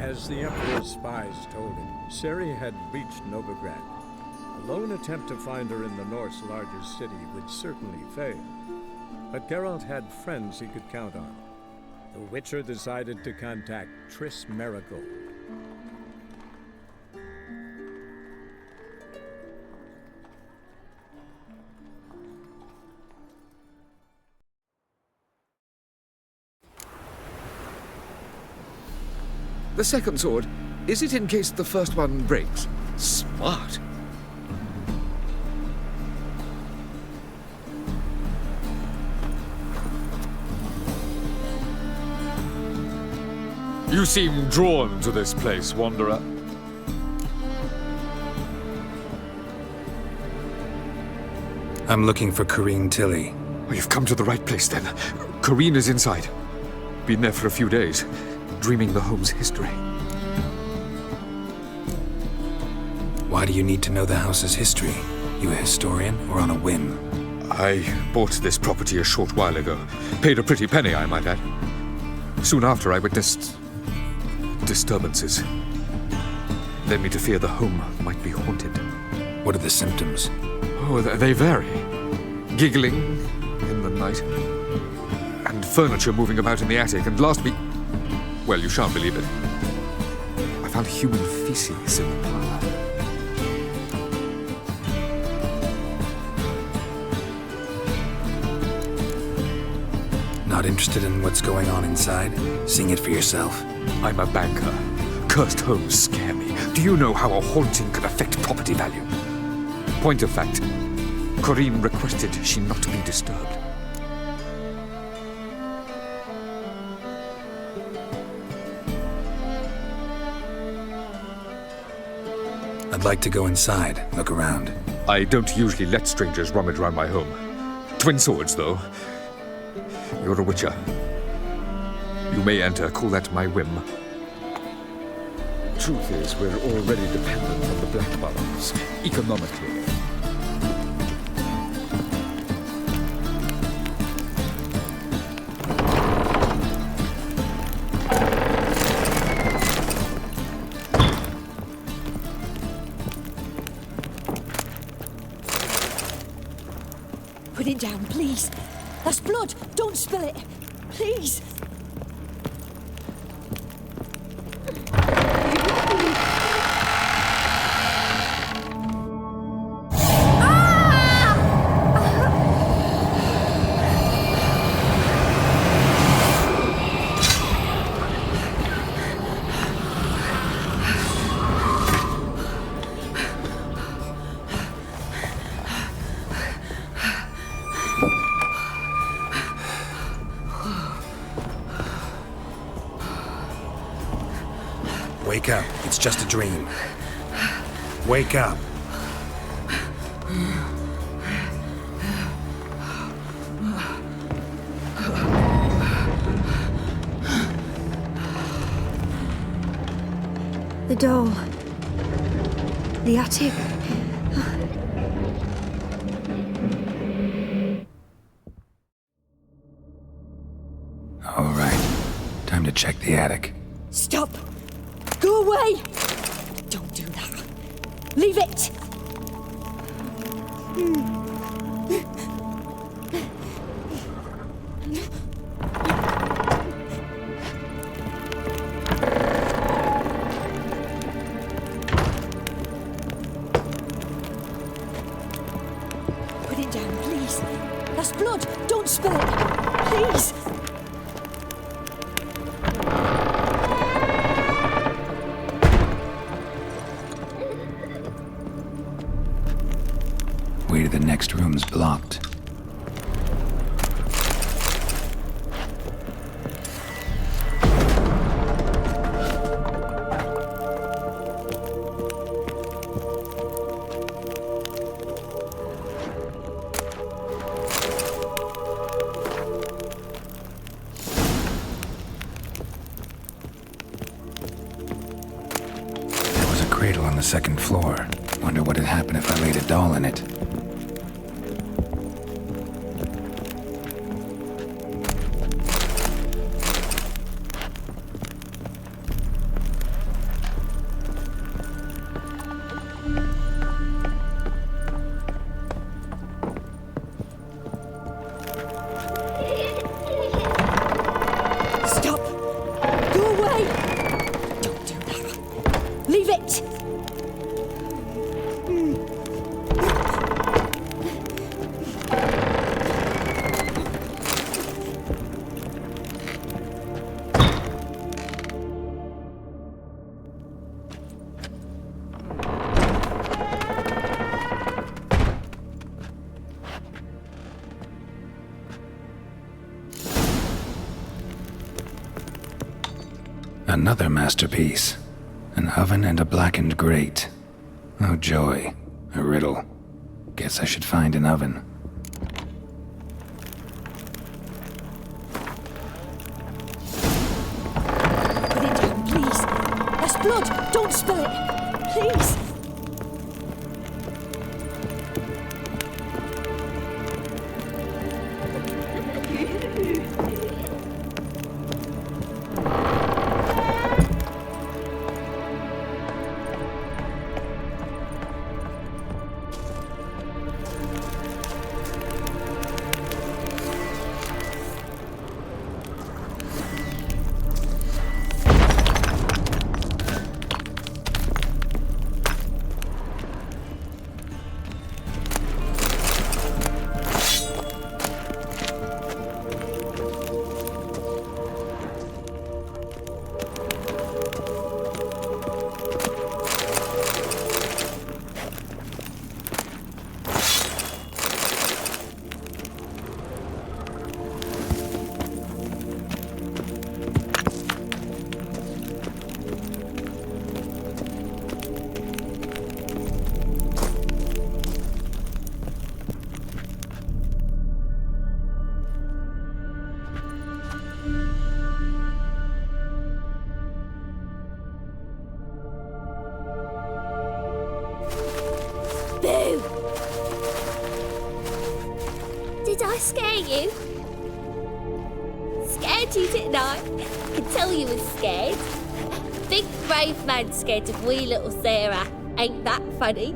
As the Emperor's spies told him, Ciri had reached Novigrad. A lone attempt to find her in the North's largest city would certainly fail. But Geralt had friends he could count on. The Witcher decided to contact Triss Merigold. The second sword, is it in case the first one breaks? Smart. You seem drawn to this place, Wanderer. I'm looking for Corrine Tilly. Oh, you've come to the right place then. Corrine is inside. Been there for a few days, dreaming the home's history. Why do you need to know the house's history? You a historian or on a whim? I bought this property a short while ago. Paid a pretty penny, I might add. Soon after, I witnessed disturbances. Led me to fear the home might be haunted. What are the symptoms? Oh, they vary. Giggling in the night, and furniture moving about in the attic, and last week... Well, you shan't believe it. I found human feces in the parlor. Not interested in what's going on inside? Seeing it for yourself? I'm a banker. Cursed homes scare me. Do you know how a haunting can affect property value? Point of fact, Corrine requested she not be disturbed. I'd like to go inside, look around. I don't usually let strangers rummage around my home. Twin swords, though. You're a witcher. You may enter, call that my whim. Truth is, we're already dependent on the Black Barons, economically. Put it down, please. That's blood. Don't spill it. Please. Wake up. It's just a dream. Wake up. The doll. The attic. All right. Time to check the attic. Stop! Go away! Don't do that. Leave it! Put it down, please. That's blood. Don't spill it. Please. Way to the next room's blocked. There was a cradle on the second floor. Wonder what had happened if I laid a doll in it. Wait! Another masterpiece. An oven and a blackened grate. Oh joy. A riddle. Guess I should find an oven. Put it down, please. There's blood. Don't spill it. Please. Boo! Did I scare you? Scared you, didn't I? I could tell you were scared. Big brave man scared of wee little Sarah. Ain't that funny?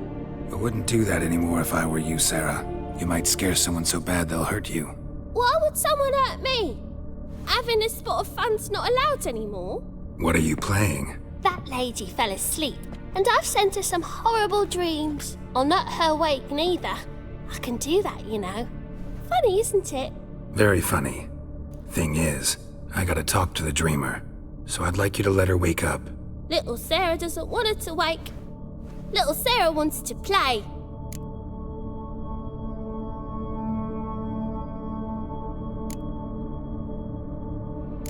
I wouldn't do that anymore if I were you, Sarah. You might scare someone so bad they'll hurt you. Why would someone hurt me? Having a spot of fun's not allowed anymore. What are you playing? That lady fell asleep, and I've sent her some horrible dreams. I'll not her wake neither. I can do that, you know. Funny, isn't it? Very funny. Thing is, I gotta talk to the dreamer, so I'd like you to let her wake up. Little Sarah doesn't want her to wake. Little Sarah wants to play.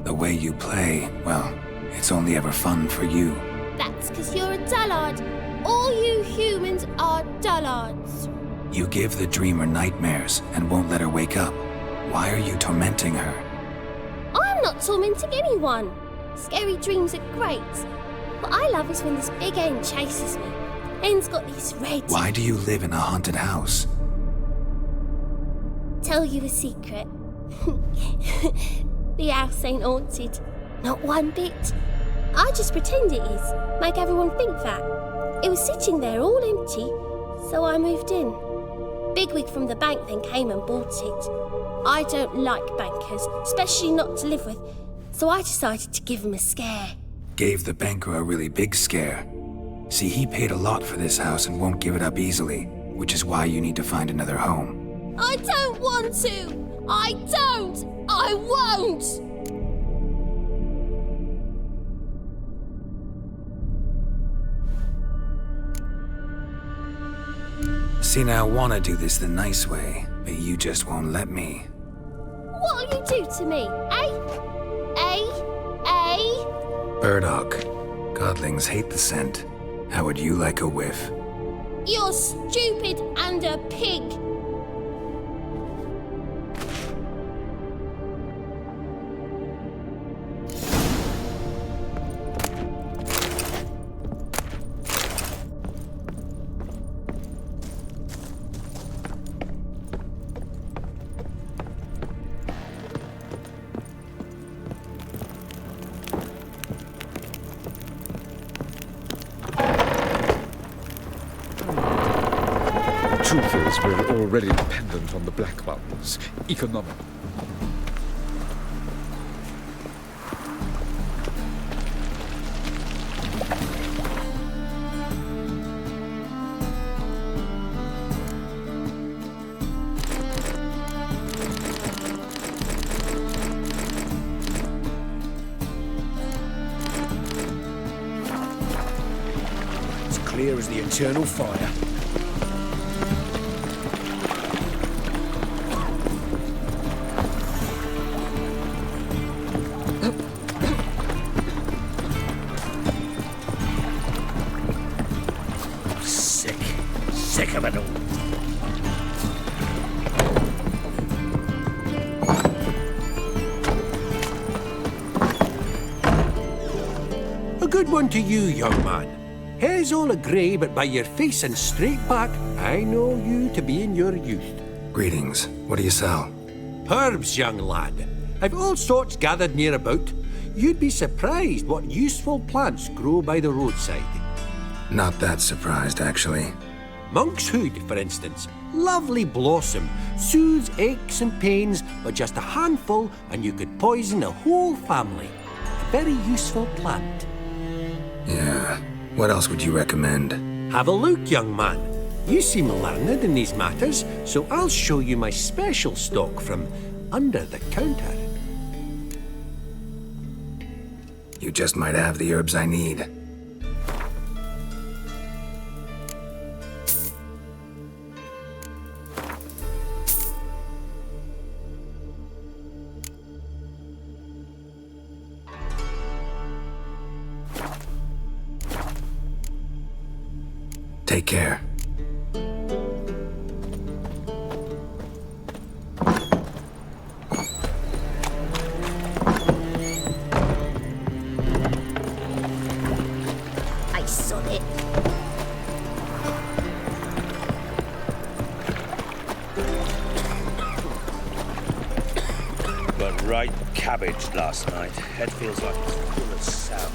The way you play, well, it's only ever fun for you. That's because you're a dullard. All you humans are dullards. You give the dreamer nightmares and won't let her wake up. Why are you tormenting her? I'm not tormenting anyone. Scary dreams are great. What I love is when this big end chases me. End's got these red... Why do you live in a haunted house? Tell you a secret. The house ain't haunted. Not one bit. I just pretend it is. Make everyone think that. It was sitting there all empty, so I moved in. Bigwig from the bank then came and bought it. I don't like bankers, especially not to live with, so I decided to give him a scare. Gave the banker a really big scare. See, he paid a lot for this house and won't give it up easily, which is why you need to find another home. I don't want to! I don't! I won't! See, now I want to do this the nice way, but you just won't let me. What'll you do to me, eh? Burdock. Godlings hate the scent. How would you like a whiff? You're stupid and a pig. Truth is, we're already dependent on the black ones. Economic. clear as the eternal fire. Sick of it all. A good one to you, young man. Hair's all a grey, but by your face and straight back, I know you to be in your youth. Greetings. What do you sell? Herbs, young lad. I've all sorts gathered near about. You'd be surprised what useful plants grow by the roadside. Not that surprised, actually. Monk's hood, for instance. Lovely blossom. Soothes aches and pains, but just a handful and you could poison a whole family. A very useful plant. Yeah. What else would you recommend? Have a look, young man. You seem learned in these matters, so I'll show you my special stock from under the counter. You just might have the herbs I need. Take care. I saw it. But right cabbage last night. Head feels like it's full of sound.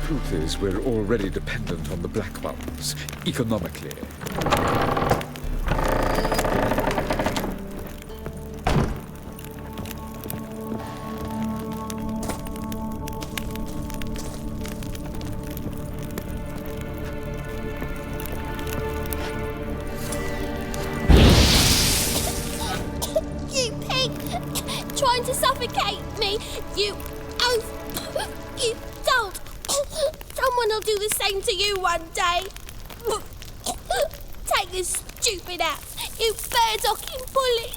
Truth is, we're already dependent on the black ones, economically. You pig! Trying to suffocate me! You you don't! Someone will do the same to you one day! Take this stupid axe, you bird-docking bully!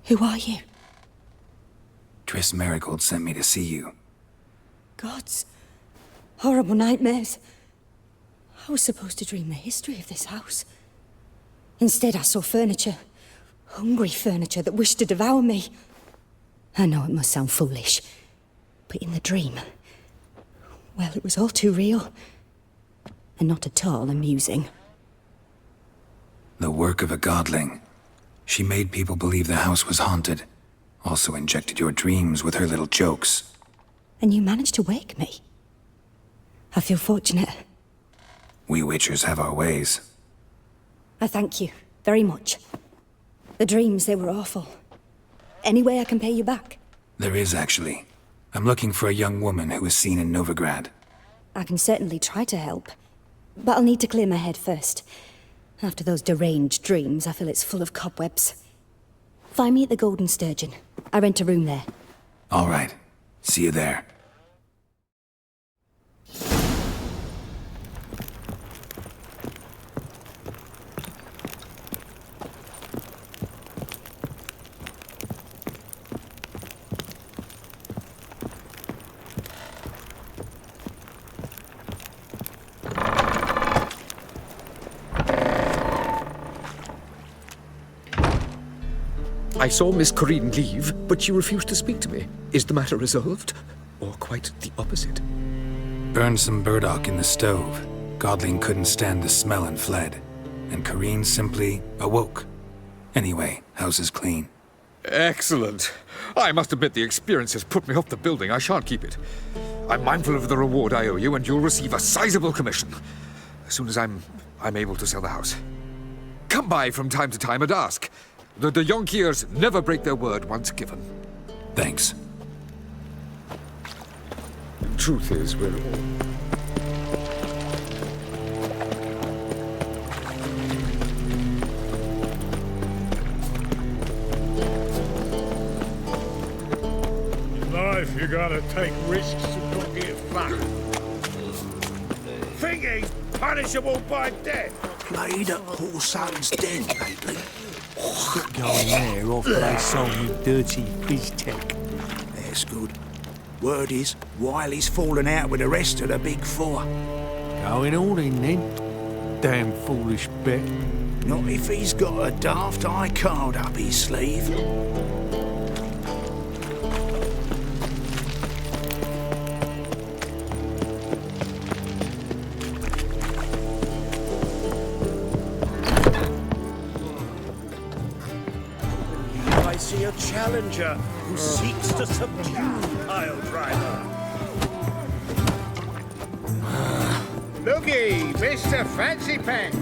Who are you? Triss Marigold sent me to see you. Gods. Horrible nightmares. I was supposed to dream the history of this house. Instead, I saw furniture. Hungry furniture that wished to devour me. I know it must sound foolish, but in the dream, well, it was all too real. And not at all amusing. The work of a godling. She made people believe the house was haunted. Also injected your dreams with her little jokes. And you managed to wake me. I feel fortunate. We witchers have our ways. I thank you very much. The dreams, they were awful. Any way I can pay you back? There is, actually. I'm looking for a young woman who was seen in Novigrad. I can certainly try to help. But I'll need to clear my head first. After those deranged dreams, I feel it's full of cobwebs. Find me at the Golden Sturgeon. I rent a room there. All right. See you there. I saw Miss Corinne leave, but she refused to speak to me. Is the matter resolved? Or quite the opposite? Burned some burdock in the stove. Godling couldn't stand the smell and fled. And Corinne simply awoke. Anyway, house is clean. Excellent. I must admit the experience has put me off the building. I shan't keep it. I'm mindful of the reward I owe you, and you'll receive a sizable commission as soon as I'm able to sell the house. Come by from time to time and ask. The Yonkiers never break their word once given. Thanks. Truth is, we're all... In life, you gotta take risks and not get fucked. Think he's punishable by death. Played at Paul Sutton's den lately. Quit going there after they sold you dirty biz tech. That's good. Word is, Wiley's fallen out with the rest of the big four. Going all in then. Damn foolish bet. Not if he's got a daft card up his sleeve. I see a challenger who seeks to subdue pile driver. Looky, Mr. Fancy Pants.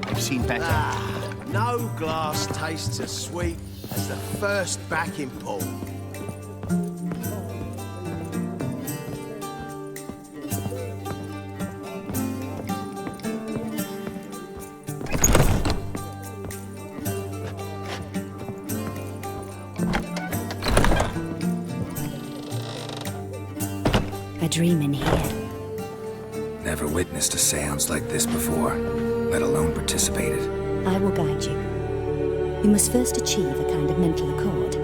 I've seen better. No glass tastes as sweet as the first backing pull. A dream in here. Never witnessed a seance like this before, let alone participated. I will guide you. You must first achieve a kind of mental accord.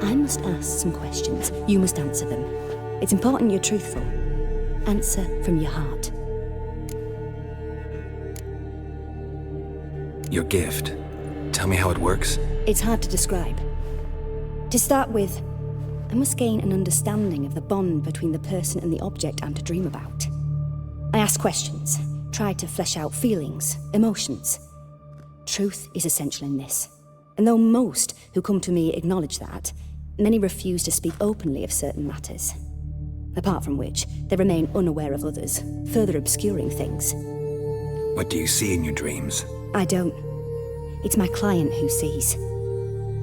I must ask some questions. You must answer them. It's important you're truthful. Answer from your heart. Your gift. Tell me how it works. It's hard to describe. To start with, I must gain an understanding of the bond between the person and the object I'm to dream about. I ask questions, try to flesh out feelings, emotions. Truth is essential in this. And though most who come to me acknowledge that, many refuse to speak openly of certain matters. Apart from which, they remain unaware of others, further obscuring things. What do you see in your dreams? I don't. It's my client who sees.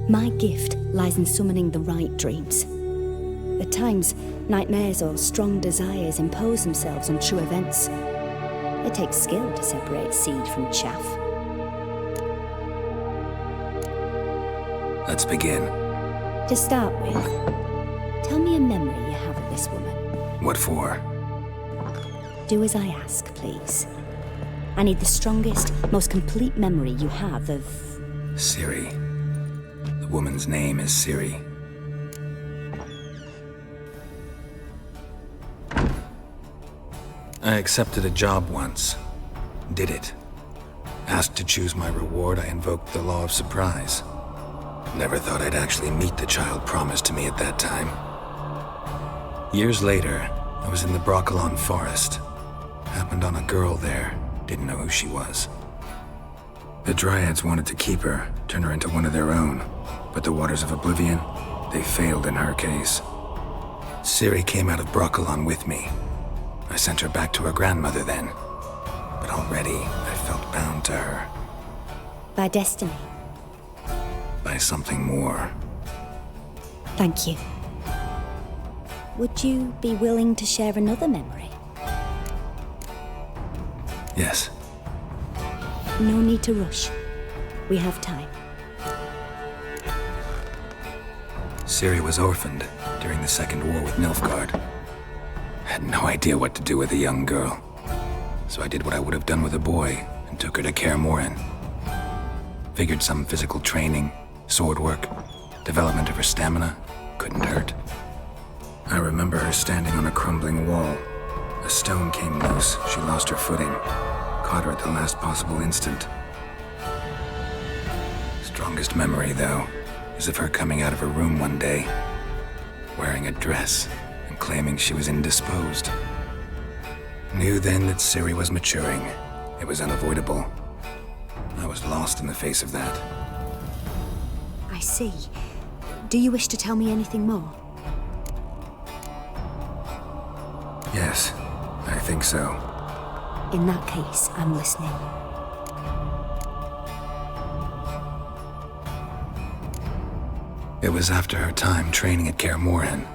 My gift lies in summoning the right dreams. At times, nightmares or strong desires impose themselves on true events. It takes skill to separate seed from chaff. Let's begin. To start with, tell me a memory you have of this woman. What for? Do as I ask, please. I need the strongest, most complete memory you have of... Siri. The woman's name is Siri. I accepted a job once. Did it. Asked to choose my reward, I invoked the law of surprise. Never thought I'd actually meet the child promised to me at that time. Years later, I was in the Broccolon forest. Happened on a girl there. Didn't know who she was. The Dryads wanted to keep her, turn her into one of their own. But the Waters of Oblivion, they failed in her case. Ciri came out of Broccolon with me. I sent her back to her grandmother then. But already, I felt bound to her. By destiny. By something more. Thank you. Would you be willing to share another memory? Yes. No need to rush. We have time. Ciri was orphaned during the Second War with Nilfgaard. Had no idea what to do with a young girl. So I did what I would have done with a boy and took her to Kaer Morhen. Figured some physical training, sword work, development of her stamina couldn't hurt. I remember her standing on a crumbling wall. A stone came loose, she lost her footing. Caught her at the last possible instant. Strongest memory, though, is of her coming out of her room one day, wearing a dress and claiming she was indisposed. Knew then that Ciri was maturing. It was unavoidable. I was lost in the face of that. I see. Do you wish to tell me anything more? Yes, I think so. In that case, I'm listening. It was after her time training at Kaer Morhen.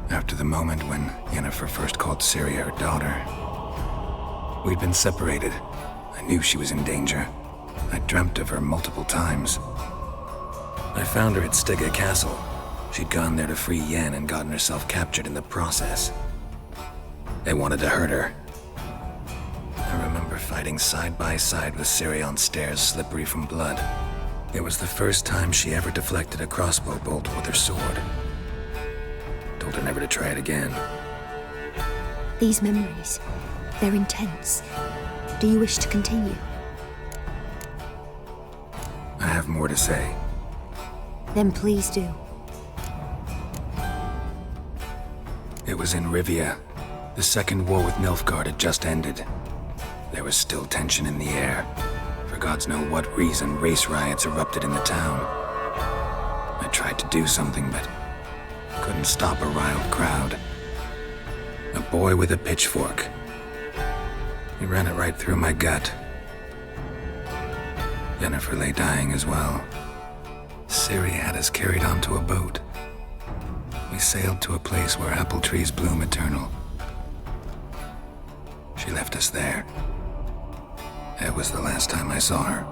After the moment when Yennefer first called Ciri her daughter. We'd been separated. I knew she was in danger. I dreamt of her multiple times. I found her at Stygga Castle. She'd gone there to free Yen and gotten herself captured in the process. They wanted to hurt her. I remember fighting side by side with Ciri on stairs slippery from blood. It was the first time she ever deflected a crossbow bolt with her sword. Told her never to try it again. These memories, they're intense. Do you wish to continue? I have more to say. Then please do. It was in Rivia. The second war with Nilfgaard had just ended. There was still tension in the air. For gods know what reason, race riots erupted in the town. I tried to do something, but couldn't stop a riled crowd. A boy with a pitchfork. He ran it right through my gut. Yennefer lay dying as well. Ciri had us carried onto a boat. We sailed to a place where apple trees bloom eternal. She left us there. That was the last time I saw her.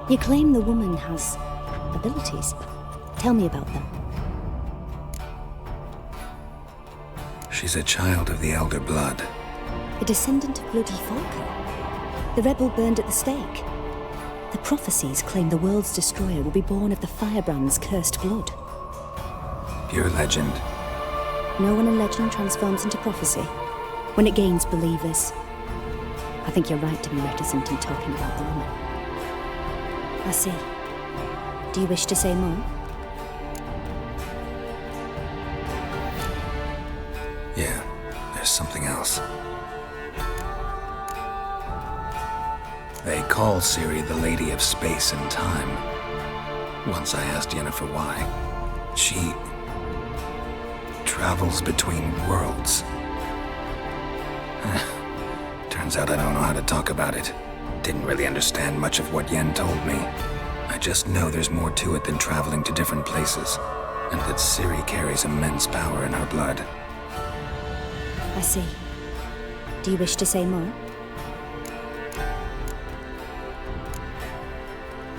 You claim the woman has abilities. Tell me about them. She's a child of the Elder Blood. A descendant of bloody Falco. The rebel burned at the stake. The prophecies claim the world's destroyer will be born of the firebrand's cursed blood. Pure legend. Know when a legend transforms into prophecy? When it gains believers. I think you're right to be reticent in talking about the woman. I see. Do you wish to say more? Yeah, there's something else. They call Ciri the Lady of Space and Time. Once I asked Yennefer why. She travels between worlds. Turns out I don't know how to talk about it. Didn't really understand much of what Yen told me. I just know there's more to it than traveling to different places, and that Ciri carries immense power in her blood. I see. Do you wish to say more?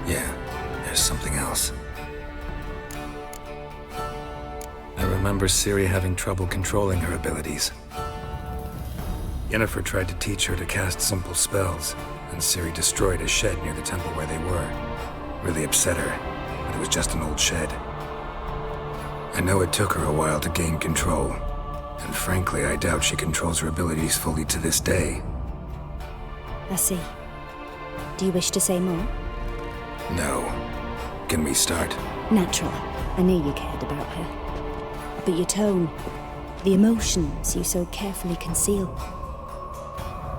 Yeah, there's something else. I remember Ciri having trouble controlling her abilities. Yennefer tried to teach her to cast simple spells, and Ciri destroyed a shed near the temple where they were. Really upset her, but it was just an old shed. I know it took her a while to gain control, and frankly, I doubt she controls her abilities fully to this day. I see. Do you wish to say more? No. Can we start? Naturally. I knew you cared about her. But your tone, the emotions you so carefully conceal.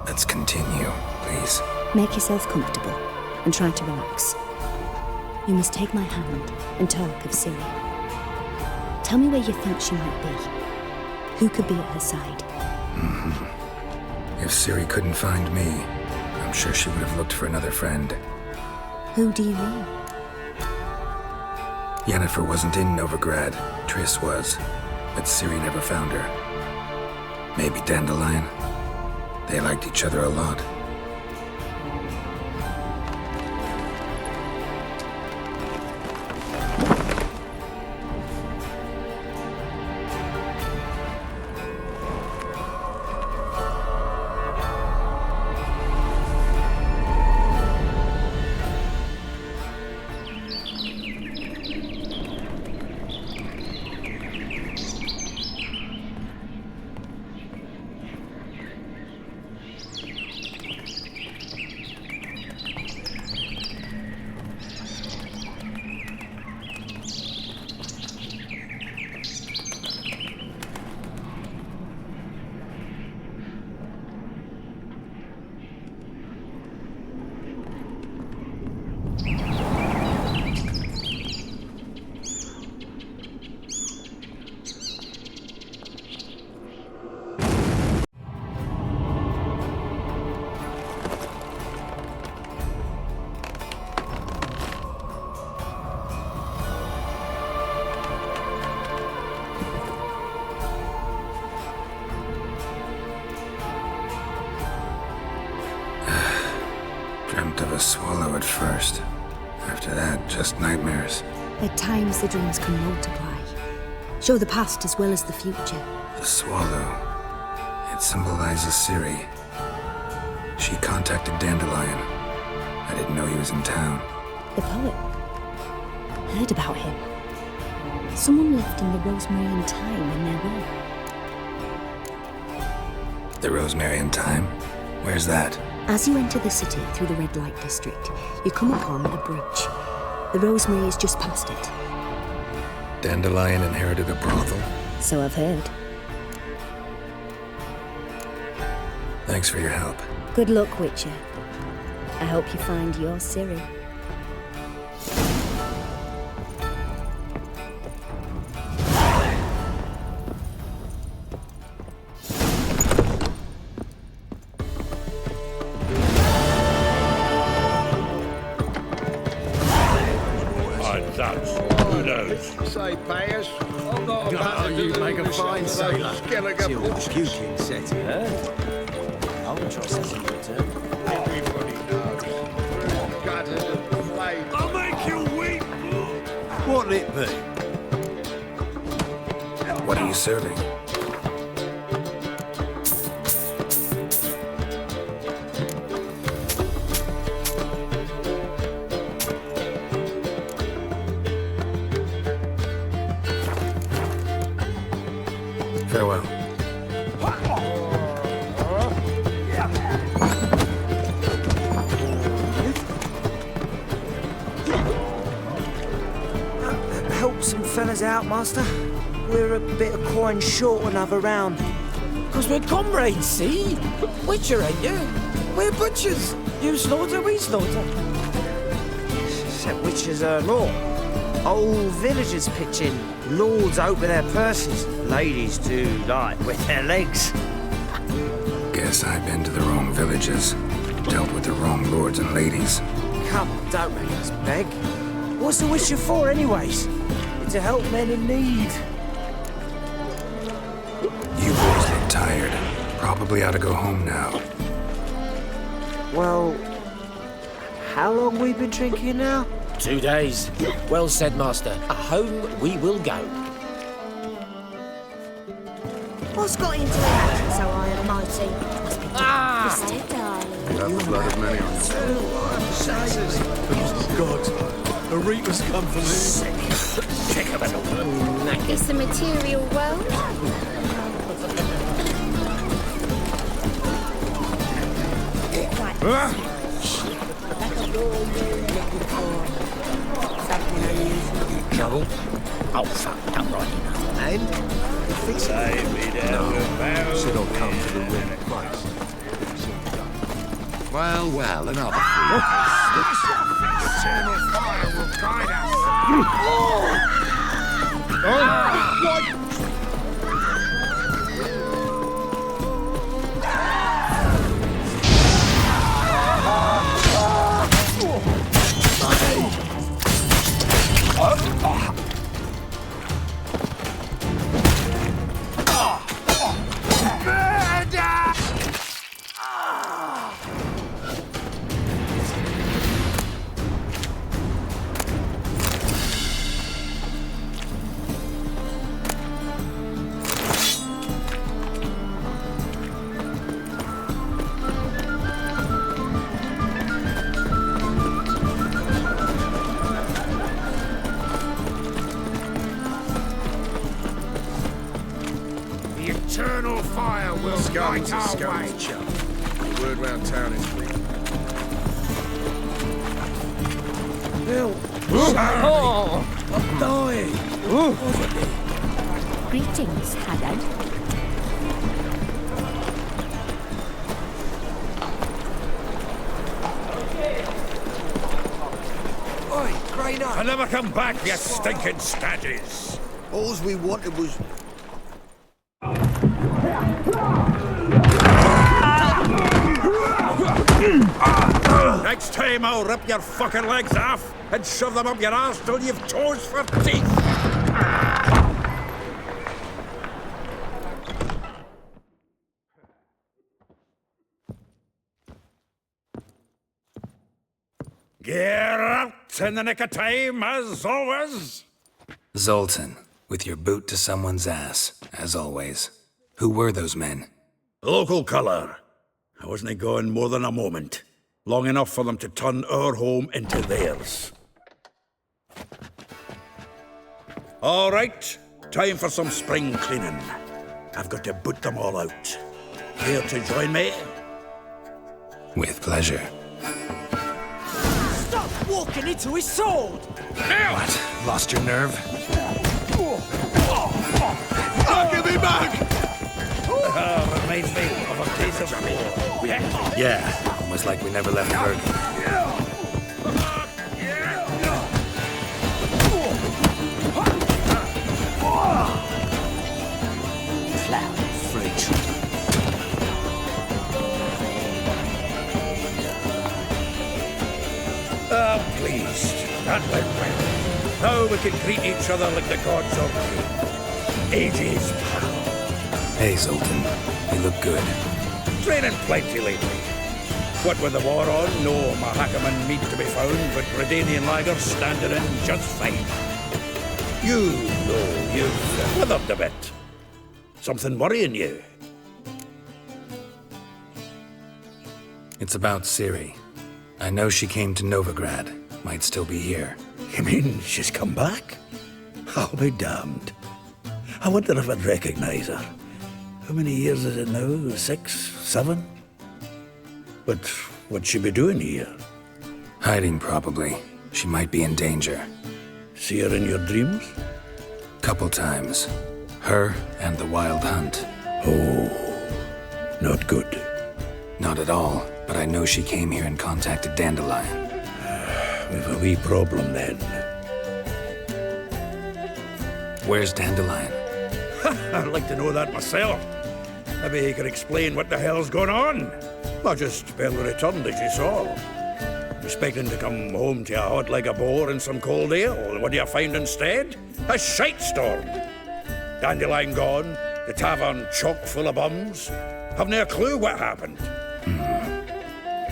Let's continue, please. Make yourself comfortable and try to relax. You must take my hand and talk of Ciri. Tell me where you think she might be. Who could be at her side? If Ciri couldn't find me, I'm sure she would have looked for another friend. Who do you mean? Yennefer wasn't in Novigrad. Triss was. But Ciri never found her. Maybe Dandelion? They liked each other a lot. first. After that, just nightmares. At times, the dreams can multiply. Show the past as well as the future. The swallow. It symbolizes Ciri. She contacted Dandelion. I didn't know he was in town. The poet. Heard about him. Someone left him the rosemary and thyme in their will. The rosemary and thyme? Where's that? As you enter the city through the red light district, you come upon a bridge. The rosemary is just past it. Dandelion inherited a brothel? So I've heard. Thanks for your help. Good luck, Witcher. I hope you find your Ciri. Say, Payers, I'm not about to you make a fine sailor. Skeleton Puking set, eh? I'll trust as a return. Everybody knows. Gutters and flames. I'll make you weep. What'll it be? What are you serving? Farewell. Help some fellas out, Master. We're a bit of coin short another round. 'Cause we're comrades, see? Witcher, ain't you? We're butchers. You slaughter, we slaughter. Except Witchers earn more. Old villagers pitch in. Lords open their purses. Ladies do like with their legs. Guess I've been to the wrong villages. Dealt with the wrong lords and ladies. Come, don't make us beg. What's the Witcher for, anyways? It's to help men in need. You boys look tired. Probably ought to go home now. Well, how long we been drinking now? 2 days. Well said, Master. Home we will go. What's got into it so high and mighty? Must be twisted, darling. You have the blood of many on you. God, the Reapers come for me. Check a little. Is the material world? Trouble? Oh, fuck, I'm right enough. And? Save me down the barrel. Said I'll come to the ring twice. Well, well, another Eternal fire will guide us. Eternal fire will light our way. The word round town is free. I'm dying. Greetings, Haggard. Oi, Grey Knight. I'll never come back, you stinking stagges. All we wanted was... Next time I'll rip your fucking legs off and shove them up your arse till you've toes for teeth. You're out in the nick of time, as always. Zoltan, with your boot to someone's ass, as always. Who were those men? Local colour. I wasn't gone more than a moment. Long enough for them to turn our home into theirs. All right, time for some spring cleaning. I've got to boot them all out. Care to join me? With pleasure. Stop walking into his sword! What? Lost your nerve? Give me back! Reminds me of a case of war. Yeah, almost like we never left Bergen. Clown freak. Please. That went well. Now we can greet each other like the gods of ages past. Hey, Zoltan. You look good. Training plenty lately. What with the war on, no Mahakaman meat to be found, but Redanian lagers standing in just fine. You know you've withered a bit. Something worrying you? It's about Ciri. I know she came to Novigrad. Might still be here. You mean she's come back? I'll be damned. I wonder if I'd recognize her. How many years is it now? 6, 7? But what'd she be doing here? Hiding, probably. She might be in danger. See her in your dreams? Couple times. Her and the Wild Hunt. Oh, not good. Not at all, but I know she came here and contacted Dandelion. We've a wee problem then. Where's Dandelion? I'd like to know that myself. Maybe he could explain what the hell's going on. Not just barely returned, as you saw. Expecting to come home to a hot like a boar and some cold ale. What do you find instead? A shite storm. Dandelion gone, the tavern chock full of bums. Haven't a clue what happened.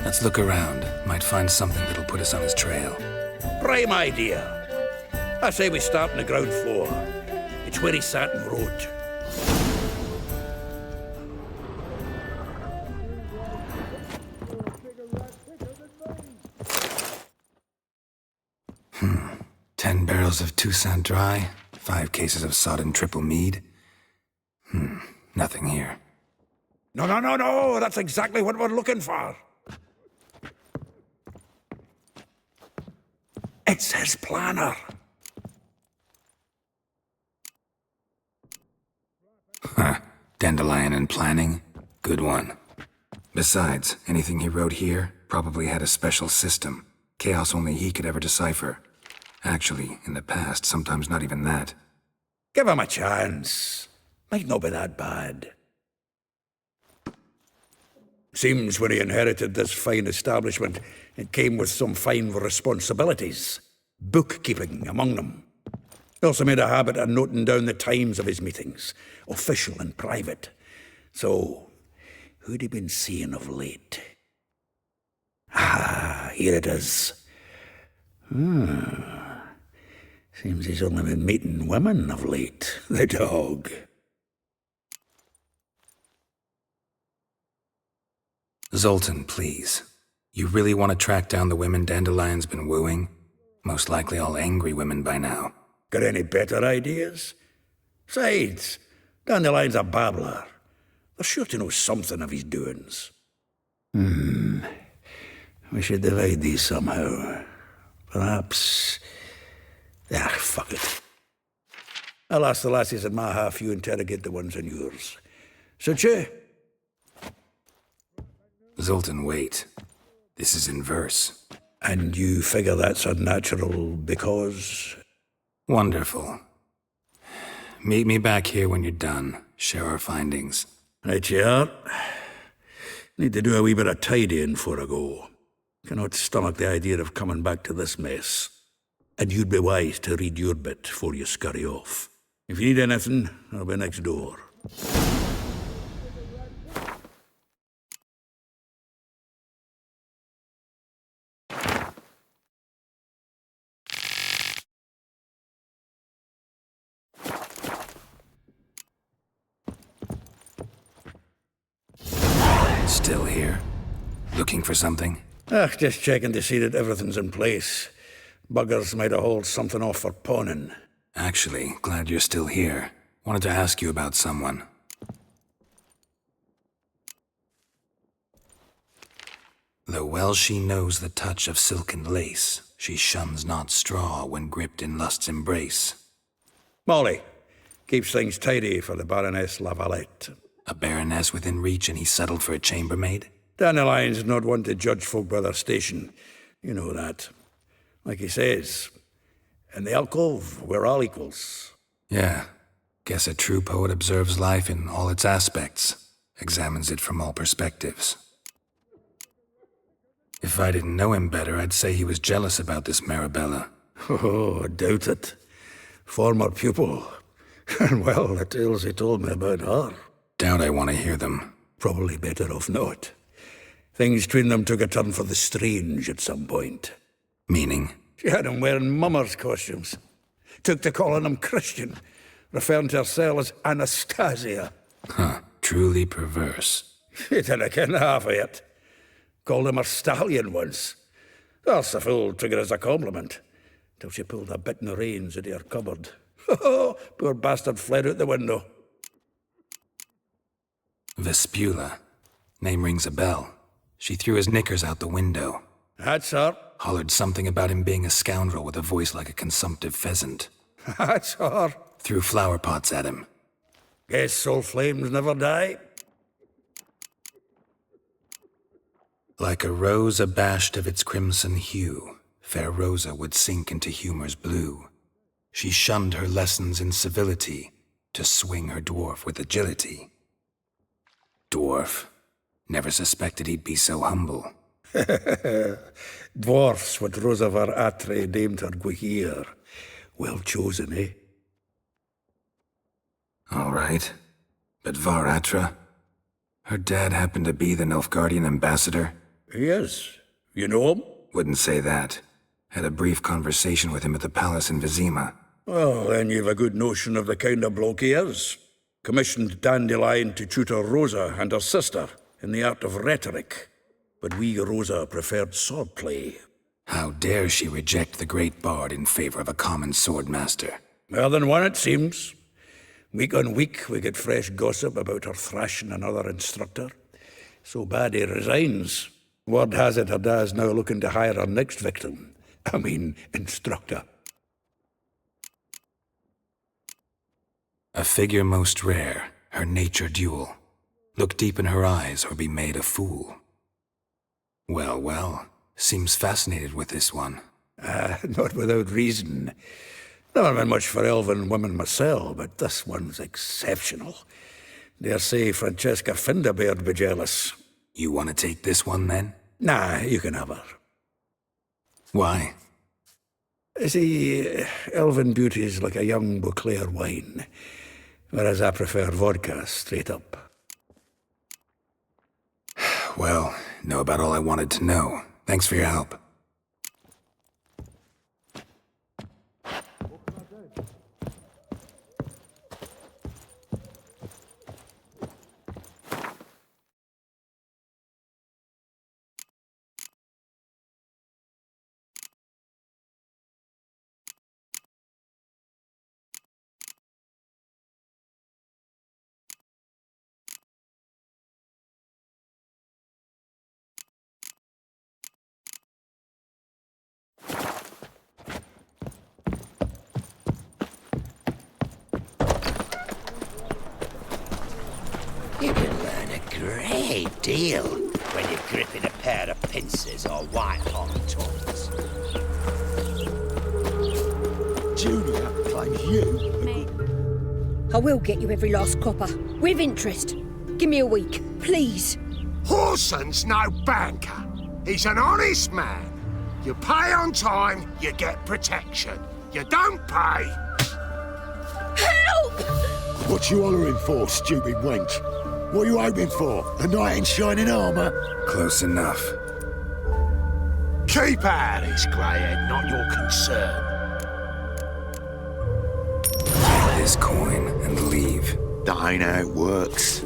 Let's look around. Might find something that'll put us on his trail. Prime idea. I say we start on the ground floor. It's where he sat and wrote. Hmm. 10 barrels of Toussaint Dry, 5 cases of sodden triple mead. Nothing here. No. That's exactly what we're looking for. It's his planner. Huh. Dandelion and planning? Good one. Besides, anything he wrote here probably had a special system. Chaos only he could ever decipher. Actually, in the past, sometimes not even that. Give him a chance. Might not be that bad. Seems when he inherited this fine establishment, it came with some fine responsibilities. Bookkeeping among them. He also made a habit of noting down the times of his meetings, official and private. So, who'd he been seeing of late? Ah, here it is. Seems he's only been meeting women of late. The dog. Zoltan, please. You really want to track down the women Dandelion's been wooing? Most likely all angry women by now. Got any better ideas? Besides, Dandelion's a babbler. They're sure to know something of his doings. We should divide these somehow. Perhaps... fuck it. I'll ask the lassies in my half, you interrogate the ones in yours. Suit you? Zoltan, wait. This is in verse. And you figure that's unnatural because... Wonderful. Meet me back here when you're done. Share our findings. Right you are. Need to do a wee bit of tidying before I go. Cannot stomach the idea of coming back to this mess. And you'd be wise to read your bit before you scurry off. If you need anything, I'll be next door. Still here? Looking for something? Just checking to see that everything's in place. Buggers might have hauled something off for pawning. Actually, glad you're still here. Wanted to ask you about someone. Though well she knows the touch of silken lace, she shuns not straw when gripped in lust's embrace. Molly keeps things tidy for the Baroness Lavalette. A baroness within reach and he settled for a chambermaid? Dandelion's not one to judge folk by their station. You know that. Like he says, in the alcove, we're all equals. Yeah. Guess a true poet observes life in all its aspects, examines it from all perspectives. If I didn't know him better, I'd say he was jealous about this Marabella. Oh, I doubt it. Former pupil. And well, the tales he told me about her. Doubt I want to hear them. Probably better off not. Things between them took a turn for the strange at some point. Meaning? She had him wearing mummers' costumes. Took to calling him Christian, referring to herself as Anastasia. Huh, truly perverse. She didn't ken half of it. Called him a stallion once. That's the fool took it as a compliment, till she pulled a bit in the reins out of her cupboard. Poor bastard fled out the window. Vespula. Name rings a bell. She threw his knickers out the window. That's her. Hollered something about him being a scoundrel with a voice like a consumptive pheasant. That's her. Threw flower pots at him. Guess soul flames never die. Like a rose abashed of its crimson hue, fair Rosa would sink into humor's blue. She shunned her lessons in civility to swing her dwarf with agility. Dwarf. Never suspected he'd be so humble. Dwarfs what Rosa var Atre named her Guihir. Well chosen, eh? All right. But Var Atra? Her dad happened to be the Nilfgaardian ambassador? Yes. You know him? Wouldn't say that. Had a brief conversation with him at the palace in Vizima. Well, then you've a good notion of the kind of bloke he is. Commissioned Dandelion to tutor Rosa and her sister in the art of rhetoric. But we Rosa preferred swordplay. How dare she reject the great bard in favor of a common swordmaster? More than one, it seems. Week on week, we get fresh gossip about her thrashing another instructor. So bad he resigns. Word has it her dad's now looking to hire her next victim. I mean, instructor. A figure most rare, her nature dual. Look deep in her eyes or be made a fool. Well, well, seems fascinated with this one. Not without reason. Never been much for elven women myself, but this one's exceptional. Dare say Francesca Finderbeard be jealous. You want to take this one, then? Nah, you can have her. Why? See, elven beauty's like a young Beauclair wine, whereas I prefer vodka straight up. Well, know about all I wanted to know. Thanks for your help. You can learn a great deal when you're gripping a pair of pincers or white-hot tongues. Julia claims you. Me. I will get you every last copper, with interest. Give me a week, please. Horson's no banker. He's an honest man. You pay on time, you get protection. You don't pay. Help! What you hollering for, stupid wench? What are you hoping for? A knight in shining armour? Close enough. Keep out of this, Greyhead, not your concern. This coin and leave. That ain't how it works.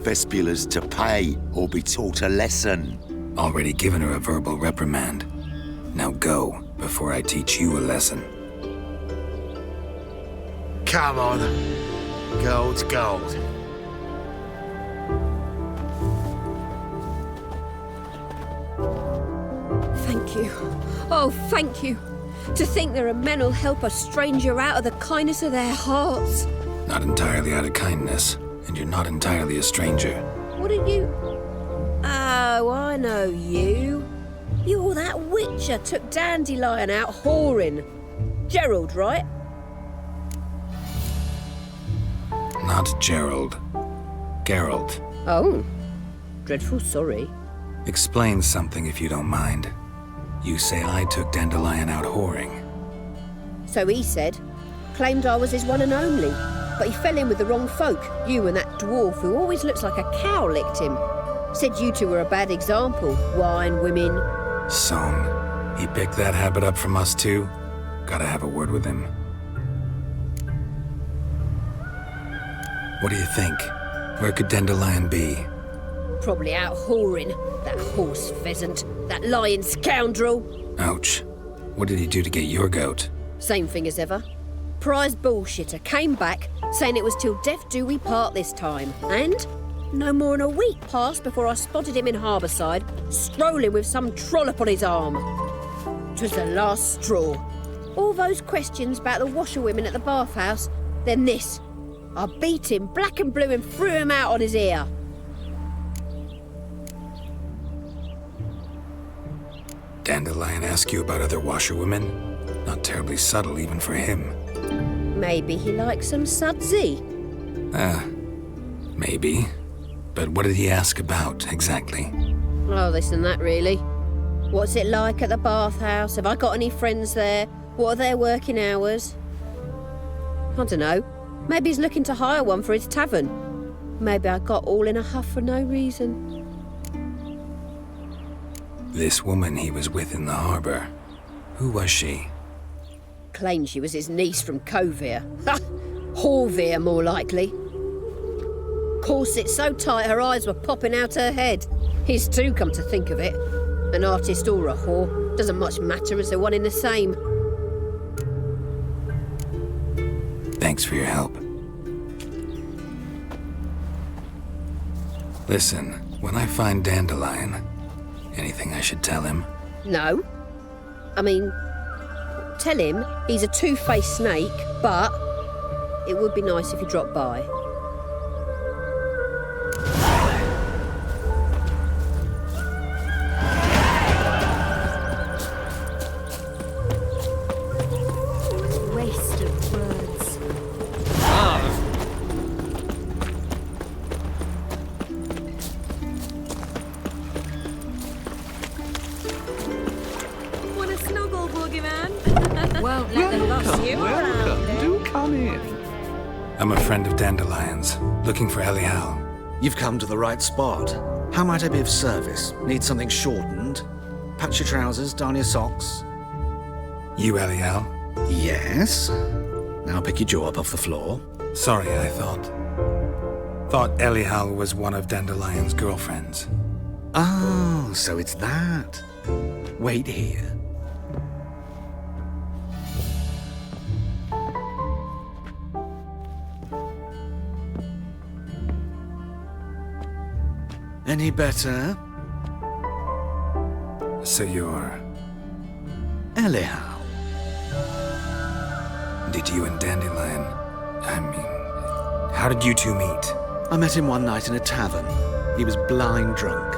Vespula's to pay or be taught a lesson. Already given her a verbal reprimand. Now go, before I teach you a lesson. Come on. Gold's gold. Thank you. Oh, thank you. To think there are men who'll help a stranger out of the kindness of their hearts. Not entirely out of kindness, and you're not entirely a stranger. What are you? Oh, I know you. You're that witcher took Dandelion out whoring. Gerald, right? Not Gerald. Geralt. Oh. Dreadful sorry. Explain something if you don't mind. You say I took Dandelion out whoring. So he said. Claimed I was his one and only. But he fell in with the wrong folk. You and that dwarf who always looks like a cow licked him. Said you two were a bad example. Wine, women. Song. He picked that habit up from us too? Gotta have a word with him. What do you think? Where could Dandelion be? Probably out whoring. That horse pheasant. That lying scoundrel. Ouch. What did he do to get your goat? Same thing as ever. Prize bullshitter came back, saying it was till death do we part this time. And no more than a week passed before I spotted him in Harbourside, strolling with some trollop on his arm. 'Twas the last straw. All those questions about the washerwomen at the bathhouse, then this. I beat him black and blue and threw him out on his ear. Dandelion ask you about other washerwomen? Not terribly subtle even for him. Maybe he likes some sudsy. Maybe. But what did he ask about, exactly? Oh, this and that, really. What's it like at the bathhouse? Have I got any friends there? What are their working hours? I don't know. Maybe he's looking to hire one for his tavern. Maybe I got all in a huff for no reason. This woman he was with in the harbour. Who was she? Claimed she was his niece from Kovir. Ha! Horvir, more likely. Corset so tight her eyes were popping out her head. His too, come to think of it. An artist or a whore. Doesn't much matter as they're one in the same. Thanks for your help. Listen, when I find Dandelion, anything I should tell him? No. I mean, tell him he's a two-faced snake, but it would be nice if he dropped by. Waste of words. Want a snuggle, boogeyman? Won't let them boss you around. Do come in. I'm a friend of Dandelion's, looking for Elial. You've come to the right spot. How might I be of service? Need something shortened? Patch your trousers, darn your socks. You Elial? Yes. Now pick your jaw up off the floor. Sorry, I thought Elial was one of Dandelion's girlfriends. Oh, so it's that. Wait here. Any better? So you're... Elial. Did you and Dandelion... how did you two meet? I met him one night in a tavern. He was blind drunk.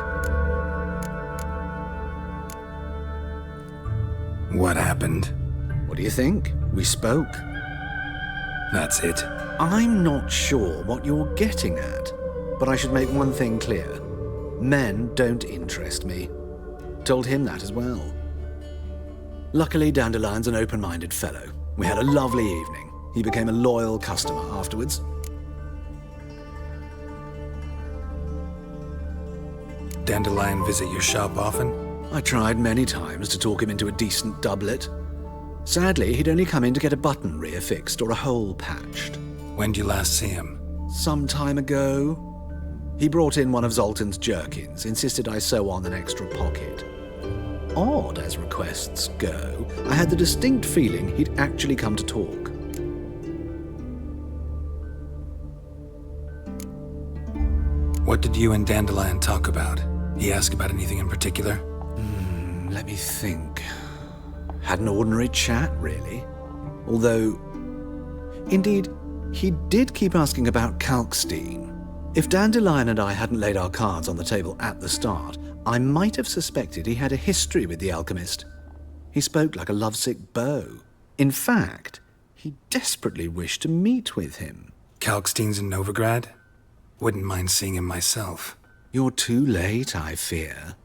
What happened? What do you think? We spoke. That's it? I'm not sure what you're getting at, but I should make one thing clear. Men don't interest me. Told him that as well. Luckily, Dandelion's an open-minded fellow. We had a lovely evening. He became a loyal customer afterwards. Dandelion visit your shop often? I tried many times to talk him into a decent doublet. Sadly, he'd only come in to get a button reaffixed or a hole patched. When'd you last see him? Some time ago. He brought in one of Zoltan's jerkins, insisted I sew on an extra pocket. Odd as requests go, I had the distinct feeling he'd actually come to talk. What did you and Dandelion talk about? He asked about anything in particular? Let me think. Had an ordinary chat, really. Although, indeed, he did keep asking about Kalkstein. If Dandelion and I hadn't laid our cards on the table at the start, I might have suspected he had a history with the alchemist. He spoke like a lovesick beau. In fact, he desperately wished to meet with him. Kalkstein's in Novigrad? Wouldn't mind seeing him myself. You're too late, I fear.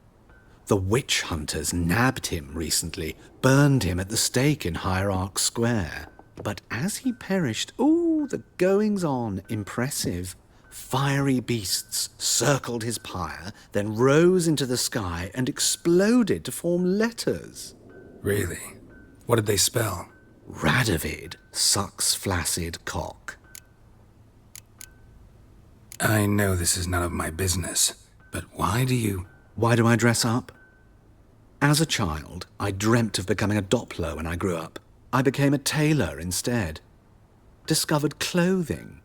The witch hunters nabbed him recently, burned him at the stake in Hierarch Square. But as he perished, the goings-on, impressive. Fiery beasts circled his pyre, then rose into the sky and exploded to form letters. Really? What did they spell? Radovid sucks flaccid cock. I know this is none of my business, but why do I dress up? As a child, I dreamt of becoming a Doppler when I grew up. I became a tailor instead. Discovered clothing.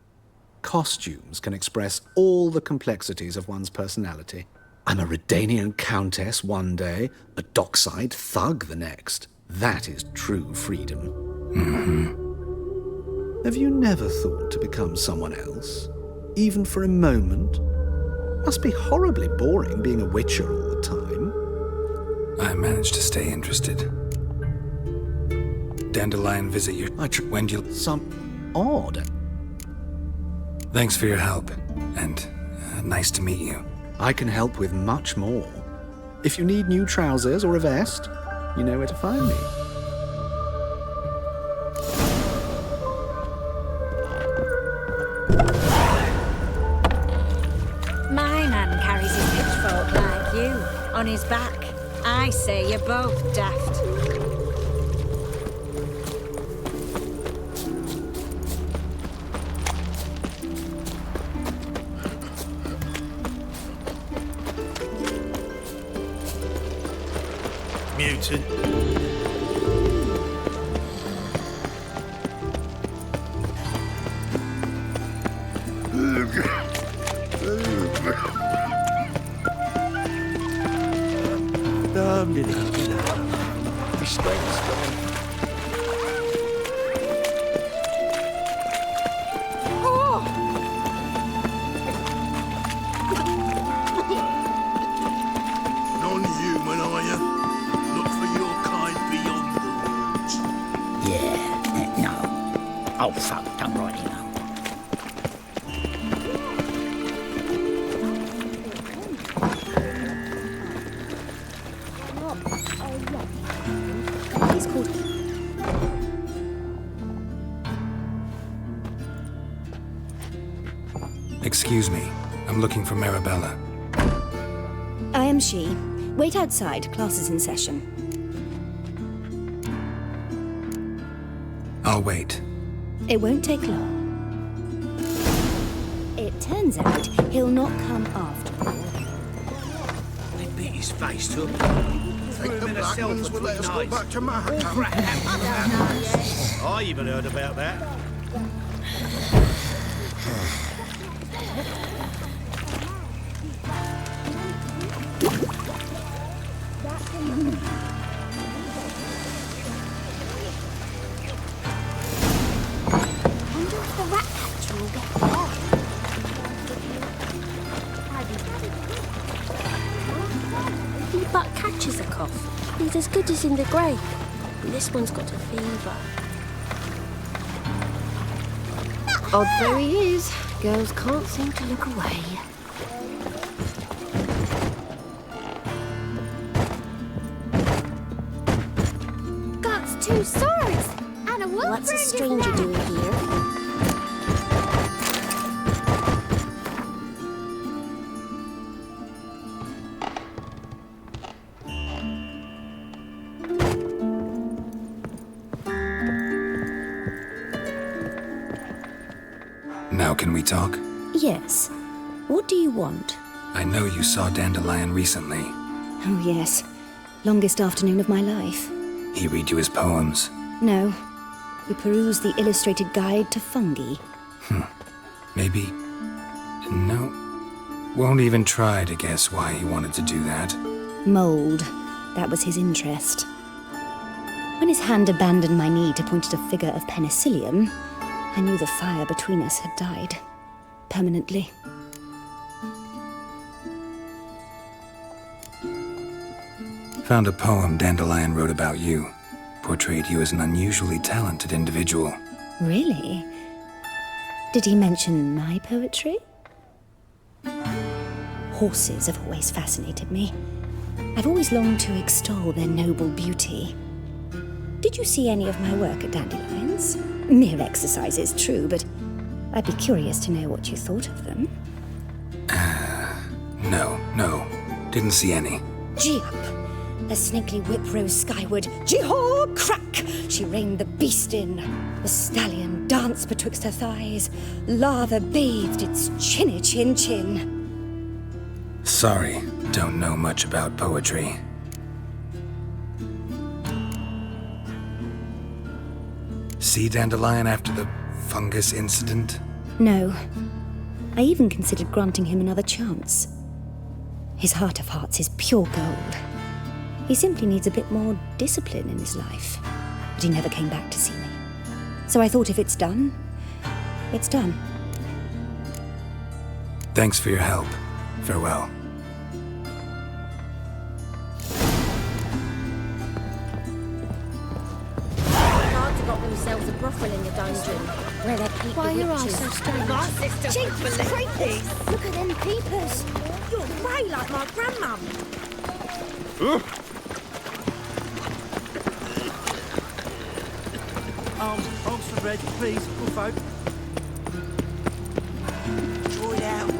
Costumes can express all the complexities of one's personality. I'm a Redanian countess one day, a dockside thug the next. That is true freedom. Mm-hmm. Have you never thought to become someone else? Even for a moment? Must be horribly boring being a witcher all the time. I managed to stay interested. Dandelion visit your... when do you... Some odd... Thanks for your help, and nice to meet you. I can help with much more. If you need new trousers or a vest, you know where to find me. My man carries his pitchfork like you, on his back. I say you're both daft. Mutant. Restraints gone. Non-human, are you? Look for your kind beyond the woods. Yeah, no. Oh, fuck, I'm right now. He's called... Excuse me. I'm looking for Marabella. I am she. Wait outside. Class is in session. I'll wait. It won't take long. It turns out he'll not come after all. They beat his face to him. Think the Blackmans would let us go back to Mahakam? I even heard about that. wonder if the rat catcher will get there. He but catches a cough. He's as good as in the grave. And this one's got a fever. Odd though he is, girls can't seem to look away. Got 2 swords and a wolf. What's a stranger doing here? Now can we talk? Yes. What do you want? I know you saw Dandelion recently. Oh, yes. Longest afternoon of my life. He read you his poems? No. We perused the illustrated guide to fungi. Maybe... No. Won't even try to guess why he wanted to do that. Mold. That was his interest. When his hand abandoned my knee to point at a figure of penicillium, I knew the fire between us had died. Permanently. Found a poem Dandelion wrote about you. Portrayed you as an unusually talented individual. Really? Did he mention my poetry? Horses have always fascinated me. I've always longed to extol their noble beauty. Did you see any of my work at Dandelions? Mere exercises, true, but I'd be curious to know what you thought of them. No. Didn't see any. Gee up! The snakely whip rose skyward. Gee-haw! Crack! She reined the beast in. The stallion danced betwixt her thighs. Lava bathed its chinny chin. Sorry, don't know much about poetry. See Dandelion after the fungus incident? No. I even considered granting him another chance. His heart of hearts is pure gold. He simply needs a bit more discipline in his life. But he never came back to see me. So I thought if it's done, it's done. Thanks for your help. Farewell. Guards have got themselves a brothel in the dungeon. Where they keep Why are the your eyes witches. so strange? My sister Jesus Christ! Look at them peepers! You're way like my grandmum. Oxford Red, please, good folk. Draw it out.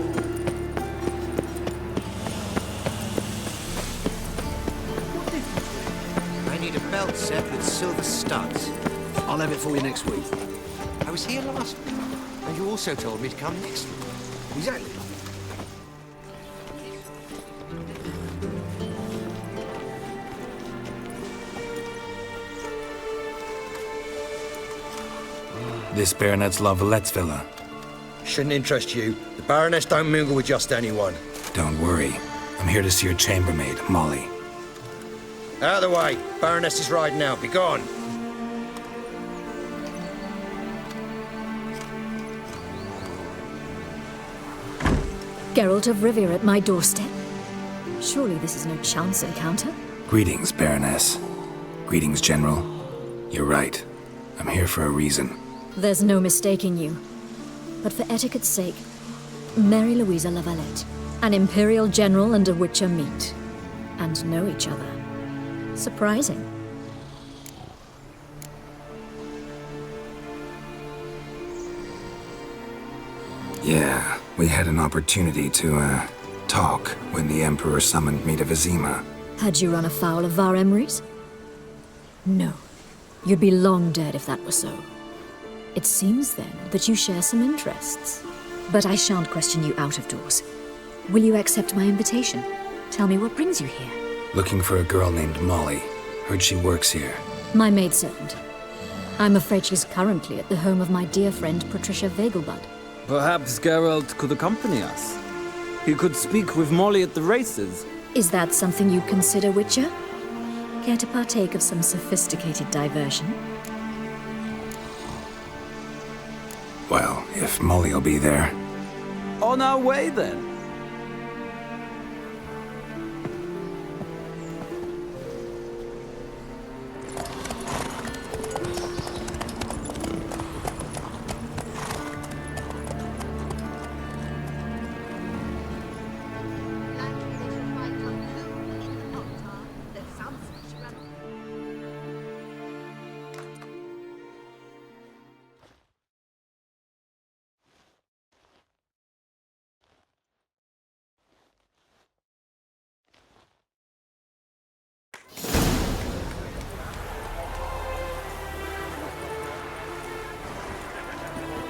I need a belt set with silver studs. I'll have it for you next week. I was here last week, and you also told me to come next week. Exactly. This Baronet's Lavalettes villa. Shouldn't interest you. The Baroness don't mingle with just anyone. Don't worry. I'm here to see your chambermaid, Molly. Out of the way. Baroness is riding out. Be gone. Geralt of Rivia at my doorstep? Surely this is no chance encounter? Greetings, Baroness. Greetings, General. You're right. I'm here for a reason. There's no mistaking you. But for etiquette's sake, Mary Louisa Lavalette, an Imperial General and a Witcher meet. And know each other. Surprising. Yeah, we had an opportunity to, talk when the Emperor summoned me to Vizima. Had you run afoul of Var Emrys? No. You'd be long dead if that were so. It seems, then, that you share some interests. But I shan't question you out of doors. Will you accept my invitation? Tell me what brings you here. Looking for a girl named Molly. Heard she works here. My maidservant. I'm afraid she's currently at the home of my dear friend Patricia Vegelbud. Perhaps Geralt could accompany us. He could speak with Molly at the races. Is that something you'd consider, Witcher? Care to partake of some sophisticated diversion? Well, if Molly'll be there. On our way, then.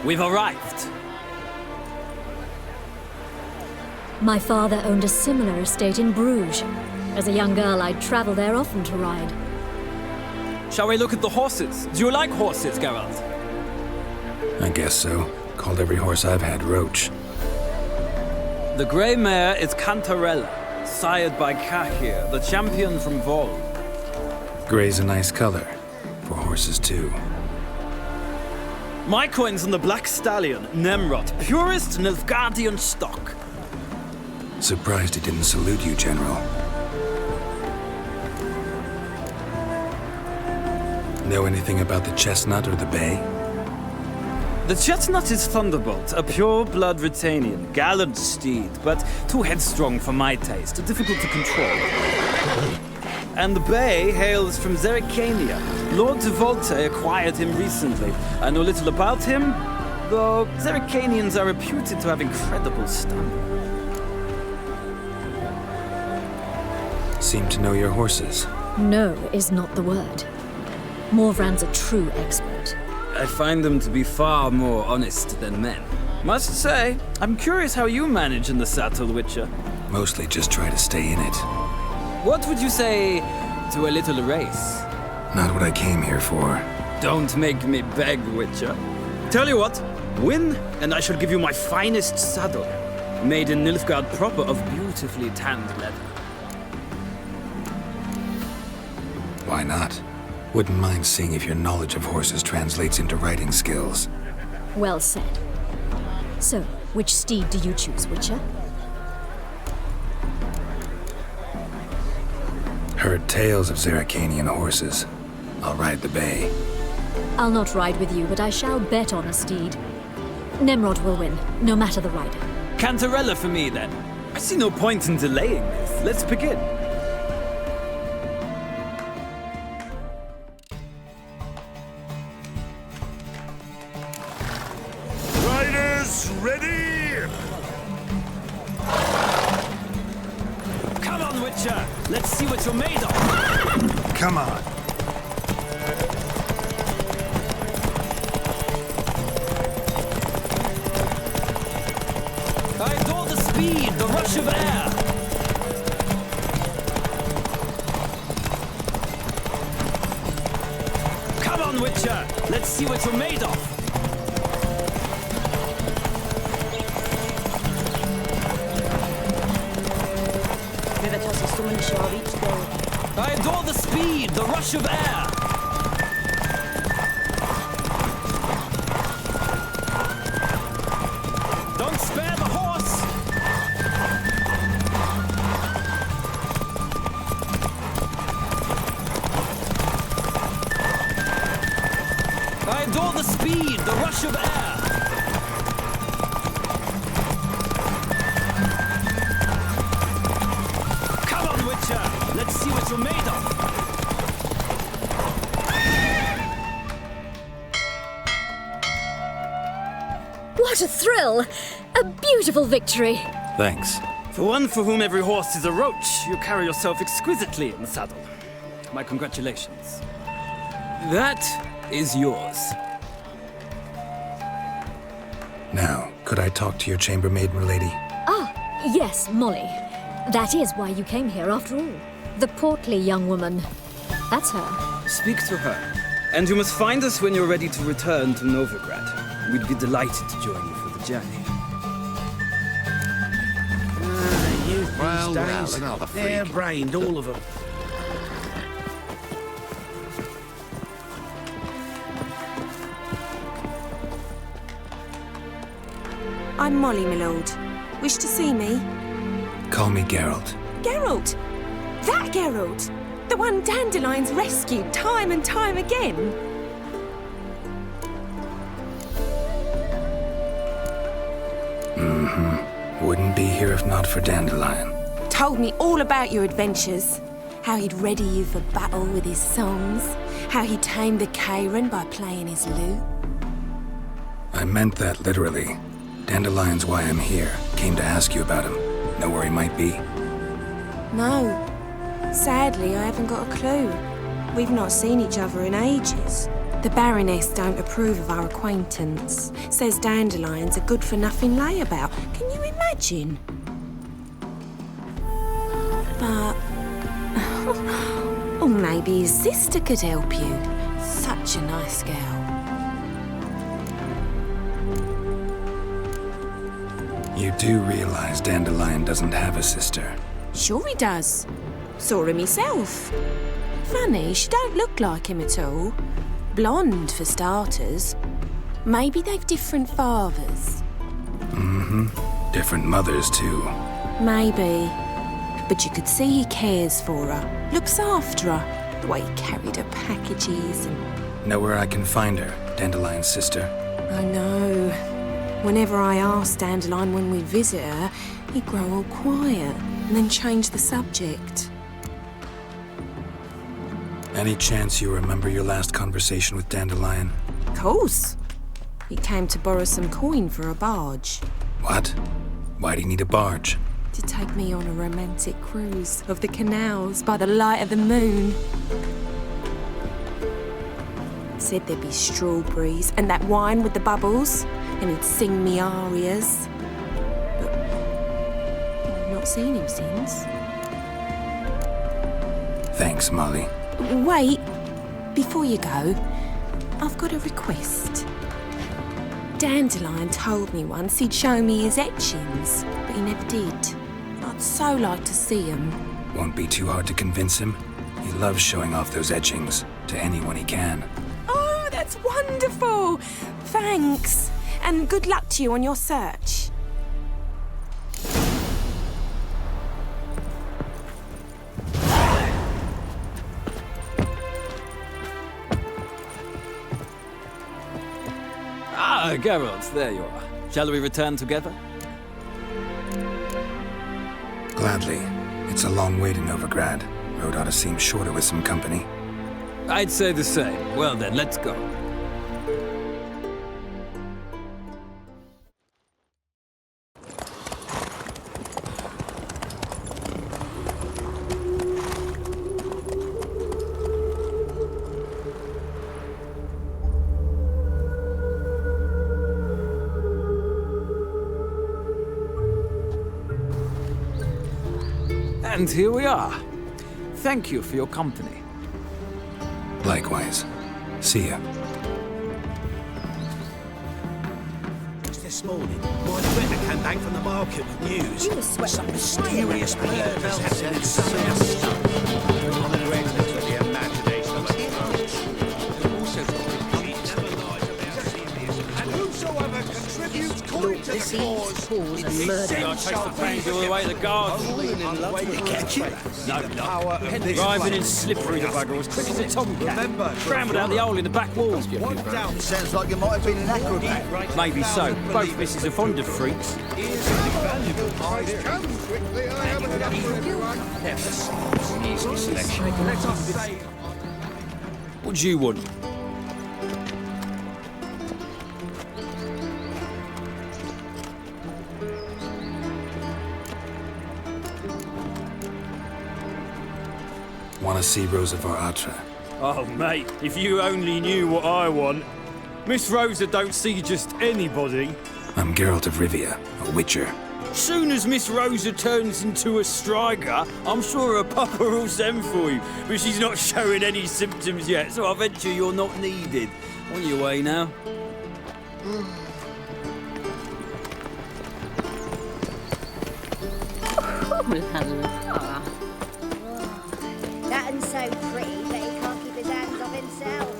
We've arrived. My father owned a similar estate in Bruges. As a young girl, I'd travel there often to ride. Shall we look at the horses? Do you like horses, Geralt? I guess so. Called every horse I've had Roach. The grey mare is Cantarella, sired by Kahir, the champion from Vol. Grey's a nice color. For horses, too. My coin's on the black stallion, Nemrod, purest Nilfgaardian stock. Surprised he didn't salute you, General. Know anything about the chestnut or the bay? The chestnut is Thunderbolt, a pure-blood Britannian, gallant steed, but too headstrong for my taste, difficult to control. And the bay hails from Zerrikania. Lord de Volte acquired him recently. I know little about him, though Zerrikanians are reputed to have incredible stamina. Seem to know your horses. No is not the word. Morvran's a true expert. I find them to be far more honest than men. Must say, I'm curious how you manage in the saddle, Witcher. Mostly just try to stay in it. What would you say to a little race? Not what I came here for. Don't make me beg, Witcher. Tell you what, win, and I shall give you my finest saddle. Made in Nilfgaard proper of beautifully tanned leather. Why not? Wouldn't mind seeing if your knowledge of horses translates into riding skills. Well said. So, which steed do you choose, Witcher? Heard tales of Zerrikanian horses. I'll ride the bay. I'll not ride with you, but I shall bet on a steed. Nemrod will win, no matter the rider. Cantarella for me, then. I see no point in delaying this. Let's begin. Riders, ready? Come on, Witcher! Let's see what you're made of! Come on. I adore the speed, the rush of air! Come on, Witcher! Let's see what you're made of! I adore the speed, the rush of air! Don't spare the horse! I adore the speed, the rush of air! Come on, Witcher! Let's see what you're made of! What a thrill! A beautiful victory! Thanks. For one for whom every horse is a roach, you carry yourself exquisitely in the saddle. My congratulations. That is yours. Now, could I talk to your chambermaid, milady? Ah, yes, Molly. That is why you came here after all. The portly young woman. That's her. Speak to her. And you must find us when you're ready to return to Novigrad. We'd be delighted to join you for the journey. Well, days, another freak. hair-brained, all of them. I'm Molly, my lord. Wish to see me? Call me Geralt. Geralt! That Geralt! The one Dandelions rescued time and time again! Mm-hmm. Wouldn't be here if not for Dandelion. Told me all about your adventures. How he'd ready you for battle with his songs. How he tamed the Kairan by playing his lute. I meant that literally. Dandelion's why I'm here. Came to ask you about him. Know where he might be? No. Sadly, I haven't got a clue. We've not seen each other in ages. The Baroness don't approve of our acquaintance. Says Dandelion's a good-for-nothing layabout. Can you imagine? But... or maybe his sister could help you. Such a nice girl. You do realize Dandelion doesn't have a sister. Sure he does. Saw him myself. Funny, she don't look like him at all. Blonde, for starters. Maybe they've different fathers. Mm-hmm. Different mothers, too. Maybe. But you could see he cares for her. Looks after her. The way he carried her packages and... Know where I can find her, Dandelion's sister? I know. Whenever I ask Dandelion when we visit her, he'd grow all quiet and then change the subject. Any chance you remember your last conversation with Dandelion? Of course. He came to borrow some coin for a barge. What? Why'd he need a barge? To take me on a romantic cruise of the canals by the light of the moon. Said there'd be strawberries and that wine with the bubbles, and he'd sing me arias. But I've not seen him since. Thanks, Molly. Wait, before you go, I've got a request. Dandelion told me once he'd show me his etchings, but he never did. I'd so like to see them. Won't be too hard to convince him. He loves showing off those etchings to anyone he can. Oh, that's wonderful! Thanks, and good luck to you on your search. Ah, Geralt, there you are. Shall we return together? Gladly. It's a long way to Novigrad. Road ought to seem shorter with some company. I'd say the same. Well then, let's go. And here we are. Thank you for your company. Likewise. See ya. Just this morning, my friend came back from the market with news. Some mysterious bird has happened in some on the residence of the imagination of a and whosoever contributes coin to the cause and murder. I chase the pains all the way to the guards. No, driving in slippery the bugger, as quick as a tomcat. Scrambled out the hole in the back wall. Sounds like you might have been an acrobat. Maybe so. Both misses are fond of freaks. Easy selection. What do you want? Want to see Rosa var Atra? Oh, mate, if you only knew what I want. Miss Rosa don't see just anybody. I'm Geralt of Rivia, a witcher. Soon as Miss Rosa turns into a striker, I'm sure her papa will send for you. But she's not showing any symptoms yet, so I venture you're not needed. On your way now. That one's so pretty that he can't keep his hands off himself.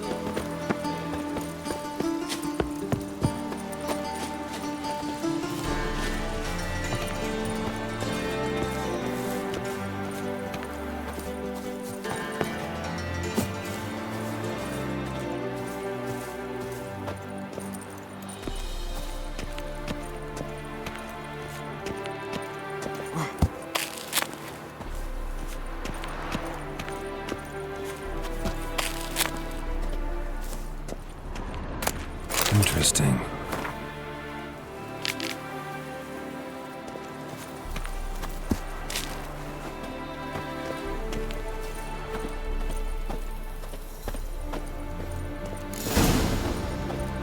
Interesting.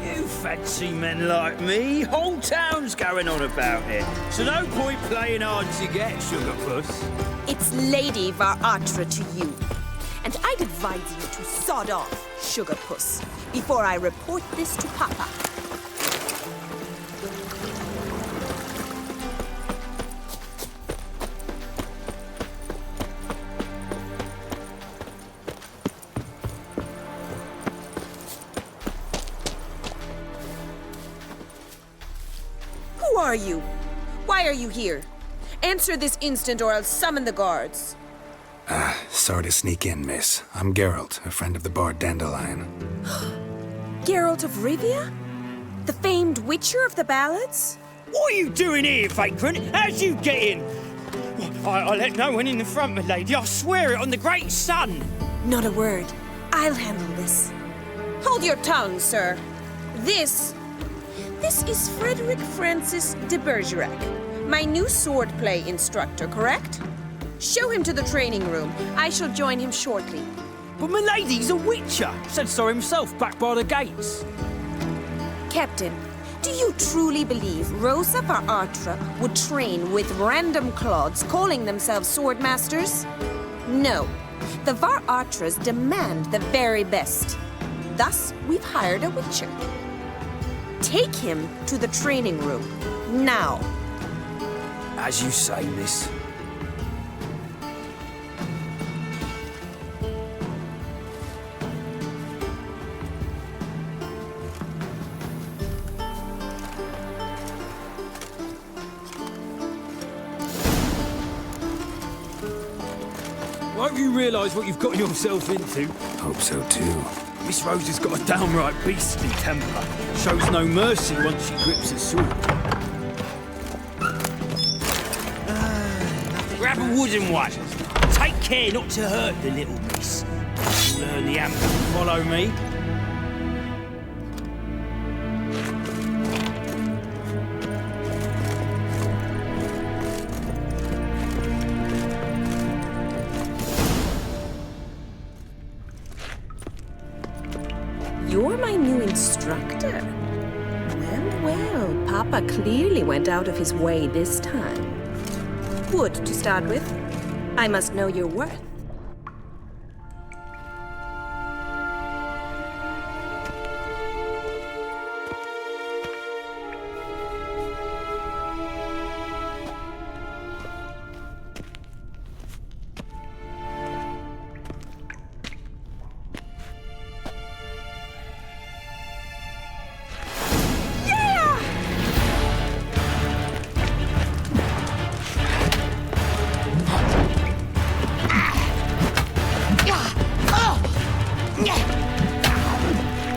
You fancy men like me. Whole town's going on about it. So no point playing hard to get, sugar puss. It's Lady Varatra to you. And I'd advise you to sod off, sugar puss, before I report this to Papa. Who are you? Why are you here? Answer this instant or I'll summon the guards. Sorry to sneak in, miss. I'm Geralt, a friend of the bard Dandelion. Geralt of Rivia? The famed witcher of the ballads? What are you doing here, vagrant? How'd you get in? I let no one in the front, my lady. I swear it on the great sun. Not a word. I'll handle this. Hold your tongue, sir. This is Frederick Francis de Bergerac, my new swordplay instructor, correct? Show him to the training room. I shall join him shortly. But my lady's a witcher. Said so himself back by the gates. Captain, do you truly believe Rosa Varatra would train with random clods calling themselves swordmasters? No. The Varatras demand the very best. Thus, we've hired a witcher. Take him to the training room. Now. As you say, miss. Won't you realise what you've got yourself into? Hope so too. Miss Rose has got a downright beastly temper. Shows no mercy once she grips a sword. Grab a wooden one. Take care not to hurt the little miss. Learn the amp and follow me. You're my new instructor. Well, Papa clearly went out of his way this time. Wood, to start with. I must know your worth.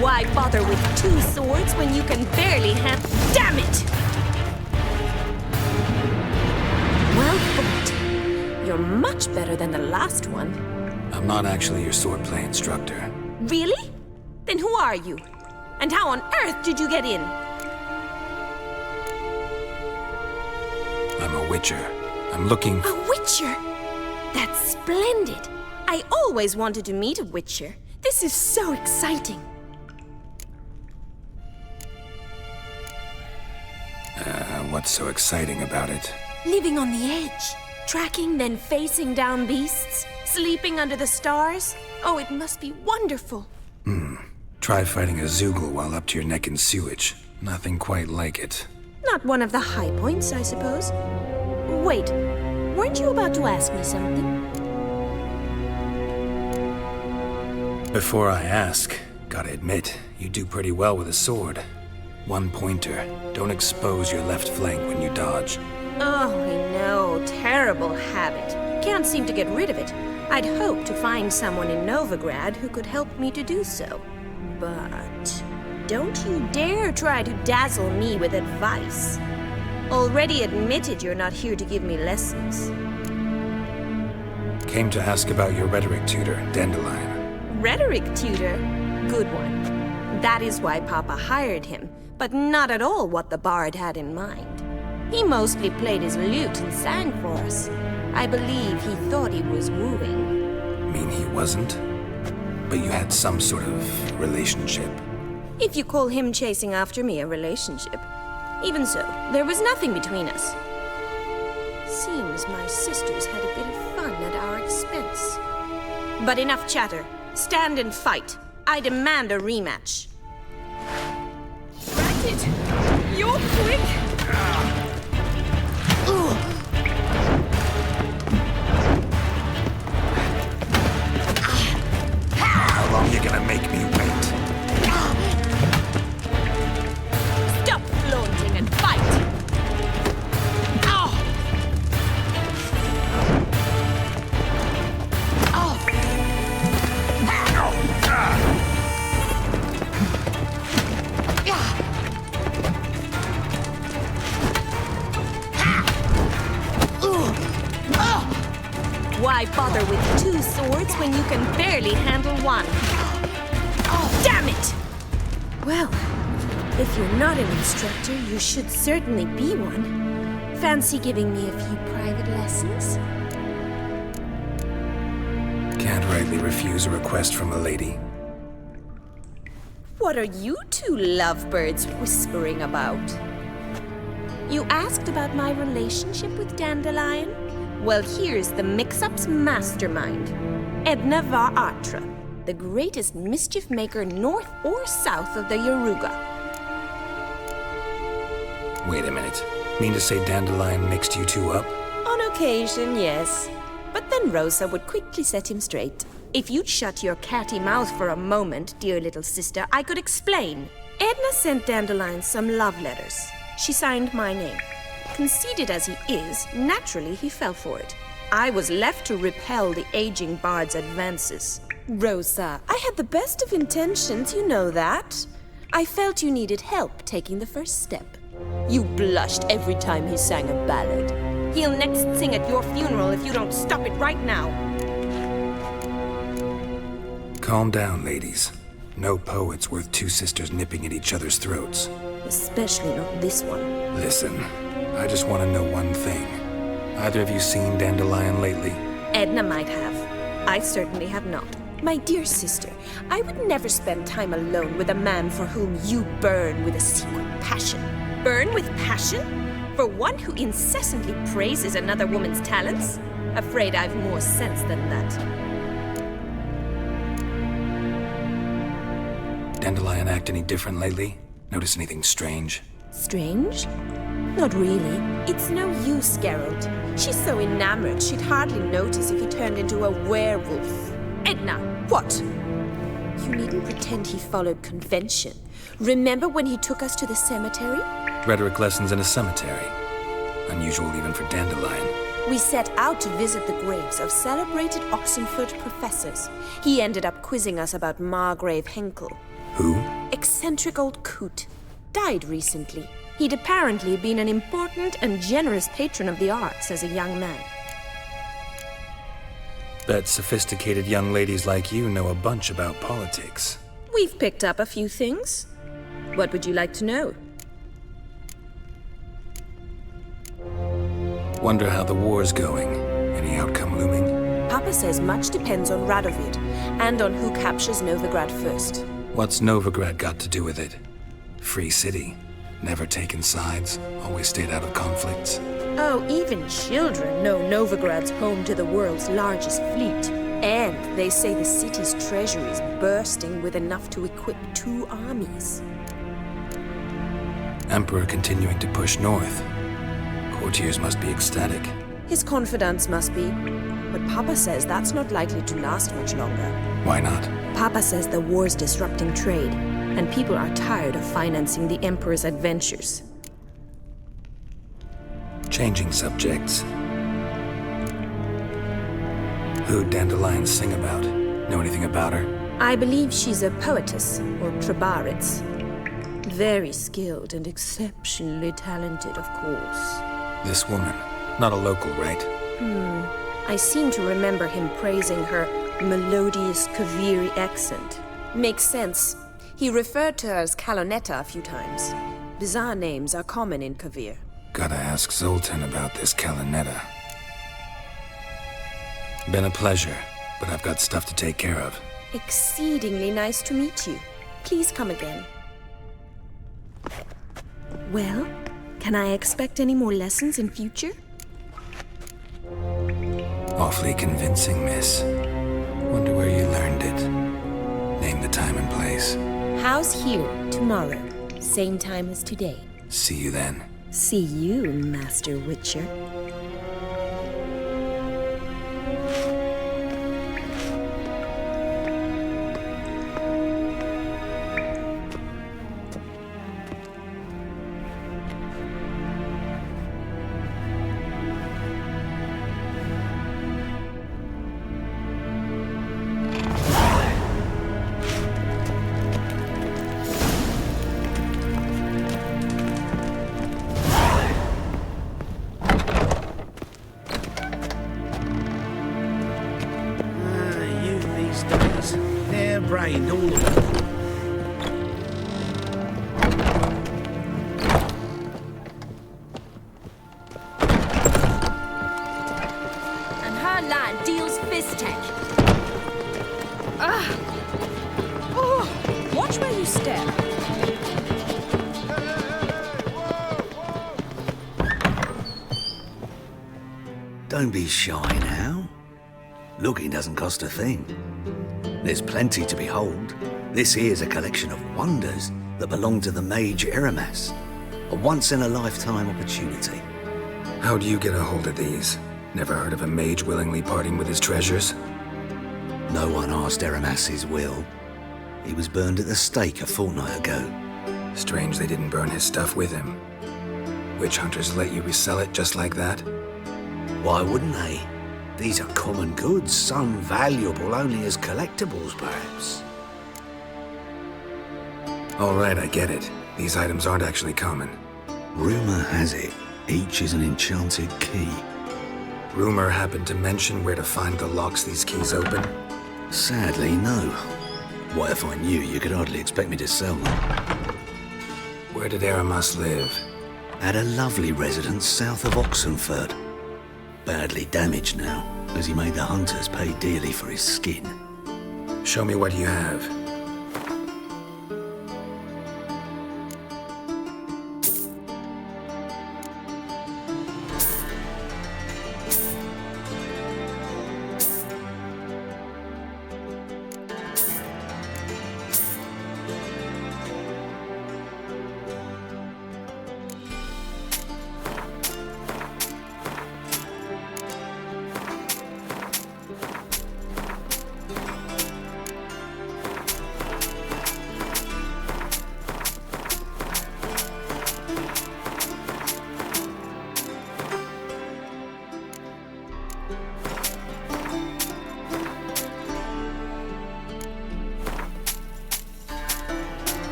Why bother with two swords when you can barely have... Damn it! Well fought. You're much better than the last one. I'm not actually your swordplay instructor. Really? Then who are you? And how on earth did you get in? I'm a witcher. I'm looking... A witcher? That's splendid. I always wanted to meet a witcher. This is so exciting. What's so exciting about it? Living on the edge. Tracking, then facing down beasts. Sleeping under the stars. Oh, it must be wonderful. Try fighting a Zoogle while up to your neck in sewage. Nothing quite like it. Not one of the high points, I suppose. Wait, weren't you about to ask me something? Before I ask, gotta admit, you do pretty well with a sword. One pointer. Don't expose your left flank when you dodge. Oh, I know. Terrible habit. Can't seem to get rid of it. I'd hoped to find someone in Novigrad who could help me to do so. But don't you dare try to dazzle me with advice. Already admitted you're not here to give me lessons. Came to ask about your rhetoric tutor, Dandelion. Rhetoric tutor? Good one. That is why Papa hired him, but not at all what the bard had in mind. He mostly played his lute and sang for us. I believe he thought he was wooing. Mean he wasn't? But you had some sort of relationship. If you call him chasing after me a relationship. Even so, there was nothing between us. Seems my sisters had a bit of fun at our expense. But enough chatter. Stand and fight. I demand a rematch. Ratted! You're quick! How long you gonna make me wait? Stop flaunting and fight! Why bother with 2 swords when you can barely handle 1? Damn it! Well, if you're not an instructor, you should certainly be one. Fancy giving me a few private lessons? Can't rightly refuse a request from a lady. What are you 2 lovebirds whispering about? You asked about my relationship with Dandelion? Well, here's the mix-up's mastermind. Edna var Atra, the greatest mischief maker north or south of the Yaruga. Wait a minute. Mean to say Dandelion mixed you 2 up? On occasion, yes. But then Rosa would quickly set him straight. If you'd shut your catty mouth for a moment, dear little sister, I could explain. Edna sent Dandelion some love letters. She signed my name. Conceited as he is, naturally he fell for it. I was left to repel the aging bard's advances. Rosa, I had the best of intentions, you know that. I felt you needed help taking the first step. You blushed every time he sang a ballad. He'll next sing at your funeral if you don't stop it right now. Calm down, ladies. No poet's worth 2 sisters nipping at each other's throats. Especially not this one. Listen, I just want to know one thing. Either of you seen Dandelion lately? Edna might have. I certainly have not. My dear sister, I would never spend time alone with a man for whom you burn with a secret passion. Burn with passion? For one who incessantly praises another woman's talents? Afraid I've more sense than that. Dandelion act any different lately? Notice anything strange? Strange? Not really. It's no use, Geralt. She's so enamored she'd hardly notice if he turned into a werewolf. Edna, what? You needn't pretend he followed convention. Remember when he took us to the cemetery? Rhetoric lessons in a cemetery. Unusual even for Dandelion. We set out to visit the graves of celebrated Oxenford professors. He ended up quizzing us about Margrave Henkel. Who? Eccentric old coot. Died recently. He'd apparently been an important and generous patron of the arts as a young man. Bet sophisticated young ladies like you know a bunch about politics. We've picked up a few things. What would you like to know? Wonder how the war's going. Any outcome looming? Papa says much depends on Radovid, and on who captures Novigrad first. What's Novigrad got to do with it? Free city. Never taken sides. Always stayed out of conflicts. Oh, even children know Novigrad's home to the world's largest fleet. And they say the city's treasury is bursting with enough to equip 2 armies. Emperor continuing to push north. Courtiers must be ecstatic. His confidants must be. But Papa says that's not likely to last much longer. Why not? Papa says the war's disrupting trade, and people are tired of financing the Emperor's adventures. Changing subjects. Who'd Dandelion sing about? Know anything about her? I believe she's a poetess, or trabaritz. Very skilled and exceptionally talented, of course. This woman. Not a local, right? I seem to remember him praising her melodious Kaviri accent. Makes sense. He referred to her as Kalonetta a few times. Bizarre names are common in Kavir. Gotta ask Zoltan about this Kalonetta. Been a pleasure, but I've got stuff to take care of. Exceedingly nice to meet you. Please come again. Well, can I expect any more lessons in future? Awfully convincing, miss. Wonder where you learned it. Name the time and place. House here, tomorrow. Same time as today. See you then. See you, Master Witcher. Brained, all of them. And her lad deals fist tech. Oh, watch where you step. Don't be shy now. Looking doesn't cost a thing. There's plenty to behold. This here's a collection of wonders that belong to the mage Eramas. A once-in-a-lifetime opportunity. How do you get a hold of these? Never heard of a mage willingly parting with his treasures? No one asked Eramas his will. He was burned at the stake a fortnight ago. Strange they didn't burn his stuff with him. Witch hunters let you resell it just like that? Why wouldn't they? These are common goods, some valuable only as collectibles, perhaps. All right, I get it. These items aren't actually common. Rumor has it, each is an enchanted key. Rumor happened to mention where to find the locks these keys open? Sadly, no. What if I knew, you could hardly expect me to sell them. Where did Eramas live? At a lovely residence south of Oxenford. Badly damaged now, as he made the hunters pay dearly for his skin. Show me what you have.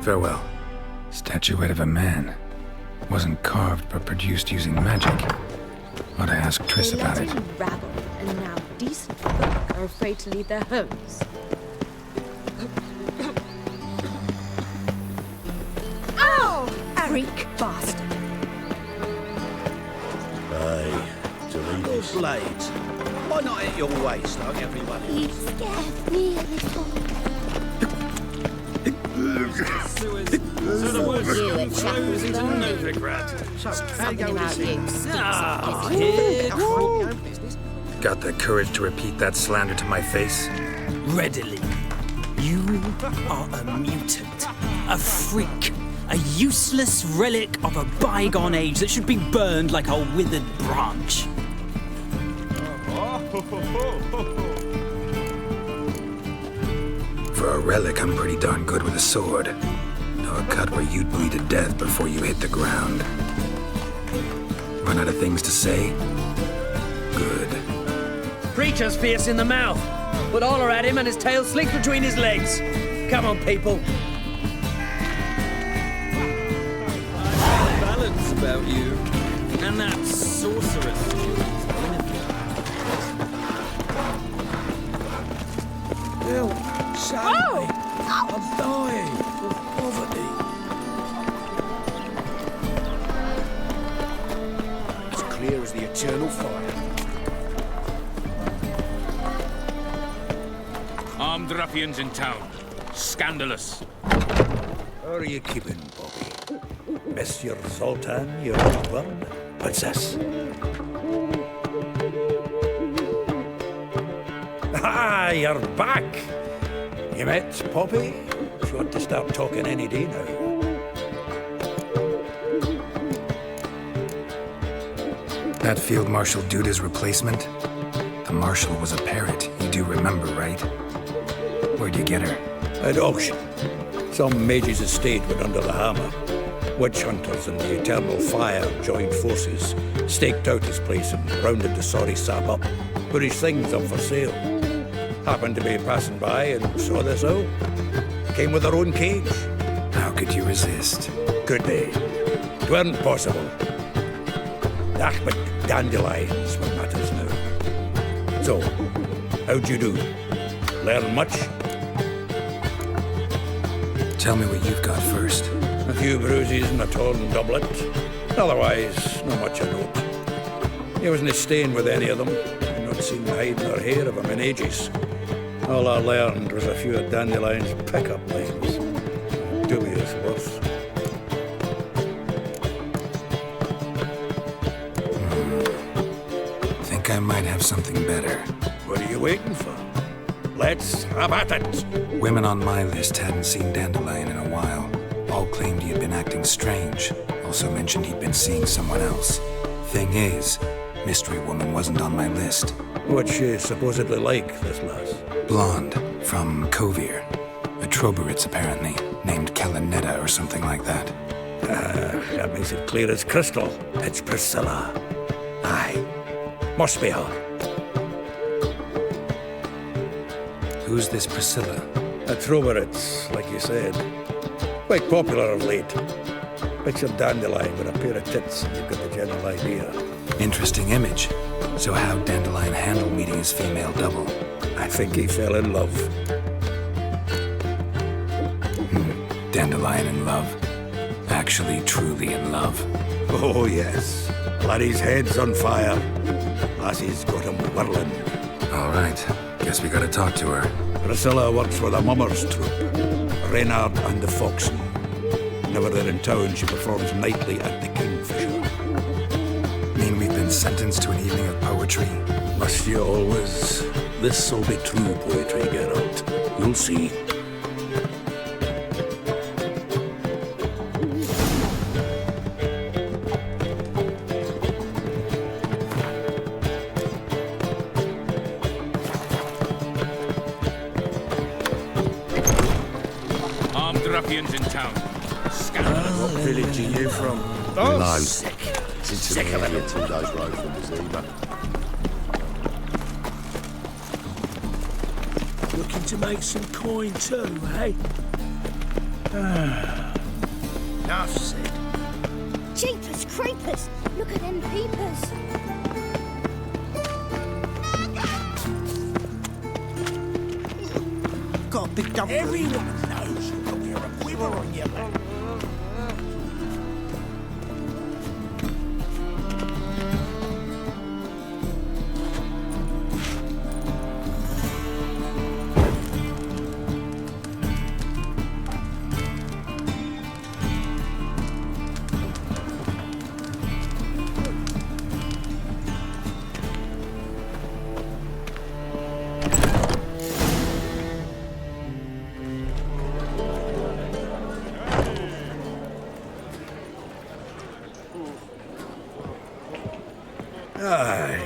Farewell. Statuette of a man. Wasn't carved, but produced using magic. Ought to ask Triss about it. Rabble, and now decent folk are afraid to leave their homes. Oh! Freak bastard. Hey, to leave your blades. Why not at your waist like everyone else? You scared me a little. Got the courage to repeat that slander to my face? Readily. You are a mutant, a freak, a useless relic of a bygone age that should be burned like a withered branch. For a relic, I'm pretty darn good with a sword. Know a cut where you'd bleed to death before you hit the ground. Run out of things to say? Good. Preacher's fierce in the mouth, but holler at him and his tail slick between his legs. Come on, people. Balance about you, and that sorceress. Help! Save me! I'm dying of poverty. It's clear as the eternal fire. Armed ruffians in town. Scandalous. How are you keeping, Bobby? Monsieur Zoltan, your husband? Princess? Ah, you're back! You met Poppy? She ought to start talking any day now. That Field Marshal Duda's replacement? The Marshal was a parrot, you do remember, right? Where'd you get her? At auction. Some mage's estate went under the hammer. Witch hunters and the Eternal Fire joined forces, staked out his place and rounded the sorry sap up, put his things up for sale. Happened to be passing by and saw this out. Came with their own cage. How could you resist? Could they? 'Tweren't possible. Ah, but dandelions what matters now. So, how'd you do? Learn much? Tell me what you've got first. A few bruises and a torn doublet. Otherwise, not much of note. He wasn't staying with any of them. I'd not seen hide nor hair of him in ages. All I learned was a few of Dandelion's pick-up lines. Dubious worth. Think I might have something better. What are you waiting for? Let's have at it! Women on my list hadn't seen Dandelion in a while. All claimed he had been acting strange. Also mentioned he'd been seeing someone else. Thing is, Mystery Woman wasn't on my list. What's she supposedly like, this lass? Blonde, from Kovir. A Troberitz, apparently, named Kalanetta or something like that. That makes it clear as crystal. It's Priscilla. Aye. Must be her. Who's this Priscilla? A Troberitz, like you said. Quite popular of late. Picture Dandelion with a pair of tits and you've got the general idea. Interesting image. So how'd Dandelion handle meeting his female double? I think he fell in love. Dandelion in love. Actually, truly in love. Oh, yes. Laddie's head's on fire. Lassie's got him whirling. All right. Guess we gotta talk to her. Priscilla works with a mummers troupe. Reynard and the Foxen. Whenever they're in town, she performs nightly at the Kingfisher. Mean we've been sentenced to an evening of poetry? Must you always? This'll be true poetry, Geralt. You'll see. Armed ruffians in town. Scandalous. What village are you from? Hello. Sick. It's Sick of intermediate, it. 2 days road from Zeba. Looking to make some coin too, eh? Enough said. Jeepers creepers! Look at them peepers! Got a big dump. Everyone knows you've got a quiver on your back.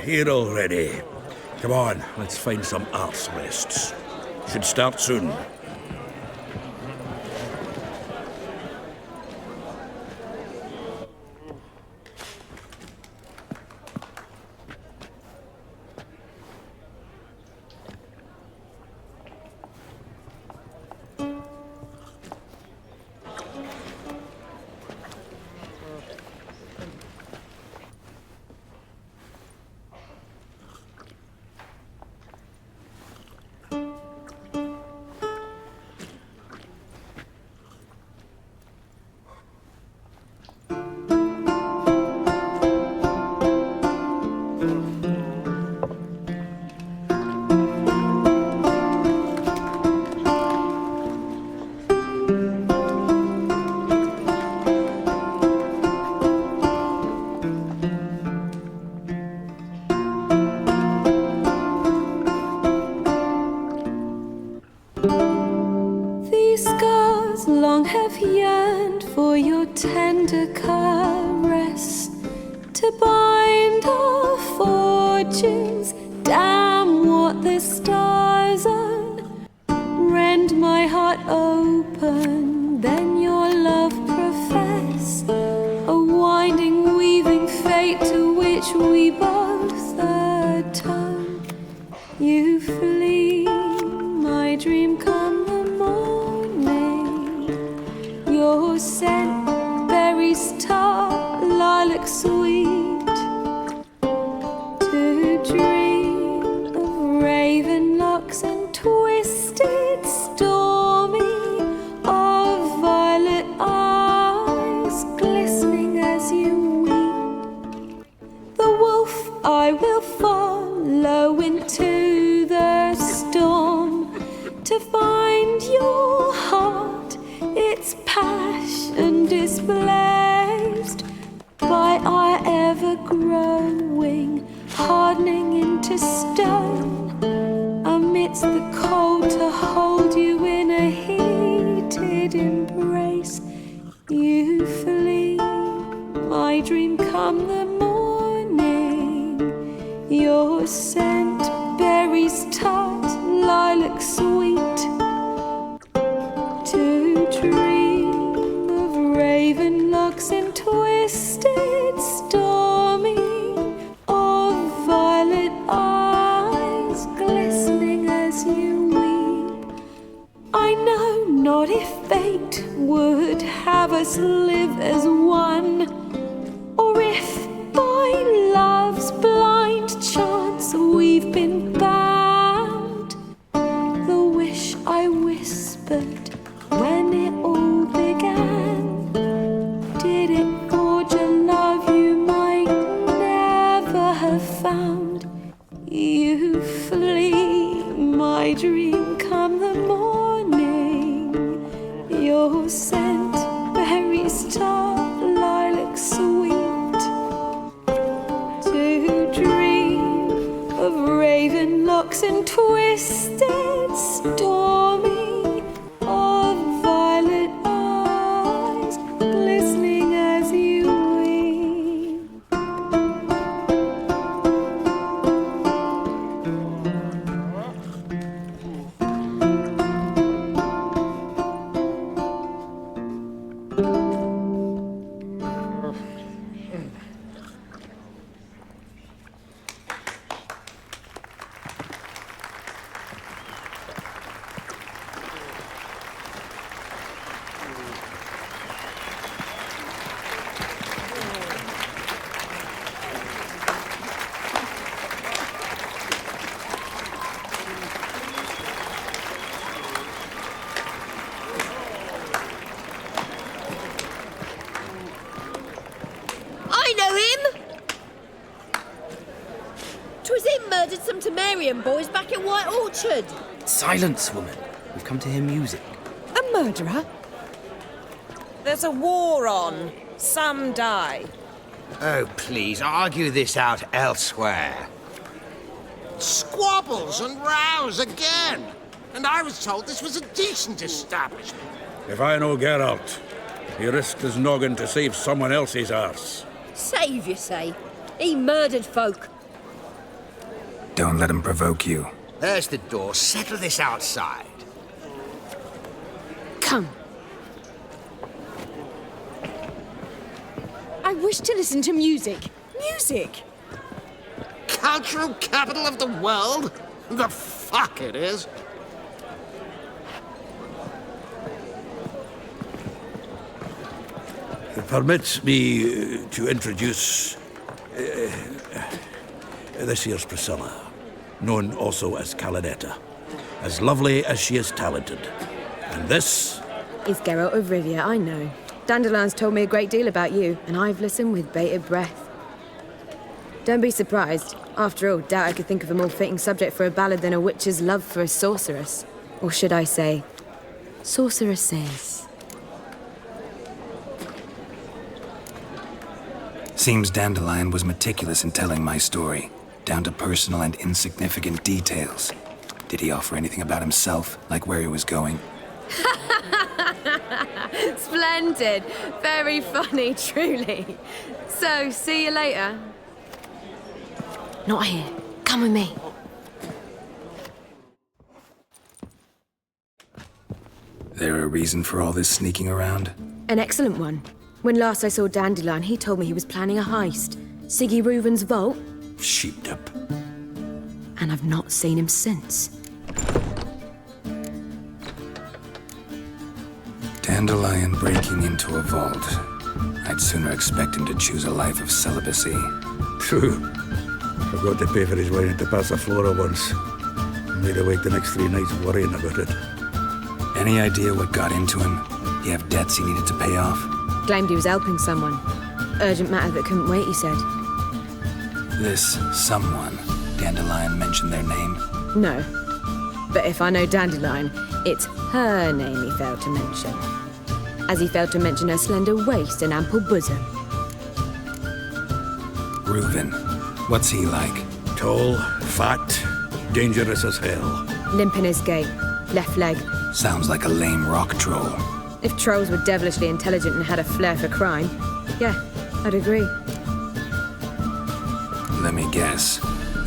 Here already. Come on, let's find some arse rests. Should start soon. These scars long have yearned for your tender caress, to bind our fortunes. Damn what the stars own. Rend my heart open, then your love profess, a winding, weaving fate to which we both atone. You flee, my dream come the morning. Your scent, berries tart, lilac sweet, to dream of raven locks and twisted, stormy, of violet eyes glistening as you weep. The wolf I will follow into the storm, to find your heart, its passion displaced by our ever-growing, hardening into stone, amidst the cold to hold you in a heated embrace. You flee, my dream come the morning. Your scent, berries tart, lilac sweet, to dream of raven locks and twisted, stormy, of violet eyes glistening as you weep. I know not if fate would have us live as one, or if by love's blind chance we've been bound. The wish I whispered when it all began, did it forge a love you might never have found? You flee, my dream come the morning. Your scent, berries tart, lilac sweet, to dream of raven locks and twisted, stormy, of violet eyes glistening as you weep. I know him! 'Twas him murdered some Temerian boys back at White Orchard. Silence, woman. We've come to hear music. A murderer? There's a war on. Some die. Oh, please, argue this out elsewhere. Squabbles and rows again. And I was told this was a decent establishment. If I know Geralt, he risked his noggin to save someone else's arse. Save, you say? He murdered folk. Don't let him provoke you. There's the door. Settle this outside. Come. I wish to listen to music. Music! Cultural capital of the world? The fuck it is. Permit me to introduce this here's Priscilla, known also as Calinetta, as lovely as she is talented. And this is Geralt of Rivia, I know. Dandelion's told me a great deal about you, and I've listened with bated breath. Don't be surprised. After all, doubt I could think of a more fitting subject for a ballad than a witch's love for a sorceress. Or should I say, sorceresses. Seems Dandelion was meticulous in telling my story, down to personal and insignificant details. Did he offer anything about himself, like where he was going? Splendid. Very funny, truly. So, see you later. Not here. Come with me. There a reason for all this sneaking around? An excellent one. When last I saw Dandelion, he told me he was planning a heist. Siggy Reuven's vault. Sheeped up. And I've not seen him since. Dandelion breaking into a vault. I'd sooner expect him to choose a life of celibacy. True. Forgot to pay for his wine at the Passaflora once. Made awake the next 3 nights worrying about it. Any idea what got into him? He have debts he needed to pay off? Claimed he was helping someone. Urgent matter that couldn't wait, he said. This someone, Dandelion mentioned their name? No. But if I know Dandelion, it's her name he failed to mention. As he failed to mention her slender waist and ample bosom. Reuven. What's he like? Tall, fat, dangerous as hell. Limp in his gait. Left leg. Sounds like a lame rock troll. If trolls were devilishly intelligent and had a flair for crime, yeah, I'd agree. Let me guess.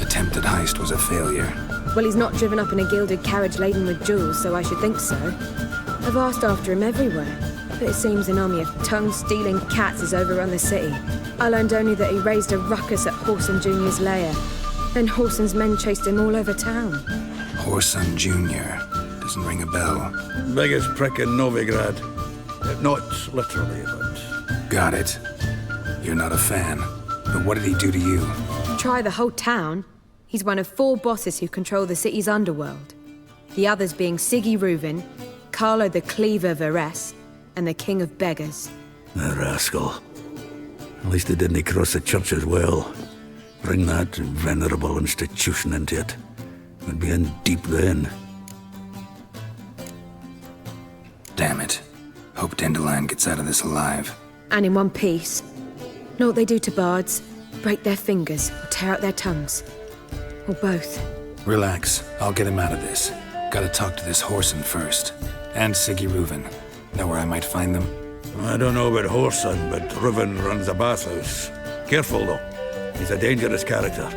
Attempted heist was a failure. Well, he's not driven up in a gilded carriage laden with jewels, so I should think so. I've asked after him everywhere, but it seems an army of tongue-stealing cats has overrun the city. I learned only that he raised a ruckus at Whoreson Jr.'s lair. Then Whoreson's men chased him all over town. Whoreson Jr. Doesn't ring a bell. Biggest prick in Novigrad. Not literally, but... Got it. You're not a fan. But what did he do to you? Try the whole town. He's one of 4 bosses who control the city's underworld. The others being Siggy Reuven, Carlo the Cleaver Varese, and the King of Beggars. The rascal. At least he didn't cross the church as well. Bring that venerable institution into it. We'd be in deep then. Damn it. Hope Dandelion gets out of this alive. And in one piece. Know what they do to bards? Break their fingers or tear out their tongues. Or both. Relax. I'll get him out of this. Gotta talk to this Whoreson first. And Siggy Reuven. Know where I might find them? I don't know about Whoreson, but Reuven runs a bathhouse. Careful, though. He's a dangerous character.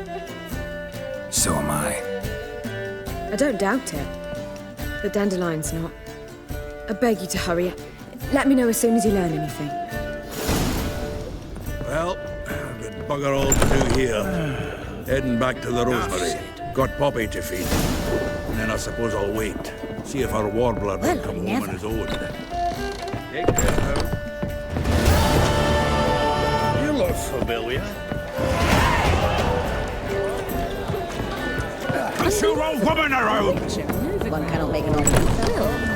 So am I. I don't doubt it. But Dandelion's not. I beg you to hurry. Let me know as soon as you learn anything. Well, I've got bugger all to do here. Heading back to the Rosemary. Got Poppy to feed. And then I suppose I'll wait. See if our warbler will come home on his own. Take care now. You look familiar. There's two old women around! One cannot make an omelet.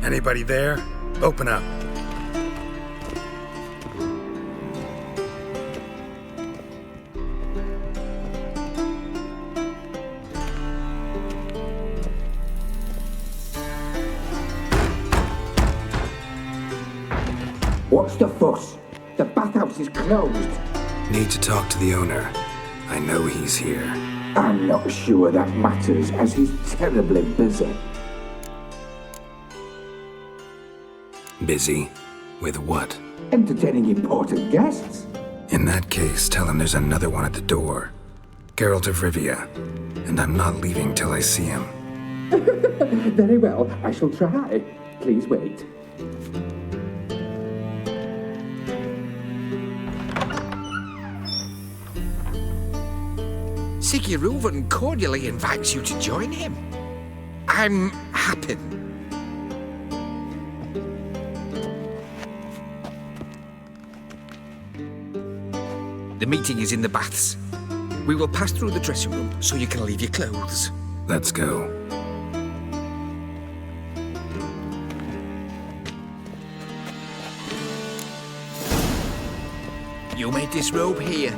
Anybody there? Open up. What's the fuss? The bathhouse is closed. Need to talk to the owner. I know he's here. I'm not sure that matters, as he's terribly busy. Busy? With what? Entertaining important guests. In that case, tell him there's another one at the door. Geralt of Rivia. And I'm not leaving till I see him. Very well, I shall try. Please wait. Siggy Reuven cordially invites you to join him. I'm happy. The meeting is in the baths. We will pass through the dressing room so you can leave your clothes. Let's go. leave this robe here.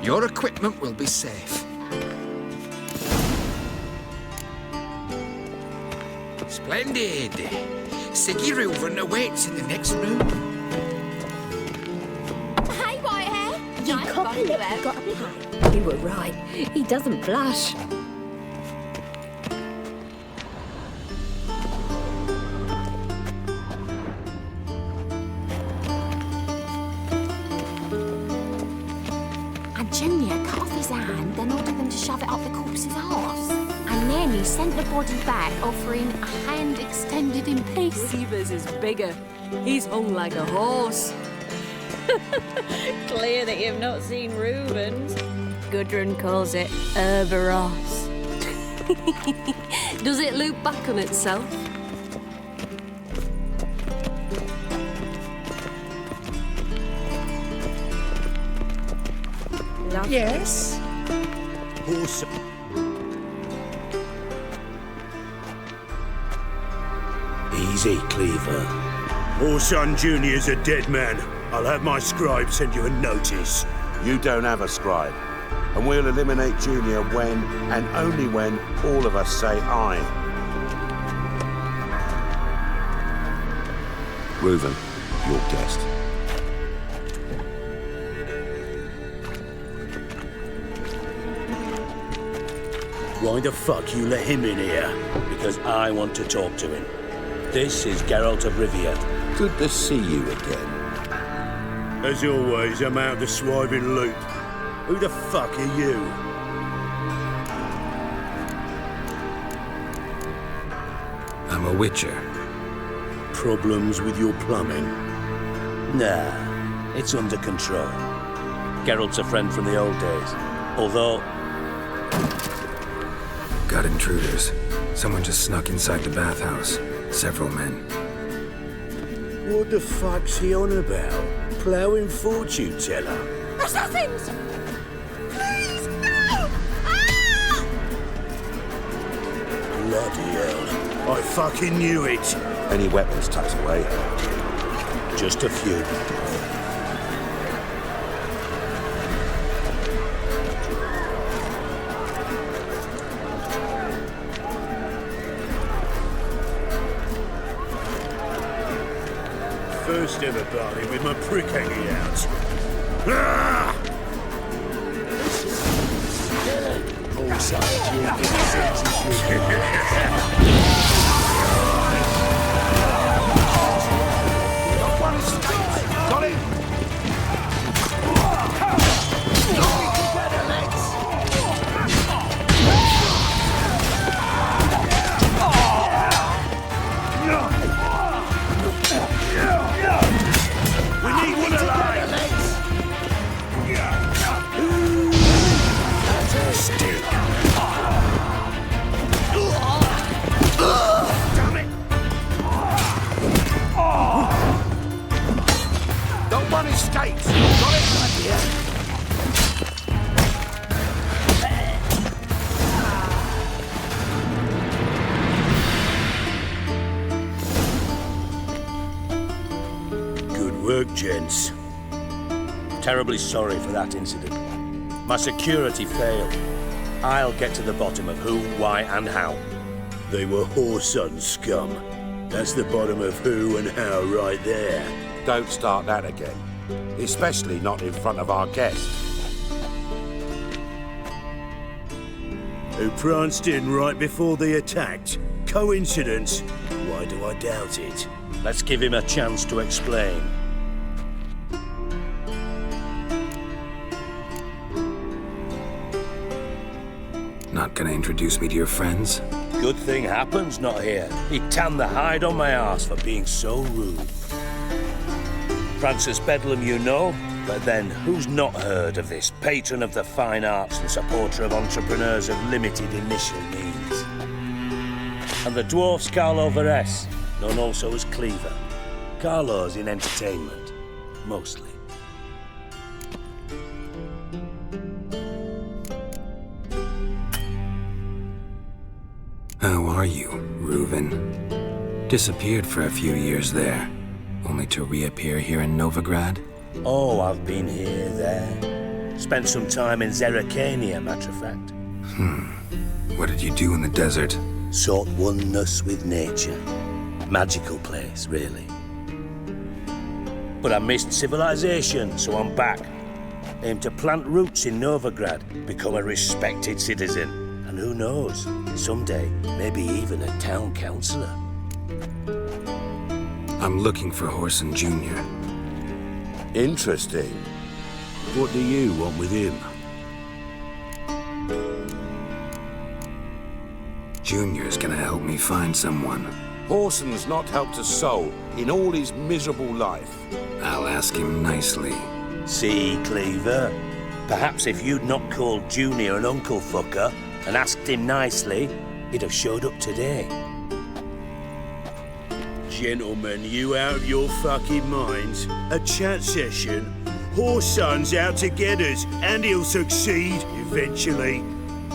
Your equipment will be safe. Splendid. Siggy Reuven awaits in the next room. Hey, Whitehair. You copy it, you got a pie. You were right. He doesn't blush. And Junior cut off his hand, then ordered them to shove it up the corpse's arse. And then he sent the body back, offering a hand extended in peace. Reavers is bigger. He's hung like a horse. Clear that you've not seen Reuben's. Gudrun calls it Herberos. Does it loop back on itself? Yes? Horse. Easy, Cleaver. Orson Jr.'s a dead man. I'll have my scribe send you a notice. You don't have a scribe. And we'll eliminate Junior when, and only when, all of us say aye. Reuven, your guest. Why the fuck you let him in here? Because I want to talk to him. This is Geralt of Rivia. Good to see you again. As always, I'm out the swiving loop. Who the fuck are you? I'm a witcher. Problems with your plumbing? Nah, it's under control. Geralt's a friend from the old days. Although... Got intruders. Someone just snuck inside the bathhouse. Several men. What the fuck's he on about? Ploughing fortune teller? Assassins! Please, no! Ah! Bloody hell. I fucking knew it. Any weapons tucked away? Just a few. First ever party with my prick hanging out. Ah! Got it? We need one alive! Stick. Damn it! Don't one escapes. Got it? Good work, gents. Terribly sorry for that incident. My security failed. I'll get to the bottom of who, why, and how. They were whoreson scum. That's the bottom of who and how right there. Don't start that again. Especially not in front of our guest. Who pranced in right before they attacked. Coincidence? Why do I doubt it? Let's give him a chance to explain. Not gonna introduce me to your friends? Good thing happens not here. He tanned the hide on my arse for being so rude. Francis Bedlam you know, but then who's not heard of this patron of the fine arts and supporter of entrepreneurs of limited initial means? And the dwarf's Carlo Veres, known also as Cleaver. Carlo's in entertainment, mostly. How are you, Reuven? Disappeared for a few years there, only to reappear here in Novigrad? Oh, I've been here, there. Spent some time in Zerrikania, matter of fact. What did you do in the desert? Sought oneness with nature. Magical place, really. But I missed civilization, so I'm back. Aim to plant roots in Novigrad, become a respected citizen. And who knows, someday, maybe even a town councillor. I'm looking for Horson Jr. Interesting. What do you want with him? Junior's gonna help me find someone. Horson's not helped a soul in all his miserable life. I'll ask him nicely. See, Cleaver? Perhaps if you'd not called Junior an uncle fucker and asked him nicely, he'd have showed up today. Gentlemen, you out of your fucking minds? A chat session? Horson's out to get us, and he'll succeed eventually.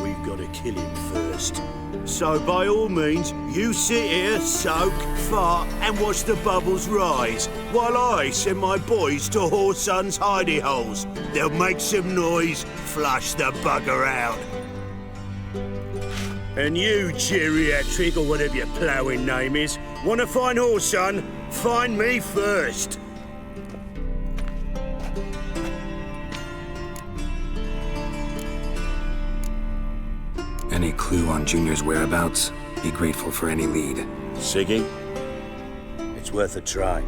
We've got to kill him first. So by all means, you sit here, soak, fart, and watch the bubbles rise, while I send my boys to Horson's hidey holes. They'll make some noise, flush the bugger out. And you, geriatric, or whatever your ploughing name is, want to find Horson? Find me first. Any clue on Junior's whereabouts? Be grateful for any lead. Siggy? It's worth a try.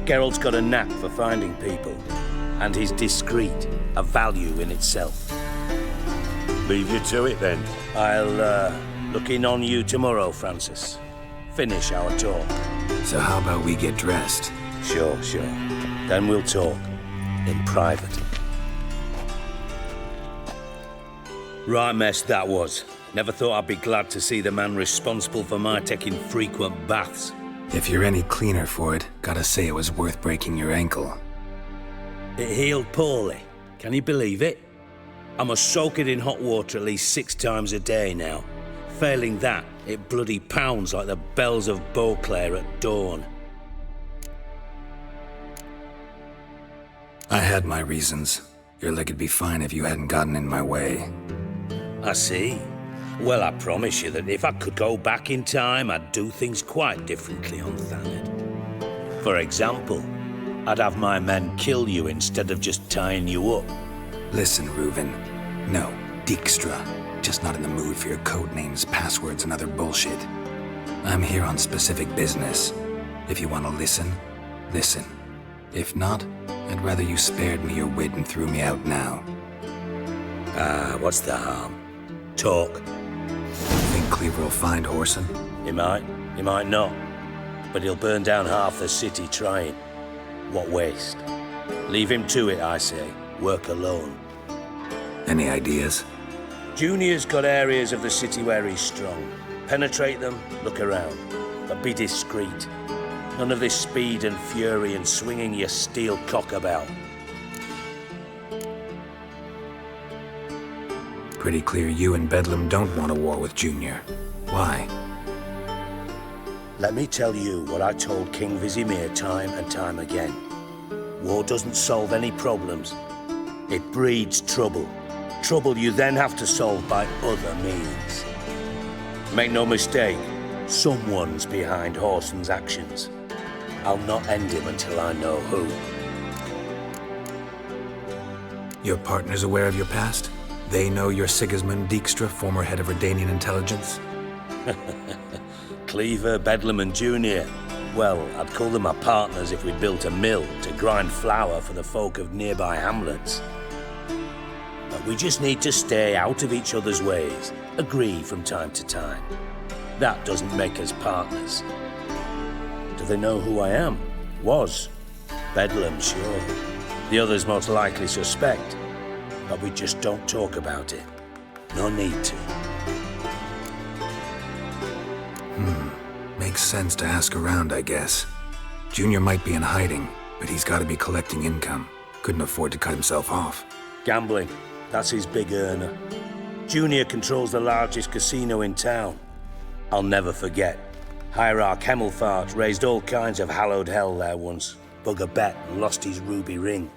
Geralt's got a knack for finding people, and he's discreet, a value in itself. Leave you to it then. I'll look in on you tomorrow, Francis. Finish our talk. So how about we get dressed? Sure. Then we'll talk. In private. Right mess that was. Never thought I'd be glad to see the man responsible for my taking frequent baths. If you're any cleaner for it, gotta say it was worth breaking your ankle. It healed poorly. Can you believe it? I must soak it in hot water at least 6 times a day now. Failing that, it bloody pounds like the bells of Beauclair at dawn. I had my reasons. Your leg would be fine if you hadn't gotten in my way. I see. Well, I promise you that if I could go back in time, I'd do things quite differently on Thanedd. For example, I'd have my men kill you instead of just tying you up. Listen, Reuven. No, Diykstra. Just not in the mood for your code names, passwords, and other bullshit. I'm here on specific business. If you want to listen, listen. If not, I'd rather you spared me your wit and threw me out now. What's the harm? Talk. Think Cleaver will find Horson? He might not. But he'll burn down half the city trying. What waste? Leave him to it, I say. Work alone. Any ideas? Junior's got areas of the city where he's strong. Penetrate them, look around. But be discreet. None of this speed and fury and swinging your steel cock about. Pretty clear you and Bedlam don't want a war with Junior. Why? Let me tell you what I told King Vizimir time and time again. War doesn't solve any problems. It breeds trouble. Trouble you then have to solve by other means. Make no mistake, someone's behind Horson's actions. I'll not end him until I know who. Your partner's aware of your past? They know you're Sigismund Diykstra, former head of Redanian intelligence? Cleaver, Bedlam and Junior. Well, I'd call them my partners if we built a mill to grind flour for the folk of nearby hamlets. But we just need to stay out of each other's ways, agree from time to time. That doesn't make us partners. Do they know who I am? Was. Bedlam, sure. The others most likely suspect. But we just don't talk about it. No need to. Makes sense to ask around, I guess. Junior might be in hiding, but he's got to be collecting income. Couldn't afford to cut himself off. Gambling. That's his big earner. Junior controls the largest casino in town. I'll never forget. Hierarch Hemmelfart raised all kinds of hallowed hell there once. bugger bet and lost his ruby ring.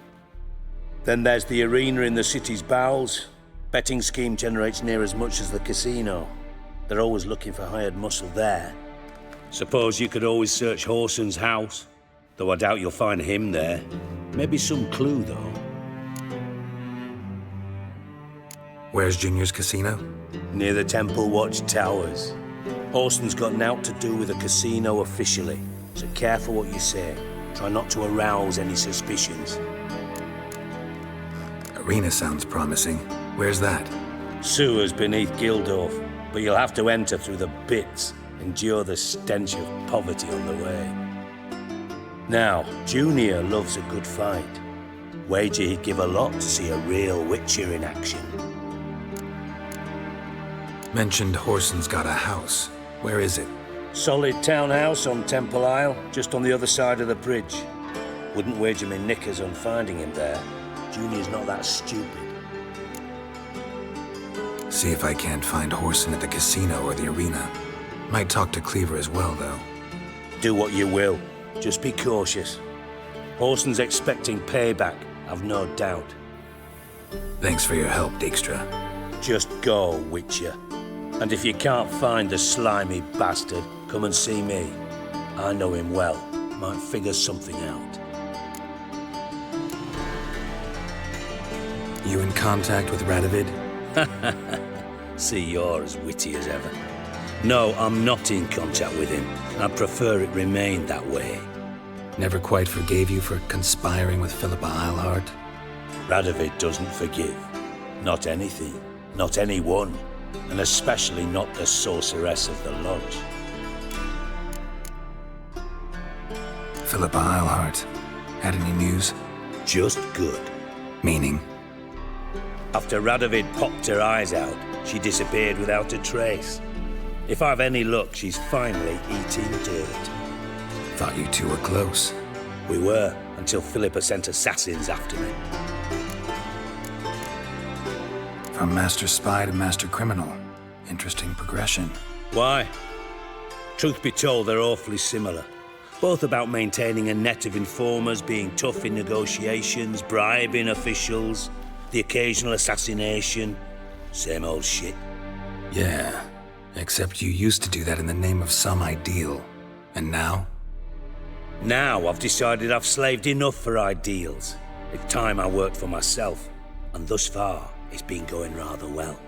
Then there's the arena in the city's bowels. Betting scheme generates near as much as the casino. They're always looking for hired muscle there. Suppose you could always search Horson's house, though I doubt you'll find him there. Maybe some clue, though. Where's Junior's casino? Near the Temple Watch Towers. Horson's got naught to do with the casino officially, so careful what you say. Try not to arouse any suspicions. Arena sounds promising. Where's that? Sewers beneath Gildorf, but you'll have to enter through the bits, endure the stench of poverty on the way. Now, Junior loves a good fight. Wager he'd give a lot to see a real Witcher in action. Mentioned Horson's got a house. Where is it? Solid townhouse on Temple Isle, just on the other side of the bridge. Wouldn't wager me knickers on finding him there. Junior's not that stupid. See if I can't find Horson at the casino or the arena. Might talk to Cleaver as well, though. Do what you will. Just be cautious. Horson's expecting payback, I've no doubt. Thanks for your help, Diykstra. Just go, Witcher. And if you can't find the slimy bastard, come and see me. I know him well. Might figure something out. You in contact with Radovid? See, you're as witty as ever. No, I'm not in contact with him. I'd prefer it remained that way. Never quite forgave you for conspiring with Philippa Eilhart? Radovid doesn't forgive. Not anything. Not anyone. And especially not the sorceress of the Lodge. Philippa Eilhart. Had any news? Just good. Meaning? After Radovid popped her eyes out, she disappeared without a trace. If I've any luck, she's finally eating dirt. Thought you two were close. We were, until Philippa sent assassins after me. From master spy to master criminal. Interesting progression. Why? Truth be told, they're awfully similar. Both about maintaining a net of informers, being tough in negotiations, bribing officials, the occasional assassination. Same old shit. Yeah, except you used to do that in the name of some ideal. And now? Now I've decided I've slaved enough for ideals. It's time I worked for myself. And thus far, it's been going rather well.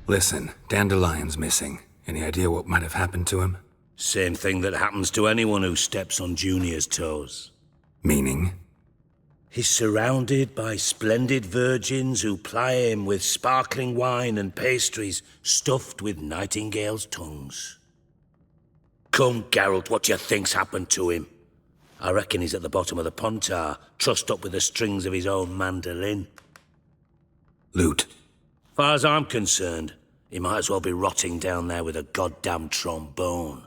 Listen, Dandelion's missing. Any idea what might have happened to him? Same thing that happens to anyone who steps on Junior's toes. Meaning? He's surrounded by splendid virgins who ply him with sparkling wine and pastries stuffed with nightingales' tongues. Come, Geralt, what do you think's happened to him? I reckon he's at the bottom of the Pontar, trussed up with the strings of his own mandolin. Loot. Far as I'm concerned, he might as well be rotting down there with a goddamn trombone.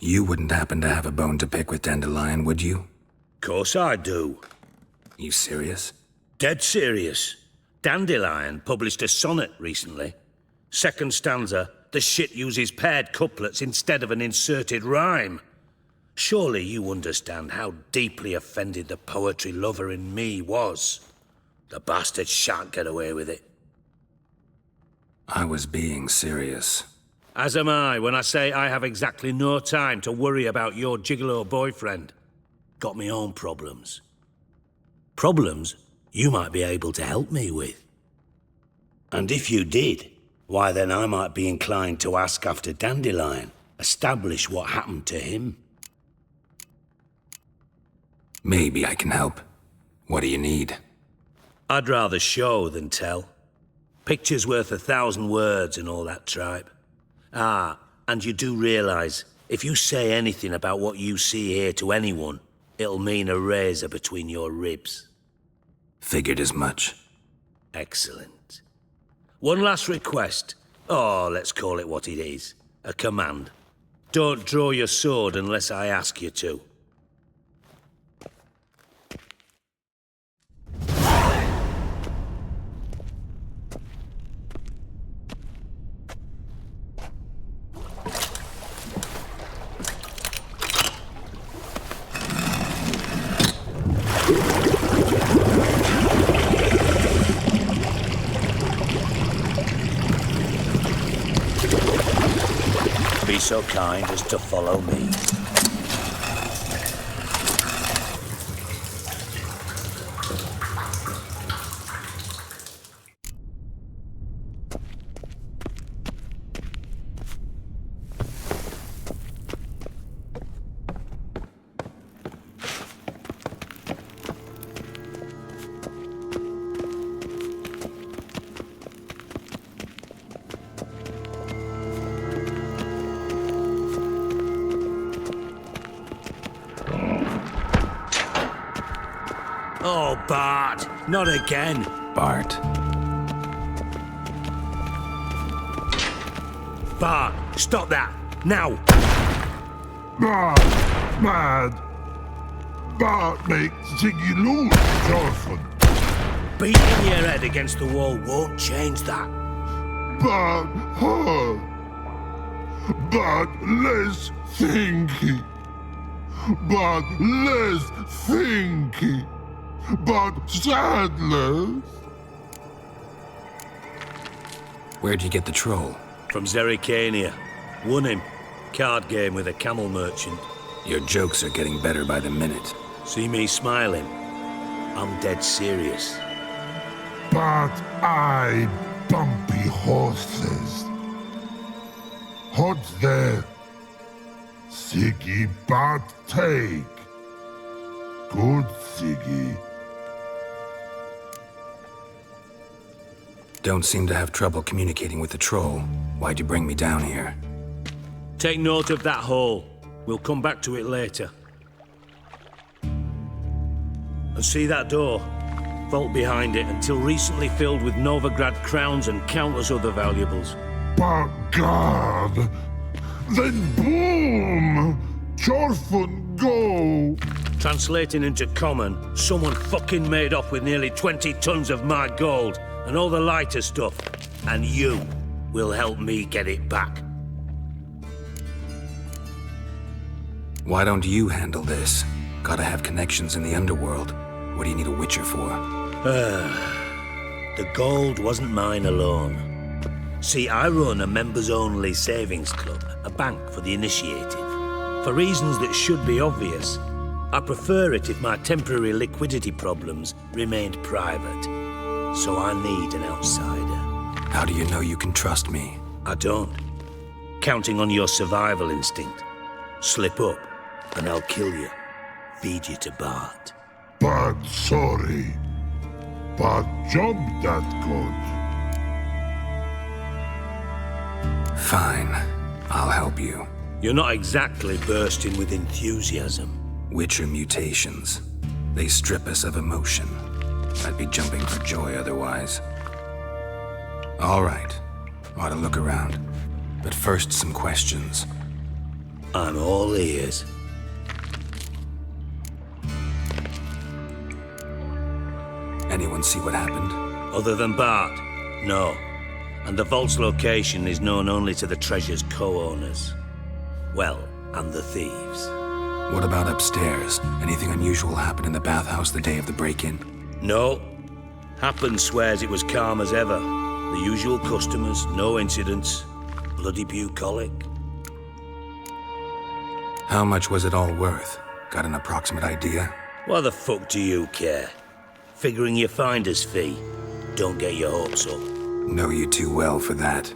You wouldn't happen to have a bone to pick with Dandelion, would you? Course I do. You serious? Dead serious. Dandelion published a sonnet recently. Second stanza, the shit uses paired couplets instead of an inserted rhyme. Surely you understand how deeply offended the poetry lover in me was. The bastard shan't get away with it. I was being serious. As am I when I say I have exactly no time to worry about your gigolo boyfriend. Got me own problems. Problems you might be able to help me with. And if you did, why then I might be inclined to ask after Dandelion, establish what happened to him. Maybe I can help. What do you need? I'd rather show than tell. Picture's worth 1,000 words and all that tripe. Ah, and you do realize, if you say anything about what you see here to anyone, it'll mean a razor between your ribs. Figured as much. Excellent. One last request. Oh, let's call it what it is. A command. Don't draw your sword unless I ask you to. so kind as to follow me. Oh, Bart, not again. Bart. Bart, stop that, now. Bart, mad. Bart makes Ziggy lose, Jorfin. Beating your head against the wall won't change that. Bart hurt. Bart less thinky. Bart less thinky. But sadness. Where'd you get the troll? From Zerrikania. Won him. Card game with a camel merchant. Your jokes are getting better by the minute. See me smiling? I'm dead serious. But I bumpy horses. What's there? Siggy but take. Good Siggy. Don't seem to have trouble communicating with the troll. Why'd you bring me down here? Take note of that hole. We'll come back to it later. And see that door? Vault behind it, until recently filled with Novigrad crowns and countless other valuables. But God! Then boom! Jorfin go! Translating into common, someone fucking made off with nearly 20 tons of my gold and all the lighter stuff. And you will help me get it back. Why don't you handle this? Gotta have connections in the underworld. What do you need a witcher for? The gold wasn't mine alone. See, I run a members-only savings club, a bank for the initiated. For reasons that should be obvious, I prefer it if my temporary liquidity problems remained private. So I need an outsider. How do you know you can trust me? I don't. Counting on your survival instinct. Slip up, and I'll kill you. Feed you to Bart. But sorry. But job that good. Fine. I'll help you. You're not exactly bursting with enthusiasm. Witcher mutations. They strip us of emotion. I'd be jumping for joy otherwise. All right. Ought to look around. But first, some questions. I'm all ears. Anyone see what happened? Other than Bart? No. And the vault's location is known only to the treasure's co-owners. Well, and the thieves. What about upstairs? Anything unusual happen in the bathhouse the day of the break-in? No. Happen swears it was calm as ever. The usual customers, no incidents. Bloody bucolic. How much was it all worth? Got an approximate idea? Why the fuck do you care? Figuring your finder's fee. Don't get your hopes up. Know you too well for that.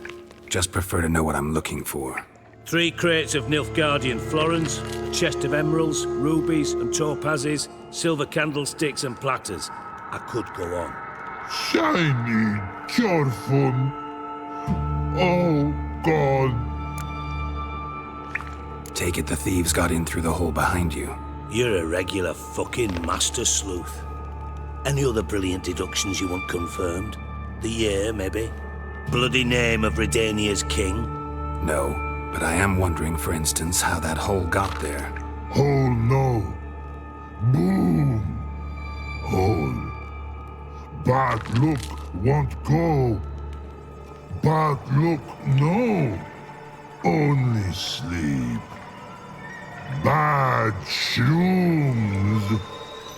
Just prefer to know what I'm looking for. 3 crates of Nilfgaardian florins, a chest of emeralds, rubies and topazes, silver candlesticks and platters. I could go on. Shiny Jorfin. Oh, God. Take it the thieves got in through the hole behind you. You're a regular fucking master sleuth. Any other brilliant deductions you want confirmed? The year, maybe? Bloody name of Redania's king? No, but I am wondering, for instance, how that hole got there. Hole no. Boom. Hole. Bad look won't go. Bad look no. Only sleep. Bad shrooms.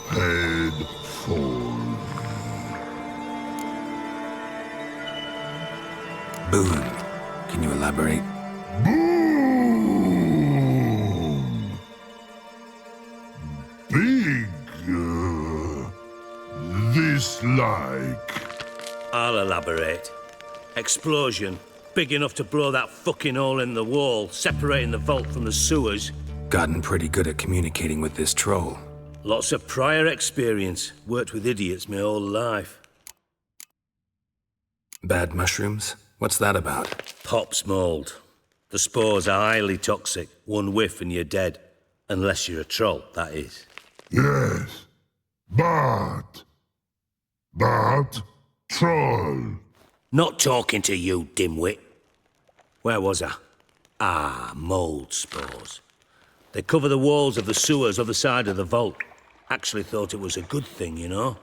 Head falls. Boom. Can you elaborate? Boom! big this like? I'll elaborate. Explosion. Big enough to blow that fucking hole in the wall, separating the vault from the sewers. Gotten pretty good at communicating with this troll. Lots of prior experience. Worked with idiots my whole life. Bad mushrooms? What's that about? Pops mold. The spores are highly toxic. One whiff and you're dead. Unless you're a troll, that is. Yes, but troll. Not talking to you, dimwit. Where was I? Ah, mold spores. They cover the walls of the sewers other side of the vault. Actually thought it was a good thing, you know?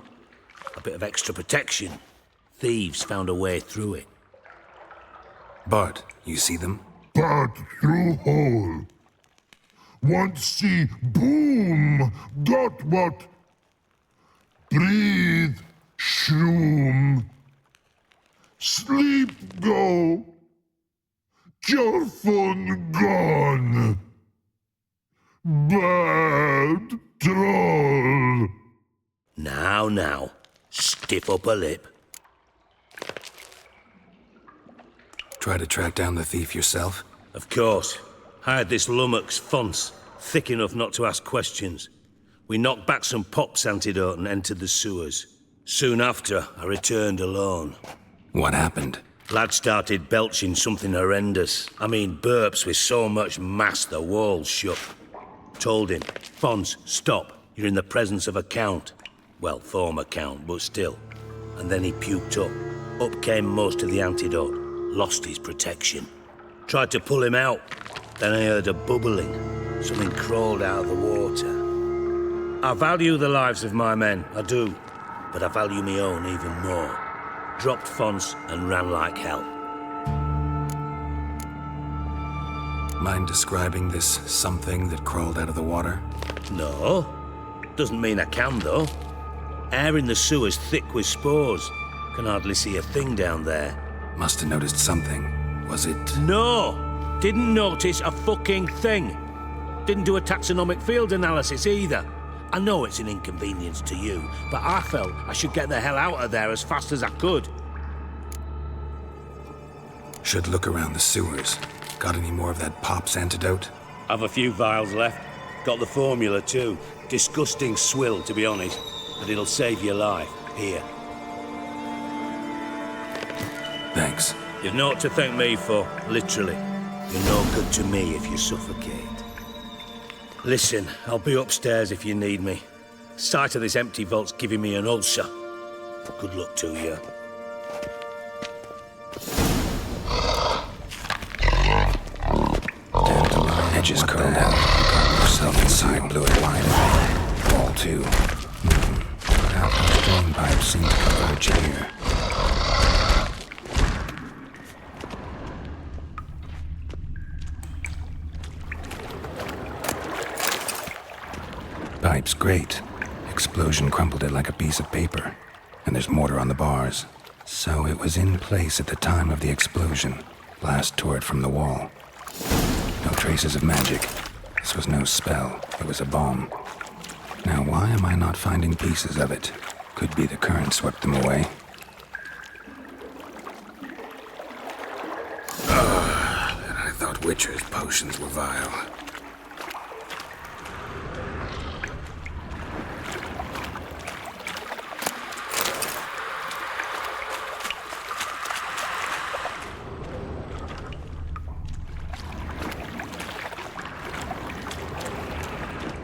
A bit of extra protection. Thieves found a way through it. Bart, you see them? Part through hole. Want see boom, got what? Breathe, shroom. Sleep go. Your phone gone. Bad troll. Now, stiff up a lip. Try to track down the thief yourself? Of course. Hired this lummox, Fonce, thick enough not to ask questions. We knocked back some Pop's antidote and entered the sewers. Soon after, I returned alone. What happened? Lad started belching something horrendous. I mean, burps with so much mass the walls shook. Told him, Fonce, stop. You're in the presence of a count. Well, former count, but still. And then he puked up. Up came most of the antidote. Lost his protection. Tried to pull him out. Then I heard a bubbling. Something crawled out of the water. I value the lives of my men, I do. But I value my own even more. Dropped Fonce and ran like hell. Mind describing this something that crawled out of the water? No. Doesn't mean I can, though. Air in the sewer's thick with spores. Can hardly see a thing down there. Must have noticed something. Was it? No! Didn't notice a fucking thing. Didn't do a taxonomic field analysis either. I know it's an inconvenience to you, but I felt I should get the hell out of there as fast as I could. Should look around the sewers. Got any more of that Pop's antidote? I've a few vials left. Got the formula too. Disgusting swill, to be honest. But it'll save your life. Here. Thanks. You've naught to thank me for, literally. You're no good to me if you suffocate. Listen, I'll be upstairs if you need me. Sight of this empty vault's giving me an ulcer. Good luck to you. Dandelion edges curled out. Got yourself inside, blew it wide. Wall too. Out those drain pipes seem to converge here. Pipe's great. Explosion crumpled it like a piece of paper. And there's mortar on the bars. So it was in place at the time of the explosion. Blast tore it from the wall. No traces of magic. This was no spell. It was a bomb. Now why am I not finding pieces of it? Could be the current swept them away. And I thought Witcher's potions were vile.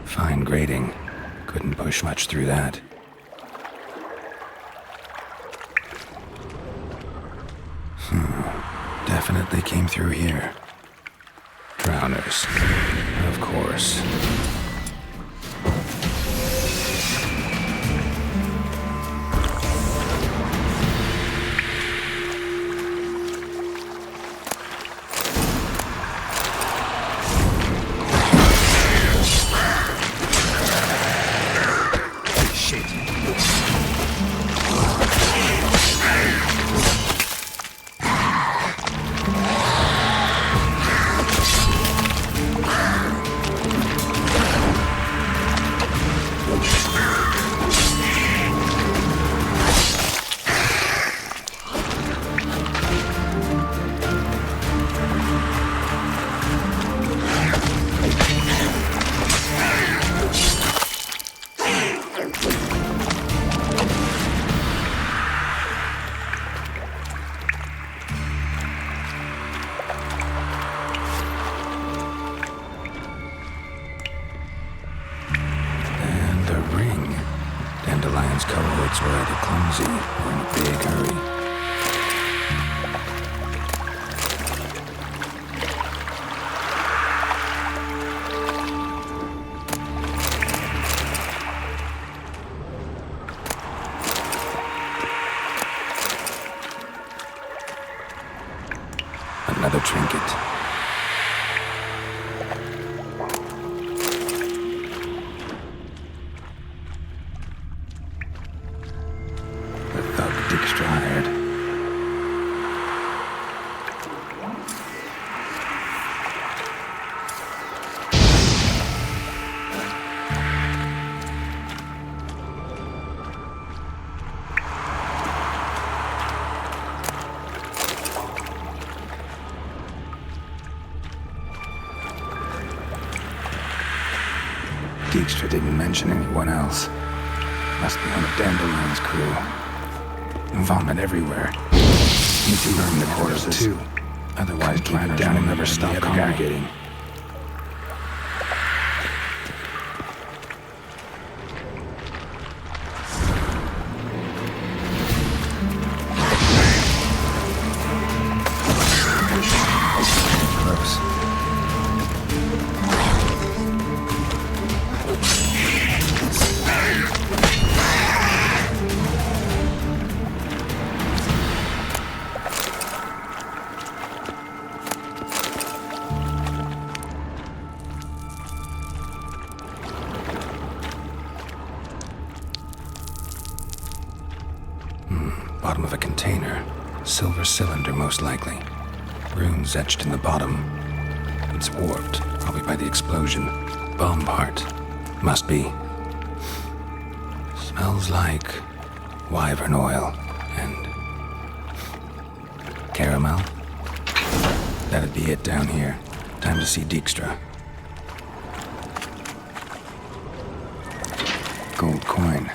Fine grating. Couldn't push much through that. Definitely came through here. Drowners. Of course. Dandelion's cohorts were either clumsy or in a big hurry. Another trinket. The thug Diykstra hired. Diykstra didn't mention anyone else. Must be one of Dandelion's crew. Vomit everywhere. Need to learn the quarters too. Otherwise, planners will never stop congregating. Bottom of a container. Silver cylinder, most likely. Runes etched in the bottom. It's warped, probably by the explosion. Bomb part. Must be. Smells like wyvern oil and caramel. That'd be it down here. Time to see Diykstra. Gold coin.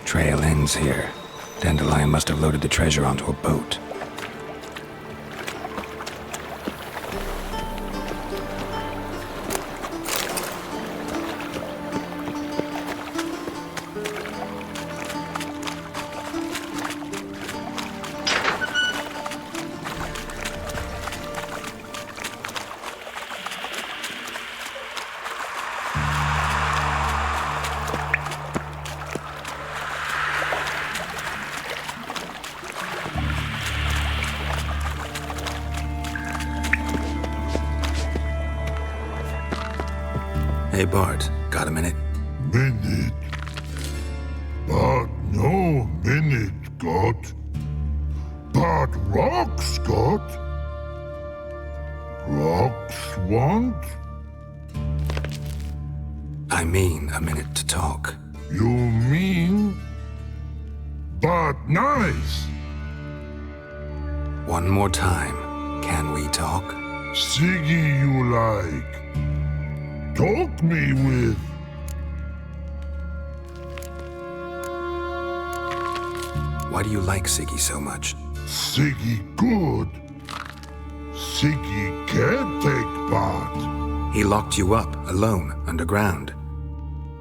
Trail ends here. Dandelion must have loaded the treasure onto a boat. Hey Bart, got a minute? Minute? But no minute got. But rocks got. Rocks want? I mean a minute to talk. You mean? But nice. One more time. Can we talk? Siggy you like. Talk me with. Why do you like Siggy so much? Siggy good. Siggy can't take part. He locked you up, alone, underground.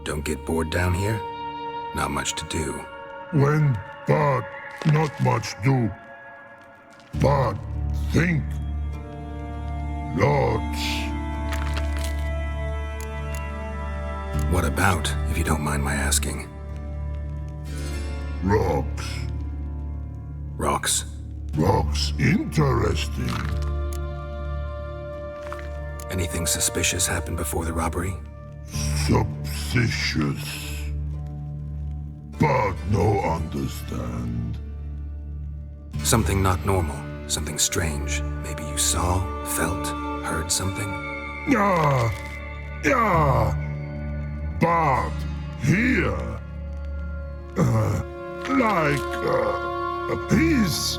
Don't get bored down here? Not much to do. When but not much do. But think. Lots. What about, if you don't mind my asking? Rocks. Rocks? Rocks interesting. Anything suspicious happened before the robbery? Suspicious. But no understand. Something not normal. Something strange. Maybe you saw, felt, heard something? Yeah. But here, his.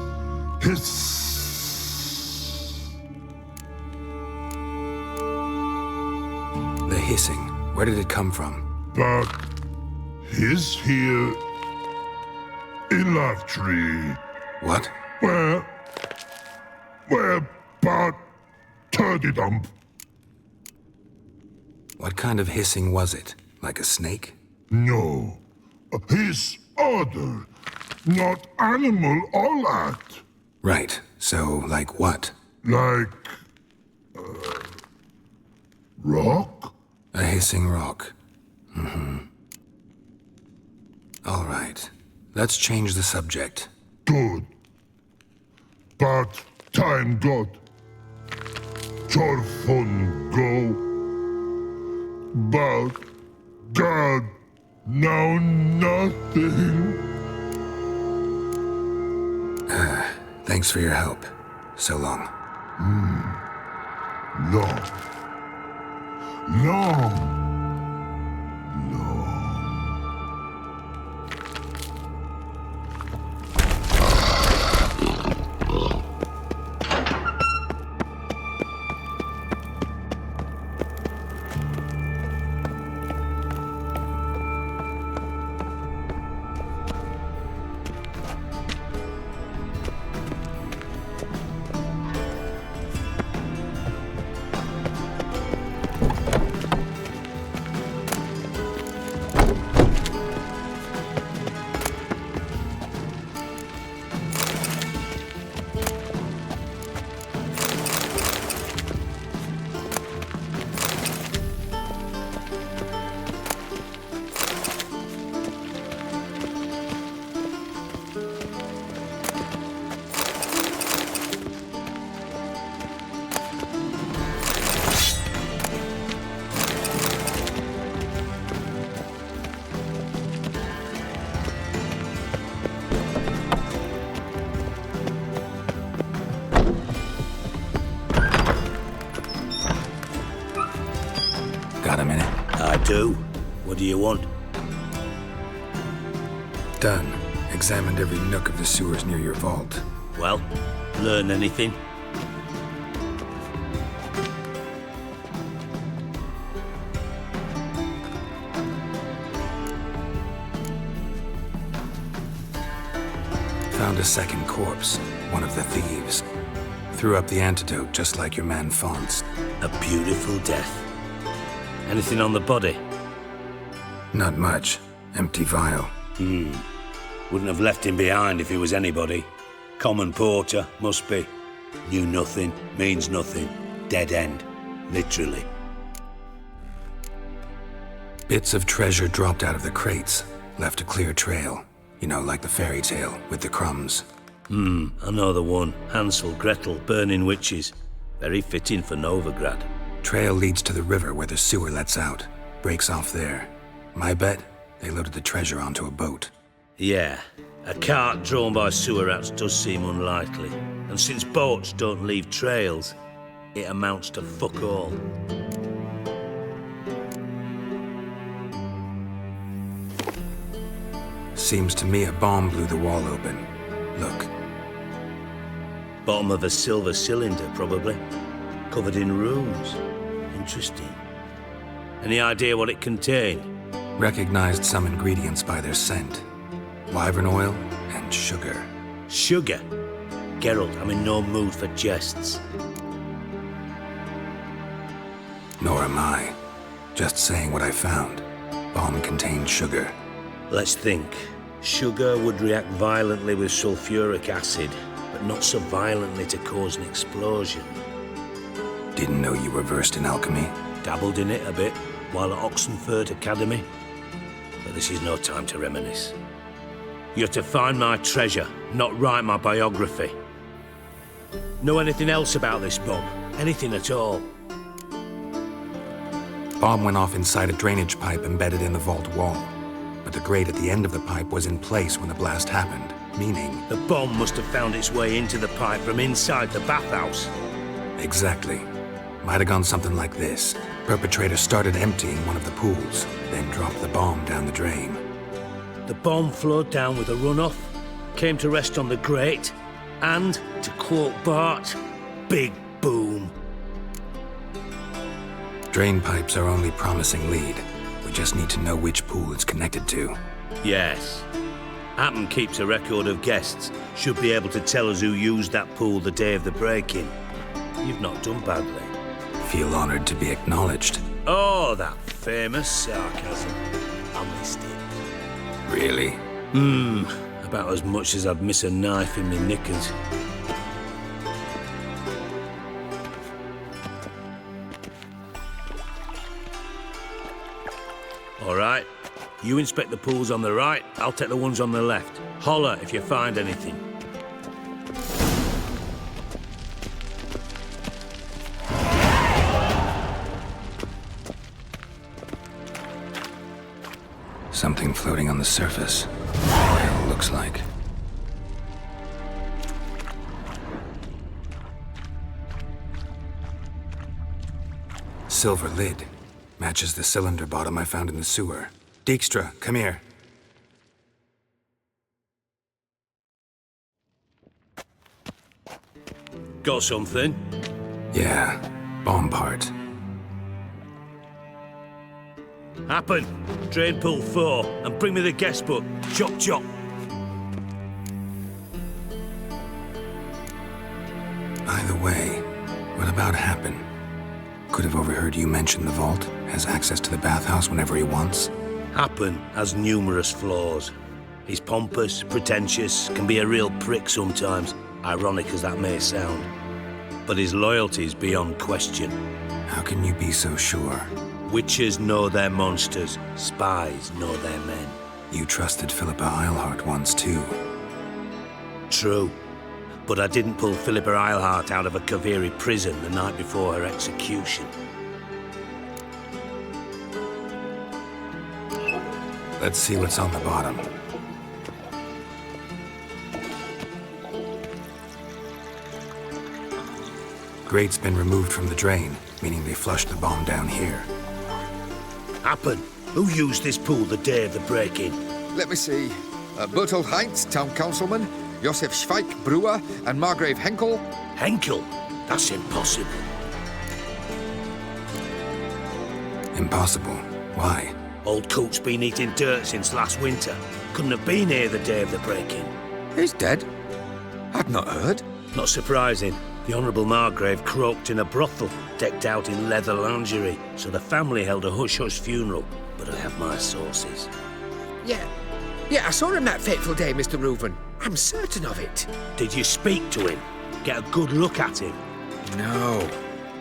The hissing, where did it come from? But his here in Love Tree. What? Where but turkey dump. What kind of hissing was it? Like a snake? No. His other, not animal or that. Right. So, like what? Like... rock? A hissing rock. All right. Let's change the subject. Good. But time got. Torfun go. But God, now nothing. Thanks for your help. So long. Long. Long. Got a minute? I do. What do you want? Done. Examined every nook of the sewers near your vault. Well, learn anything? Found a second corpse, one of the thieves. Threw up the antidote just like your man Fonz. A beautiful death. Anything on the body? Not much. Empty vial. Wouldn't have left him behind if he was anybody. Common porter, must be. Knew nothing, means nothing. Dead end. Literally. Bits of treasure dropped out of the crates. Left a clear trail. You know, like the fairy tale, with the crumbs. I know the one. Hansel, Gretel, burning witches. Very fitting for Novigrad. Trail leads to the river where the sewer lets out. Breaks off there. My bet, they loaded the treasure onto a boat. Yeah. A cart drawn by sewer rats does seem unlikely. And since boats don't leave trails, it amounts to fuck all. Seems to me a bomb blew the wall open. Look. Bottom of a silver cylinder, probably. Covered in runes. Interesting. Any idea what it contained? Recognized some ingredients by their scent. Wyvern oil and sugar. Sugar? Geralt, I'm in no mood for jests. Nor am I. Just saying what I found. Bomb contained sugar. Let's think. Sugar would react violently with sulfuric acid, but not so violently to cause an explosion. Didn't know you were versed in alchemy. Dabbled in it a bit while at Oxenford Academy. But this is no time to reminisce. You're to find my treasure, not write my biography. Know anything else about this bomb? Anything at all? Bomb went off inside a drainage pipe embedded in the vault wall. But the grate at the end of the pipe was in place when the blast happened, meaning... The bomb must have found its way into the pipe from inside the bathhouse. Exactly. Might have gone something like this. Perpetrator started emptying one of the pools, then dropped the bomb down the drain. The bomb flowed down with a runoff, came to rest on the grate, and, to quote Bart, big boom. Drain pipes are only promising lead. We just need to know which pool it's connected to. Yes. Appen keeps a record of guests. Should be able to tell us who used that pool the day of the break-in. You've not done badly. Feel honored to be acknowledged. Oh, that famous sarcasm. I missed it. Really? About as much as I'd miss a knife in me knickers. All right. You inspect the pools on the right, I'll take the ones on the left. Holler if you find anything. Something floating on the surface. Oil, looks like. Silver lid. Matches the cylinder bottom I found in the sewer. Diykstroi, come here. Got something? Yeah, bomb part. Happen. Drain pool 4, and bring me the guest book. Chop chop. Either way, what about Happen? Could have overheard you mention the vault, has access to the bathhouse whenever he wants. Happen has numerous flaws. He's pompous, pretentious, can be a real prick sometimes, ironic as that may sound. But his loyalty's beyond question. How can you be so sure? Witches know their monsters, spies know their men. You trusted Philippa Eilhart once too. True. But I didn't pull Philippa Eilhart out of a Kaviri prison the night before her execution. Let's see what's on the bottom. Grate's been removed from the drain, meaning they flushed the bomb down here. Happen. Who used this pool the day of the break-in? Let me see. Bertolt Heinz, town councilman, Josef Schweik, brewer, and Margrave Henkel. Henkel? That's impossible. Impossible? Why? Old coot's been eating dirt since last winter. Couldn't have been here the day of the break-in. He's dead? I'd not heard. Not surprising. The Honourable Margrave croaked in a brothel, decked out in leather lingerie, so the family held a hush-hush funeral. But I have my sources. Yeah, I saw him that fateful day, Mr. Reuven. I'm certain of it. Did you speak to him? Get a good look at him? No.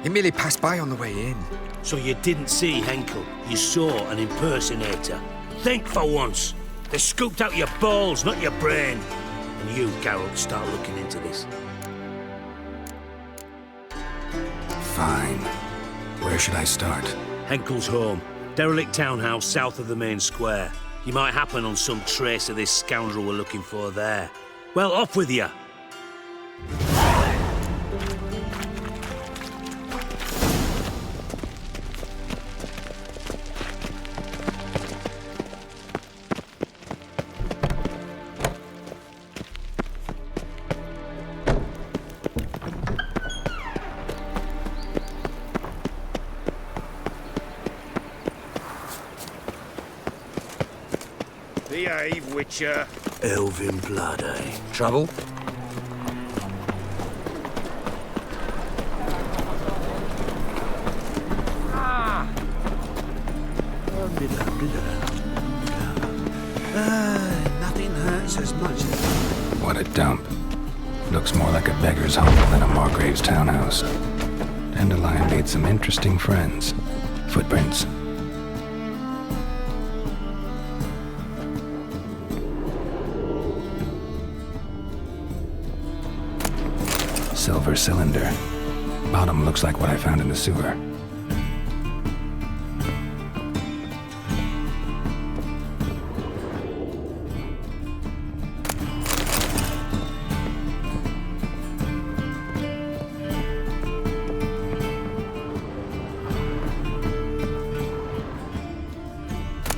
He merely passed by on the way in. So you didn't see Henkel? You saw an impersonator? Think for once. They scooped out your balls, not your brain. And you, Geralt, start looking into this. Fine. Where should I start? Henkel's home. Derelict townhouse south of the main square. You might happen on some trace of this scoundrel we're looking for there. Well, off with you! Behave, Witcher. Elven blood, eh? Trouble? Nothing hurts as much as... What a dump. Looks more like a beggar's hovel than a Margrave's townhouse. Dandelion made some interesting friends. Footprints. Silver cylinder. Bottom looks like what I found in the sewer.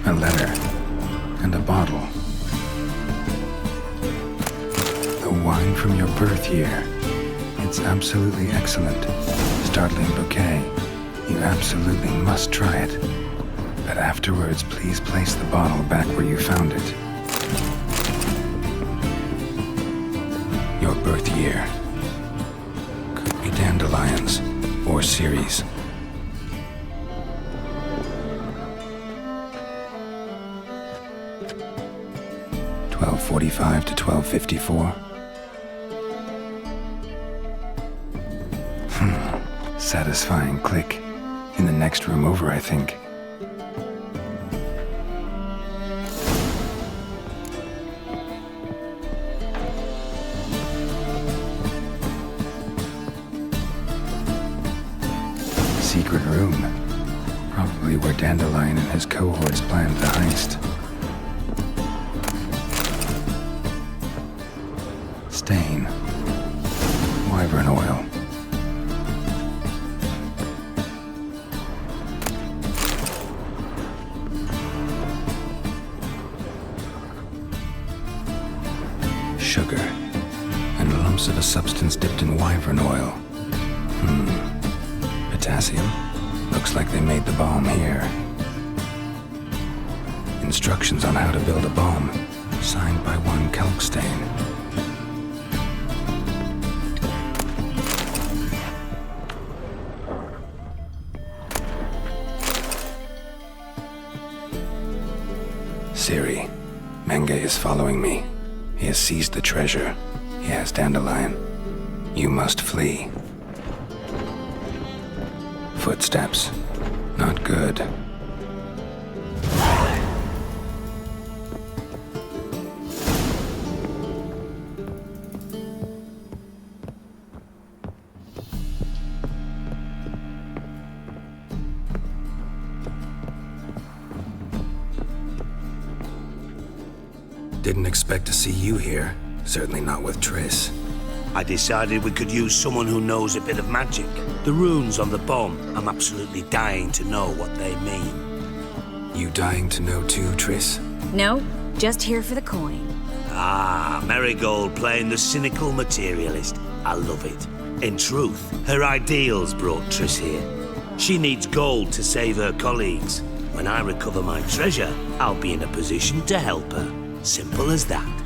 A letter. And a bottle. The wine from your birth year. It's absolutely excellent. Startling bouquet. You absolutely must try it. But afterwards, please place the bottle back where you found it. Your birth year. Could be dandelions or Ceres. 12:45 to 12:54. Satisfying click. In the next room over, I think. Secret room. Probably where Dandelion and his cohorts planned the heist. Stain. Wyvern oil. Sugar. And lumps of a substance dipped in wyvern oil. Potassium? Looks like they made the bomb here. Instructions on how to build a bomb. Signed by one Kelkstain. Siri, Menge is following me. He has seized the treasure. He has Dandelion. You must flee. Footsteps. Not good. Didn't expect to see you here. Certainly not with Triss. I decided we could use someone who knows a bit of magic. The runes on the bomb, I'm absolutely dying to know what they mean. You dying to know too, Triss? No, just here for the coin. Ah, Marigold playing the cynical materialist. I love it. In truth, her ideals brought Triss here. She needs gold to save her colleagues. When I recover my treasure, I'll be in a position to help her. Simple as that.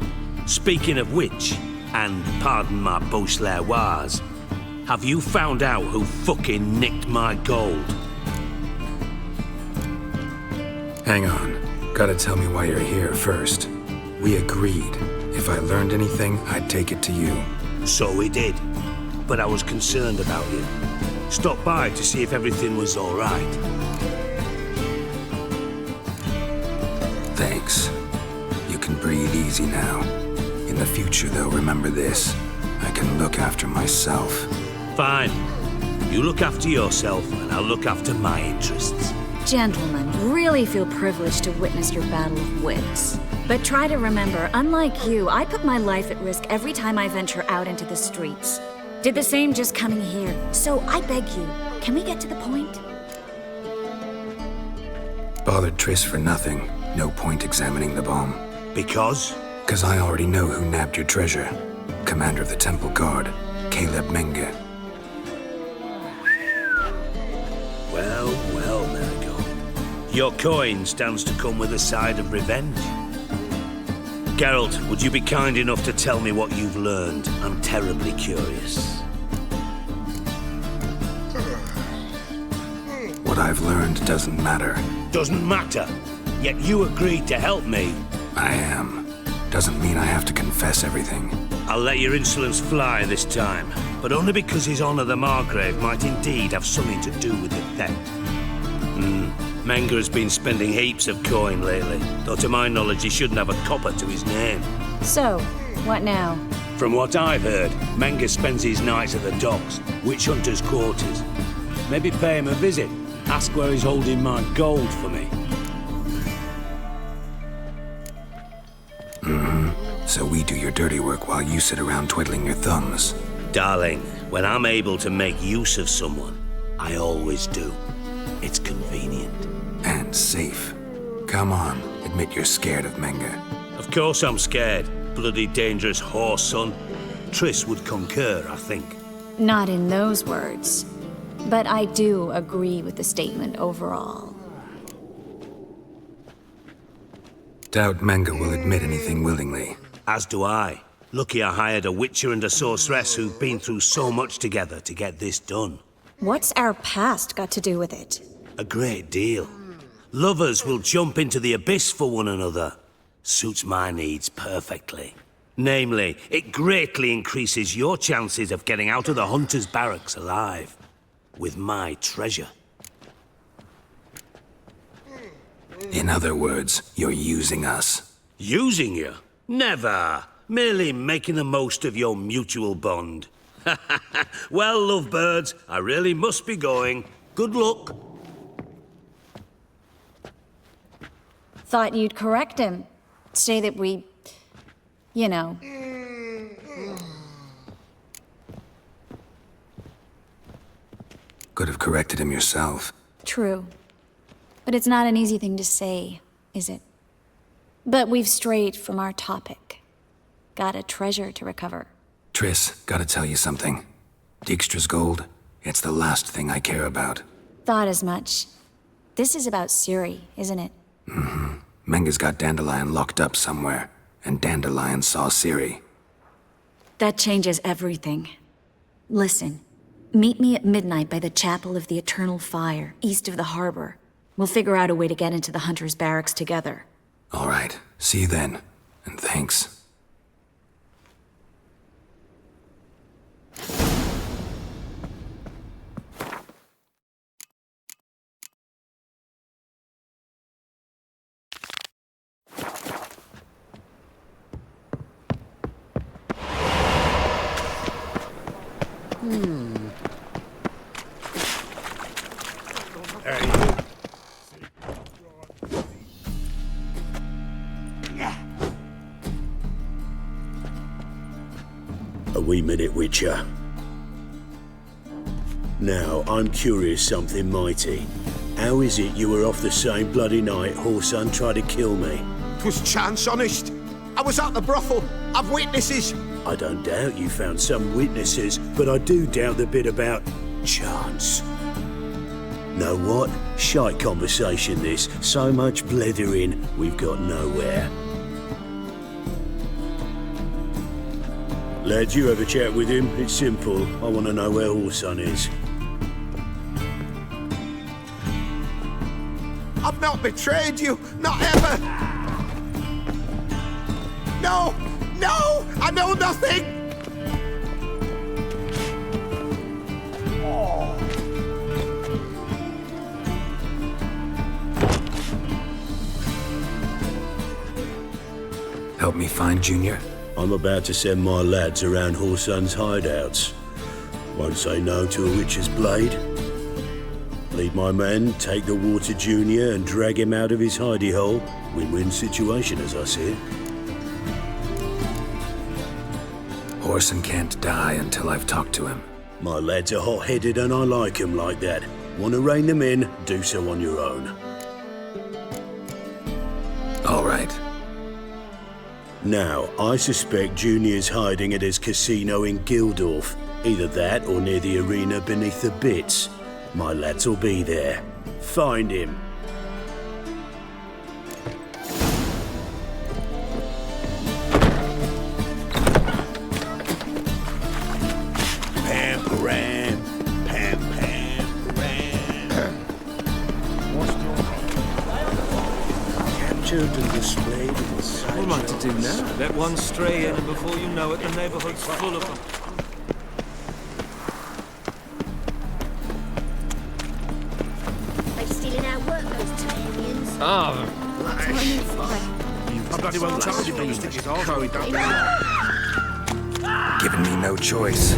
Speaking of which, and pardon my Beauclervoise, have you found out who fucking nicked my gold? Hang on. Gotta tell me why you're here first. We agreed. If I learned anything, I'd take it to you. So we did. But I was concerned about you. Stopped by to see if everything was all right. Thanks. You can breathe easy now. In the future, though, remember this. I can look after myself. Fine. You look after yourself, and I'll look after my interests. Gentlemen, really feel privileged to witness your battle of wits. But try to remember, unlike you, I put my life at risk every time I venture out into the streets. Did the same just coming here. So I beg you, can we get to the point? Bothered Triss for nothing. No point examining the bomb. Because? Because I already know who nabbed your treasure. Commander of the Temple Guard, Caleb Menge. Well, Marigold. Your coin stands to come with a side of revenge. Geralt, would you be kind enough to tell me what you've learned? I'm terribly curious. What I've learned doesn't matter. Doesn't matter? Yet you agreed to help me. I am. Doesn't mean I have to confess everything. I'll let your insolence fly this time, but only because His Honor the Margrave might indeed have something to do with the theft. Menge has been spending heaps of coin lately, though to my knowledge he shouldn't have a copper to his name. So, what now? From what I've heard, Menge spends his nights at the docks, witch hunters' quarters. Maybe pay him a visit, ask where he's holding my gold for me. So we do your dirty work while you sit around twiddling your thumbs. Darling, when I'm able to make use of someone, I always do. It's convenient. And safe. Come on, admit you're scared of Menge. Of course I'm scared. Bloody dangerous horse, son. Triss would concur, I think. Not in those words. But I do agree with the statement overall. Doubt Menge will admit anything willingly. As do I. Lucky I hired a witcher and a sorceress who've been through so much together to get this done. What's our past got to do with it? A great deal. Lovers will jump into the abyss for one another. Suits my needs perfectly. Namely, it greatly increases your chances of getting out of the hunter's barracks alive. With my treasure. In other words, you're using us. Using you? Never. Merely making the most of your mutual bond. Well, lovebirds, I really must be going. Good luck. Thought you'd correct him. Say that we... you know. Could have corrected him yourself. True. But it's not an easy thing to say, is it? But we've strayed from our topic. Got a treasure to recover. Triss, gotta tell you something. Dijkstra's gold, it's the last thing I care about. Thought as much. This is about Ciri, isn't it? Mm-hmm. Menga's got Dandelion locked up somewhere, and Dandelion saw Ciri. That changes everything. Listen, meet me at midnight by the Chapel of the Eternal Fire, east of the harbor. We'll figure out a way to get into the Hunter's barracks together. All right, see you then, and thanks. A wee minute, Witcher. Now, I'm curious something mighty. How is it you were off the same bloody night Whoreson tried to kill me? 'Twas chance, honest. I was at the brothel. I've witnesses. I don't doubt you found some witnesses, but I do doubt the bit about chance. Know what? Shite conversation this. So much blethering, we've got nowhere. Lads, you have a chat with him. It's simple. I want to know where Whoreson is. I've not betrayed you. Not ever. No! No! I know nothing! Help me find Junior? I'm about to send my lads around Whoreson's hideouts. Won't say no to a witch's blade. Lead my men, take the water Junior and drag him out of his hidey hole. Win-win situation, as I see it. Whoreson can't die until I've talked to him. My lads are hot-headed and I like 'em like that. Want to rein them in, do so on your own. All right. Now, I suspect Junior's hiding at his casino in Gildorf. Either that or near the arena beneath the bits. My lads will be there. Find him. Pam-param, pam-pam-param. Captured and displayed in the side. What am I to do now? Let one stray in, and before you know it, the neighborhood's full of them. They're stealing our work, those Temerians. Ah, I bloody well told you don't stick his arse where he don't. Giving me no choice.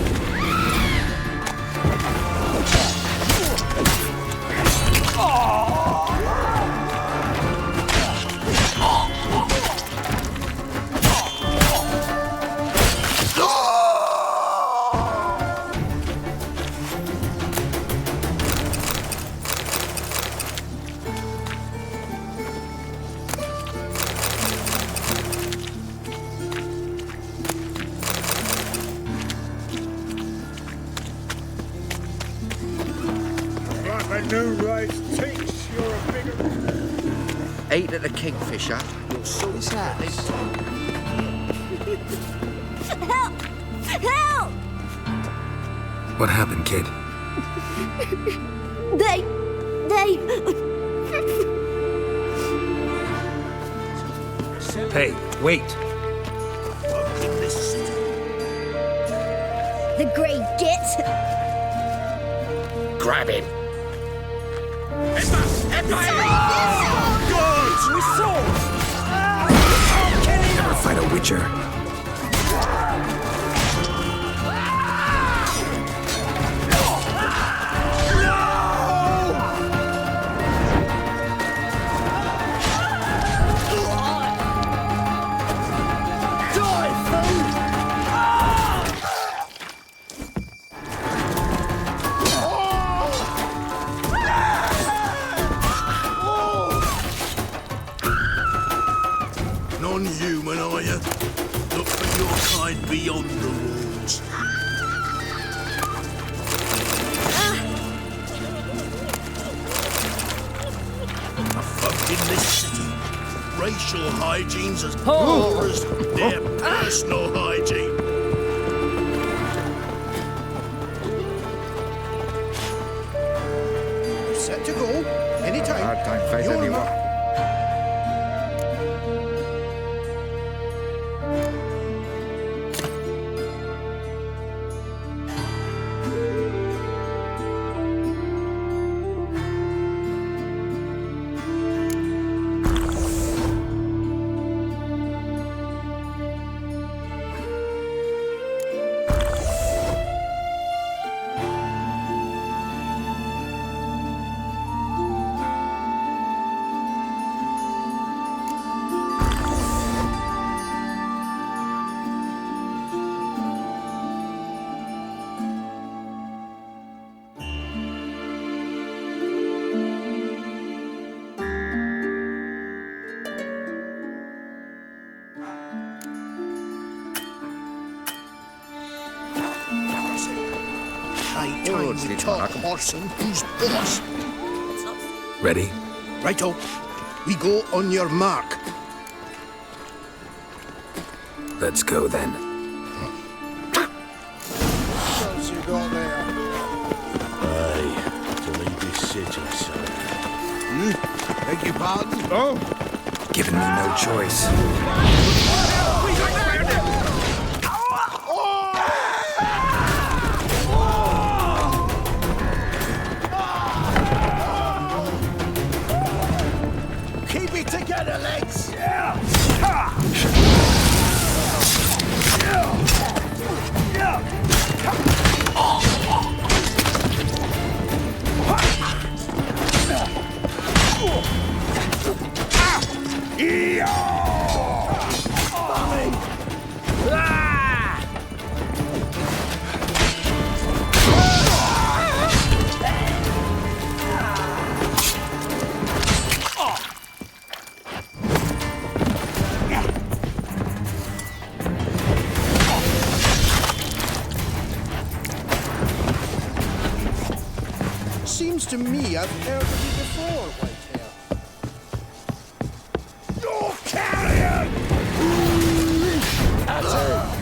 New rights takes you're a bigger. 8 at the Kingfisher. You'll sort this out. Help! Help! What happened, kid? They... Hey, wait. The great git. Grab him. Never fight a witcher. Non-human, are you? Look for your kind beyond the walls. A fuck in this city. Racial hygiene's as poor as their personal hygiene. Set to go. Anytime. Hard time face You're anyone. not- Talk Orson, who's boss? Ready? Righto. We go on your mark. Let's go then. What's you got there? Aye, to leave this city, son. Beg your pardon? Oh! Given me no choice. Keep it together, lads! Seems to me I've heard of you before, Whitehair. You're carrion! That's it!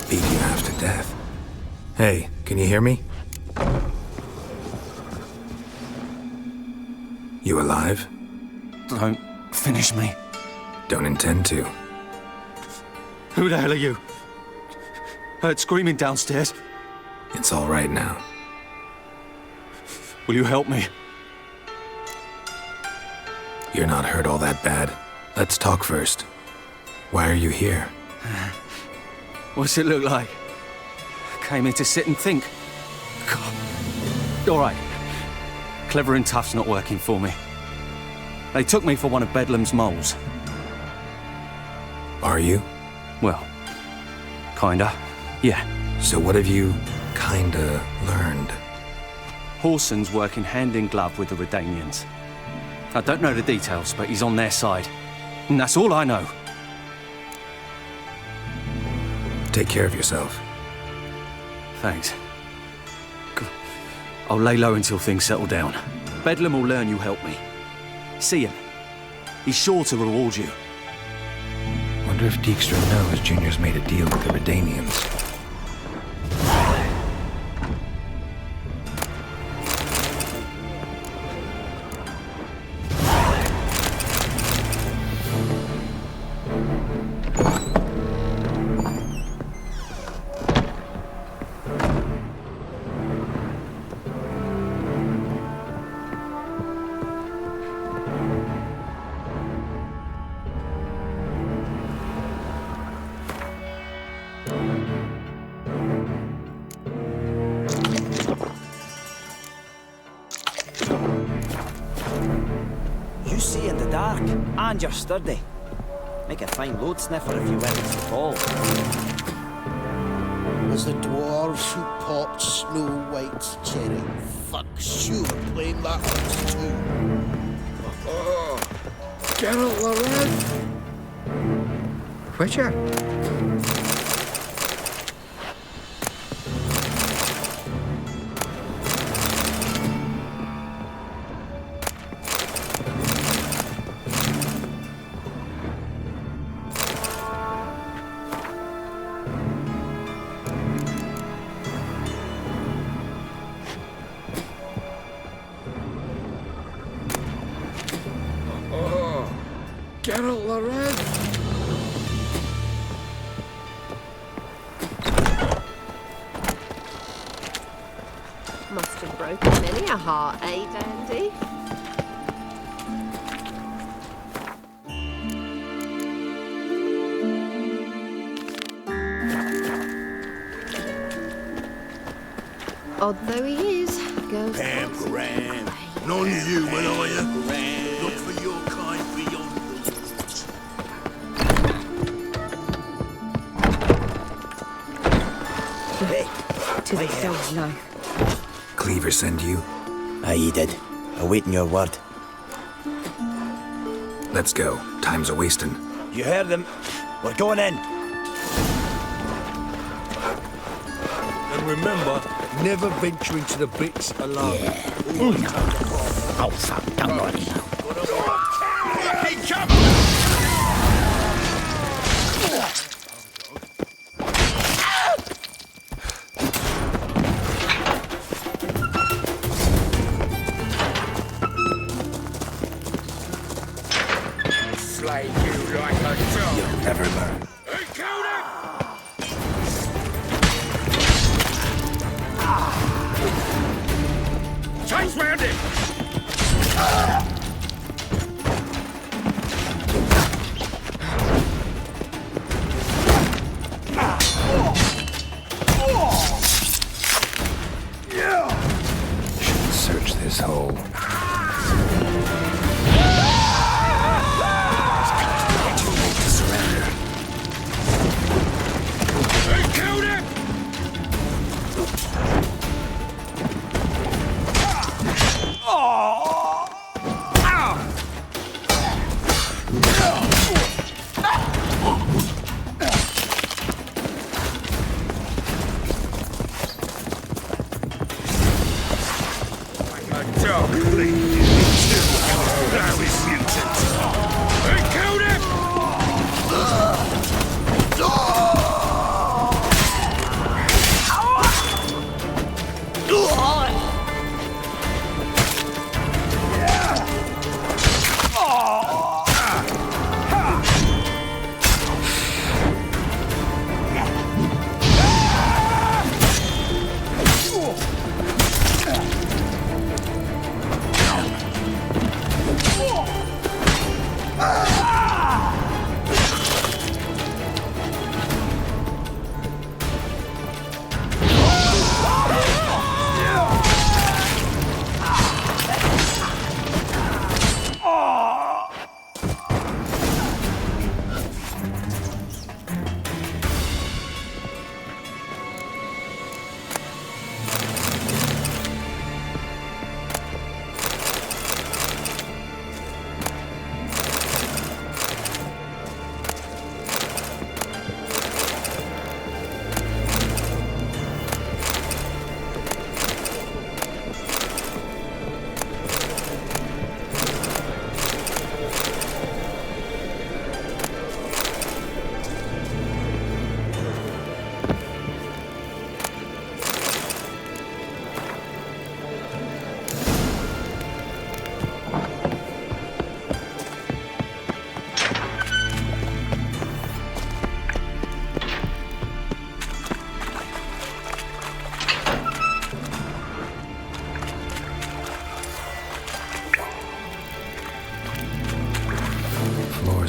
Beat you half to death. Hey, can you hear me? You alive? Don't finish me. Don't intend to. Who the hell are you? Heard screaming downstairs. It's all right now. Will you help me? You're not hurt all that bad. Let's talk first. Why are you here? What's it look like? Came here to sit and think. God. All right. Clever and tough's not working for me. They took me for one of Bedlam's moles. Are you? Well, kinda, yeah. So what have you kinda learned? Horson's working hand in glove with the Redanians. I don't know the details, but he's on their side. And that's all I know. Take care of yourself. Thanks. I'll lay low until things settle down. Bedlam will learn you helped me. See him. He's sure to reward you. Wonder if Diykstroi knows Junior's made a deal with the Redanians. You see in the dark, and you're sturdy. Make a fine load sniffer if you went to fall. As the dwarves who popped Snow White's cherry. Fuck, sure, playing that one too. Oh, Geralt the Red. Witcher? Geralt the Red. Must have broken many a heart, eh, Dandy? Odd though he is, girls. Pam, Graham. None of you, will are you? Look for your kind beyond the woods. To the dog's life. Cleaver send you? Aye, he did. Awaiting your word. Let's go. Time's a-wasting. You heard them. We're going in. And remember, never venture into the bits alone. Oh, fuck, don't worry. Slay you like a dog. You'll never learn. Chase round it! Should search this hole. It's too late to surrender. Killed him!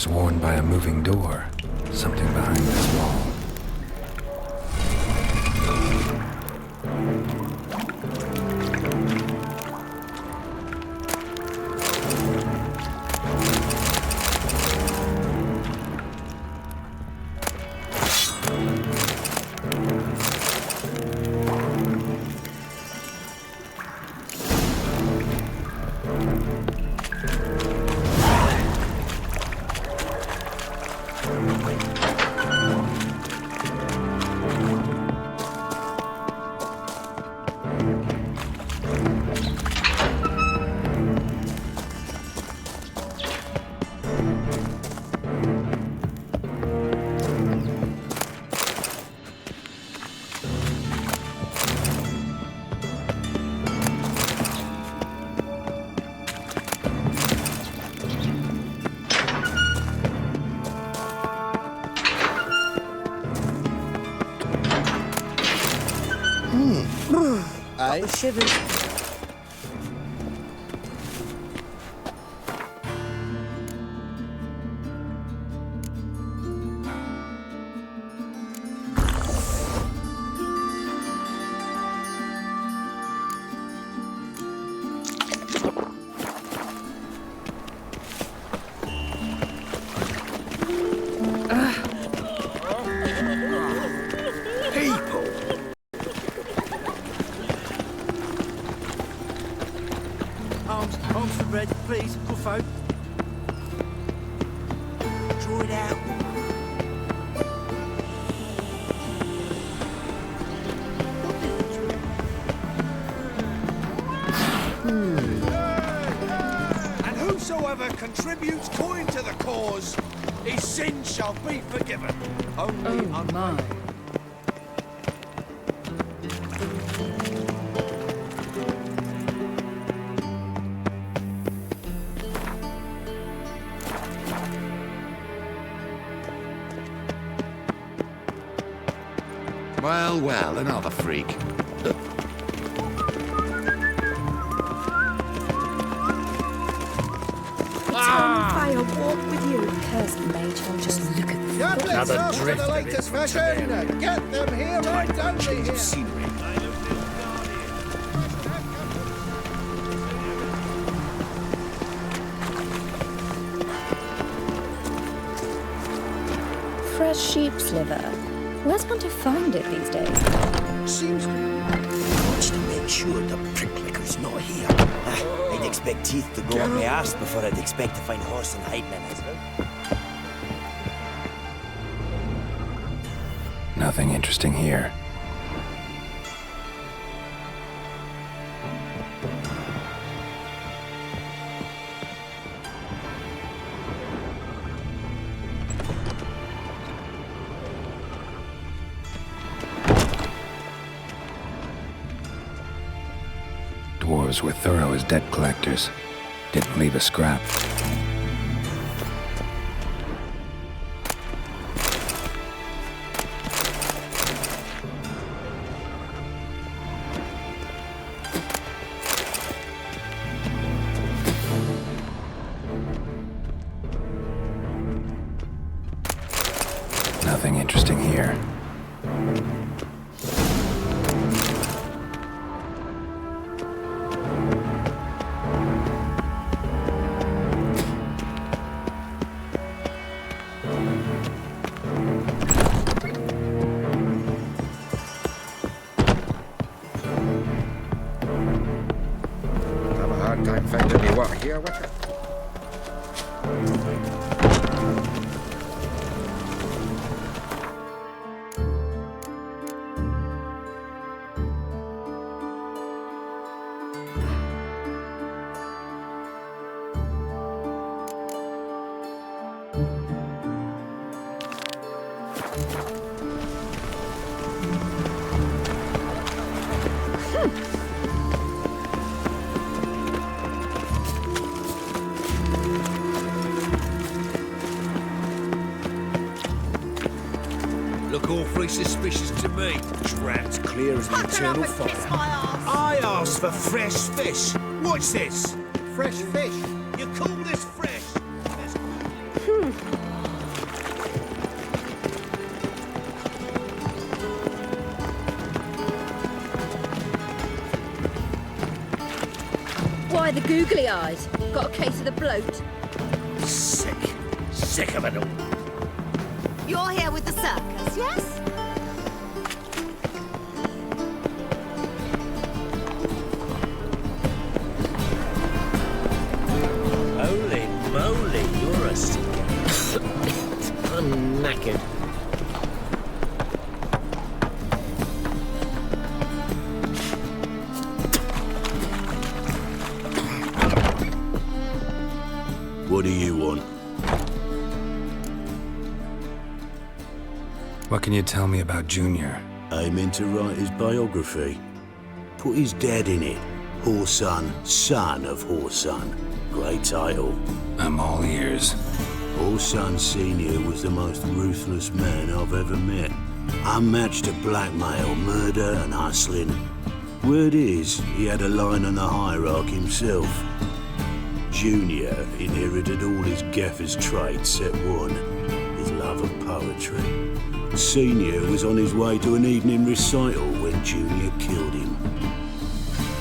marks worn by a moving door. Something behind this wall. Aye. Shivers. Arms for bread, please. Buffo. Draw it out. And whosoever contributes coin to the cause, his sins shall be forgiven. Only on mine. Well, well, another freak. Fire walk with you. Cursed mage, I'll just look at the Another drift the latest fashion. Get them here and only here. fresh sheep's liver. Where's one to find it these days? Seems wants to make sure the pricklicker's not here. I'd expect teeth to go up my arse before I'd expect to find horse and hiding in it. Nothing interesting here. Dwarves were thorough as debt collectors. Didn't leave a scrap. Nothing interesting here. Have a hard time finding me what here, what? Look awfully suspicious to me. Trapped clear as the eternal fire. I asked for fresh fish. What's this? Fresh fish. You call this fresh? Why the googly eyes? Got a case of the bloat? Sick of it all. You're here with the circus, yes? Holy moly, you're a I'm knackered. What do you want? What can you tell me about Junior? Aiming to write his biography. Put his dad in it. Horson, son of Horson. Great title. I'm all ears. Horson Sr. was the most ruthless man I've ever met. Unmatched at blackmail, murder and hustling. Word is, he had a line on the hierarchy himself. Junior inherited all his gaffer's traits except one, his love of poetry. Senior was on his way to an evening recital when Junior killed him.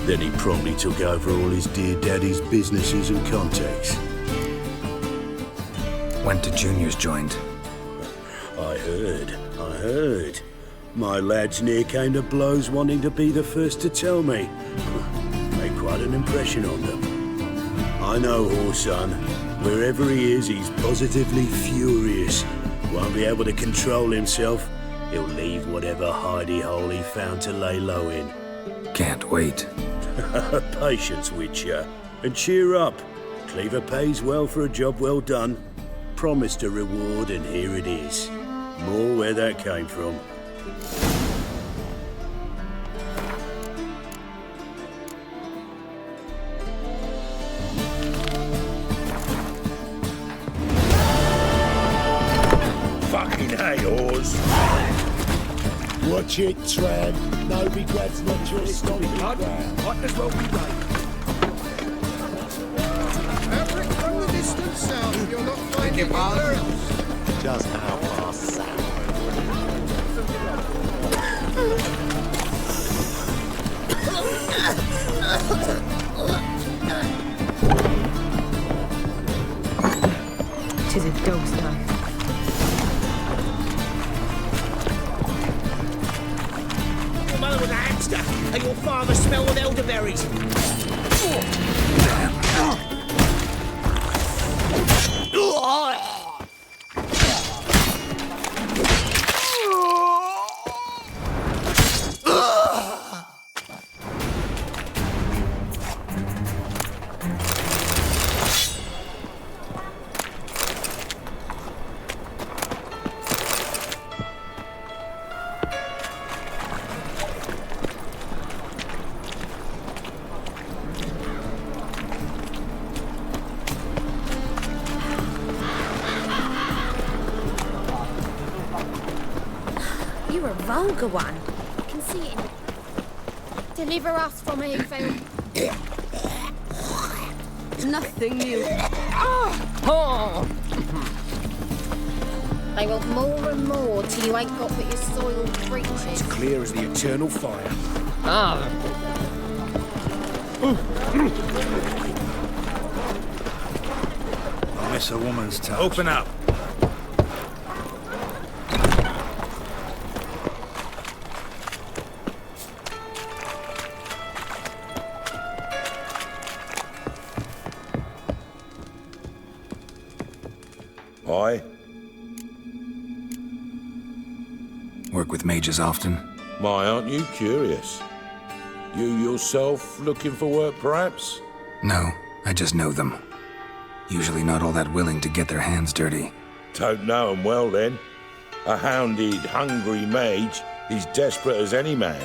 Then he promptly took over all his dear daddy's businesses and contacts. Went to Junior's joint. I heard. My lads near came to blows wanting to be the first to tell me. Made quite an impression on them. I know Horson. Wherever he is, he's positively furious. Won't be able to control himself. He'll leave whatever hidey hole he found to lay low in. Can't wait. Patience, Witcher. And cheer up. Cleaver pays well for a job well done. Promised a reward, and here it is. More where that came from. Fucking hey, Oars. Watch it, Tran. No regrets, not your stomping ground. Might as well be right. Maverick from the distant south, you're not finding anywhere else. Just how far south? Tis a dog's life. Your mother was a hamster, and your father smelled of elderberries. You're a vulgar one. I can see it. Deliver us from here, Phil. Nothing new. They want more and more till you ain't got but your soiled breeches. It's clear as the eternal fire. I miss a woman's touch. Open up. Aye? Work with mages often? Why, aren't you curious? You yourself looking for work, perhaps? No, I just know them. Usually not all that willing to get their hands dirty. Don't know 'em well, then. A hounded, hungry mage is desperate as any man.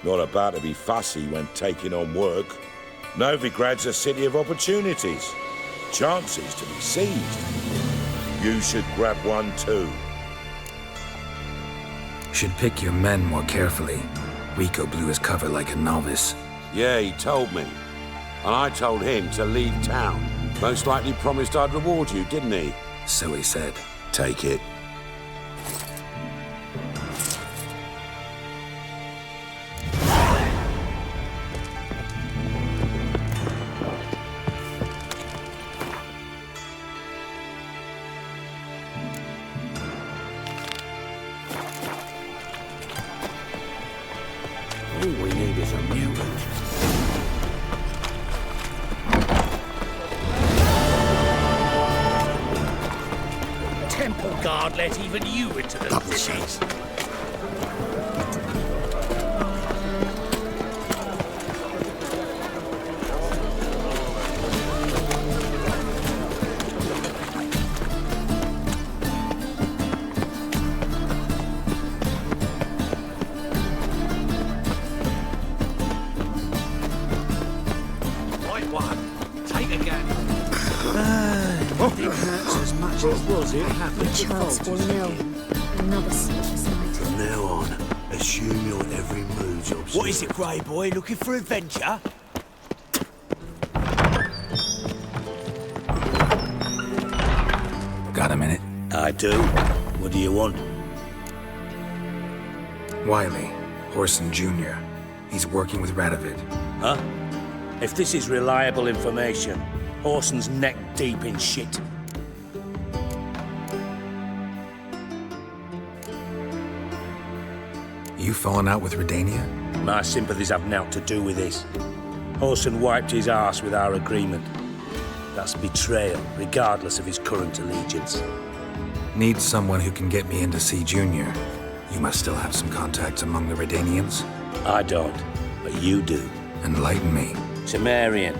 Not about to be fussy when taking on work. Novigrad's a city of opportunities. Chances to be seized. You should grab one too. Should pick your men more carefully. Rico blew his cover like a novice. Yeah, he told me. And I told him to leave town. Most likely promised I'd reward you, didn't he? So he said. Take it. All we need is a mutant. Temple guard let even you into the Double chance. Nothing hurts as much as was it happened. The child's fallen ill. Another sleepless night. From now on, assume your every move's observed. What is it, Grey Boy? Looking for adventure? Got a minute? I do. What do you want? Wiley, Horson Jr. He's working with Radovid. Huh? If this is reliable information, Horson's neck deep in shit. You fallen out with Redania? My sympathies have naught to do with this. Horson wiped his arse with our agreement. That's betrayal, regardless of his current allegiance. Need someone who can get me in to see Junior. You must still have some contacts among the Redanians? I don't, but you do. Enlighten me. Cimmerian,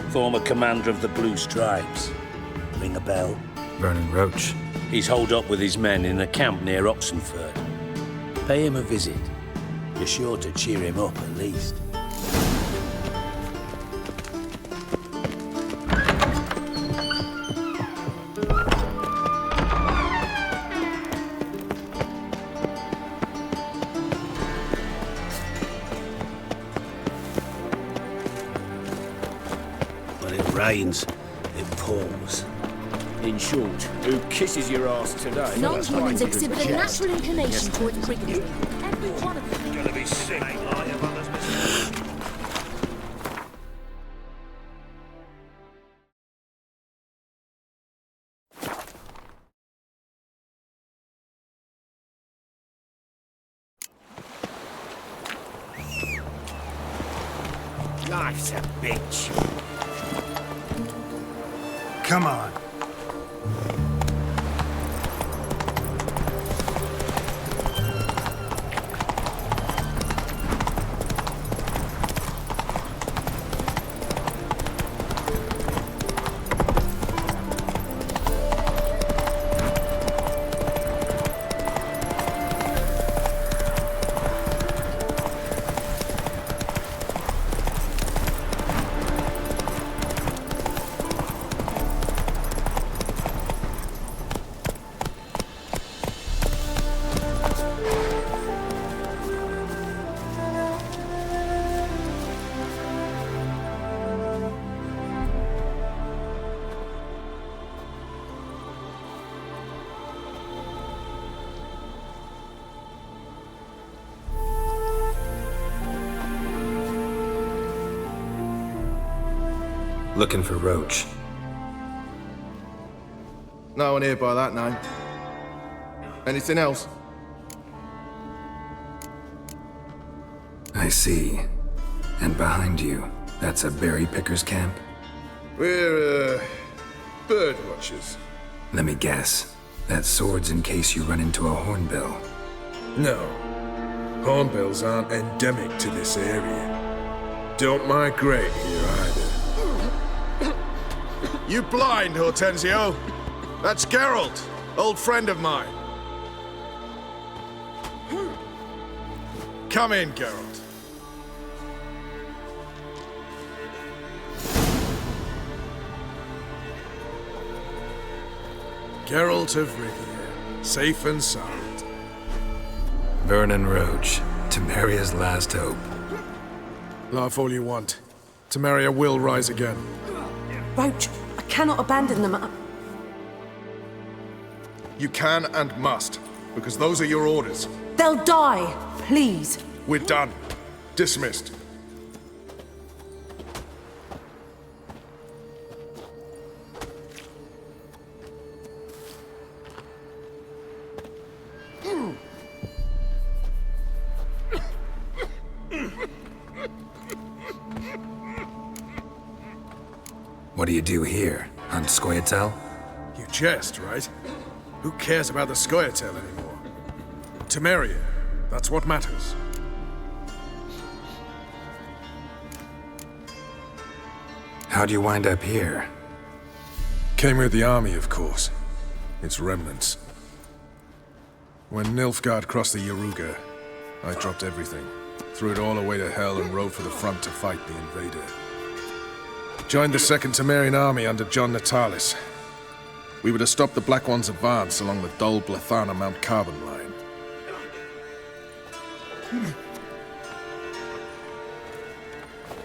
former commander of the Blue Stripes. Ring a bell? Vernon Roach. He's holed up with his men in a camp near Oxenford. Pay him a visit. You're sure to cheer him up, at least. When it rains, it pours. In short, who kisses your ass today? Non-humans exhibit a natural inclination towards bigotry. Every one of them. Gonna be sick. Life's a bitch. Come on. Looking for Roach. No one here by that name. Anything else? I see. And behind you, that's a berry picker's camp? We're, bird watchers. Let me guess. That sword's in case you run into a hornbill. No. Hornbills aren't endemic to this area. Don't migrate here either. You blind, Hortensio? That's Geralt, old friend of mine. Come in, Geralt. Geralt of Rivia, safe and sound. Vernon Roach, Temeria's last hope. Laugh all you want. Temeria will rise again. Roach, I cannot abandon them. You can and must, because those are your orders. They'll die, please. We're done. Dismissed. What do you do here? Hunt Scoia'tael? You jest, right? Who cares about the Scoia'tael anymore? Temeria, that's what matters. How'd you wind up here? Came with the army, of course. Its remnants. When Nilfgaard crossed the Yaruga, I dropped everything, threw it all away to hell and rode for the front to fight the invader. Joined the Second Temerian Army under John Natalis. We were to stop the Black One's advance along the Dol Blathana Mount Carbon line.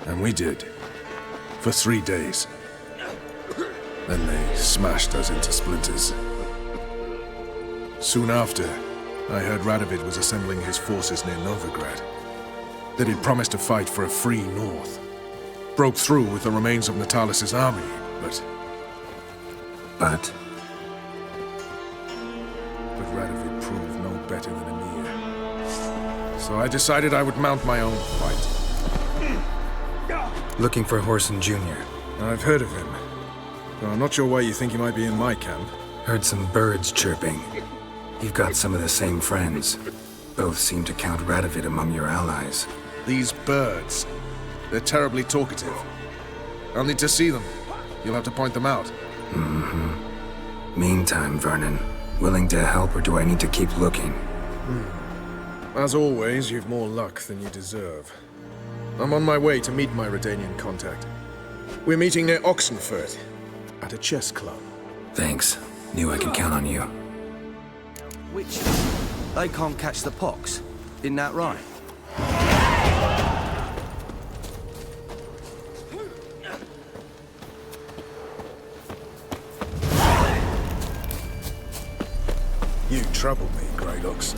And we did. For 3 days. Then they smashed us into splinters. Soon after, I heard Radovid was assembling his forces near Novigrad. That he'd promised to fight for a free North. Broke through with the remains of Natalis' army, but Radovid proved no better than Emir. So I decided I would mount my own fight. Looking for Whoreson Jr. I've heard of him. Though I'm not sure why you think he might be in my camp. Heard some birds chirping. You've got some of the same friends. Both seem to count Radovid among your allies. These birds. They're terribly talkative. I'll need to see them. You'll have to point them out. Mm-hmm. Meantime, Vernon, willing to help or do I need to keep looking? As always, you've more luck than you deserve. I'm on my way to meet my Redanian contact. We're meeting near Oxenfurt, at a chess club. Thanks. Knew I could count on you. Which? They can't catch the pox. Isn't that right? You troubled me, Greylocks.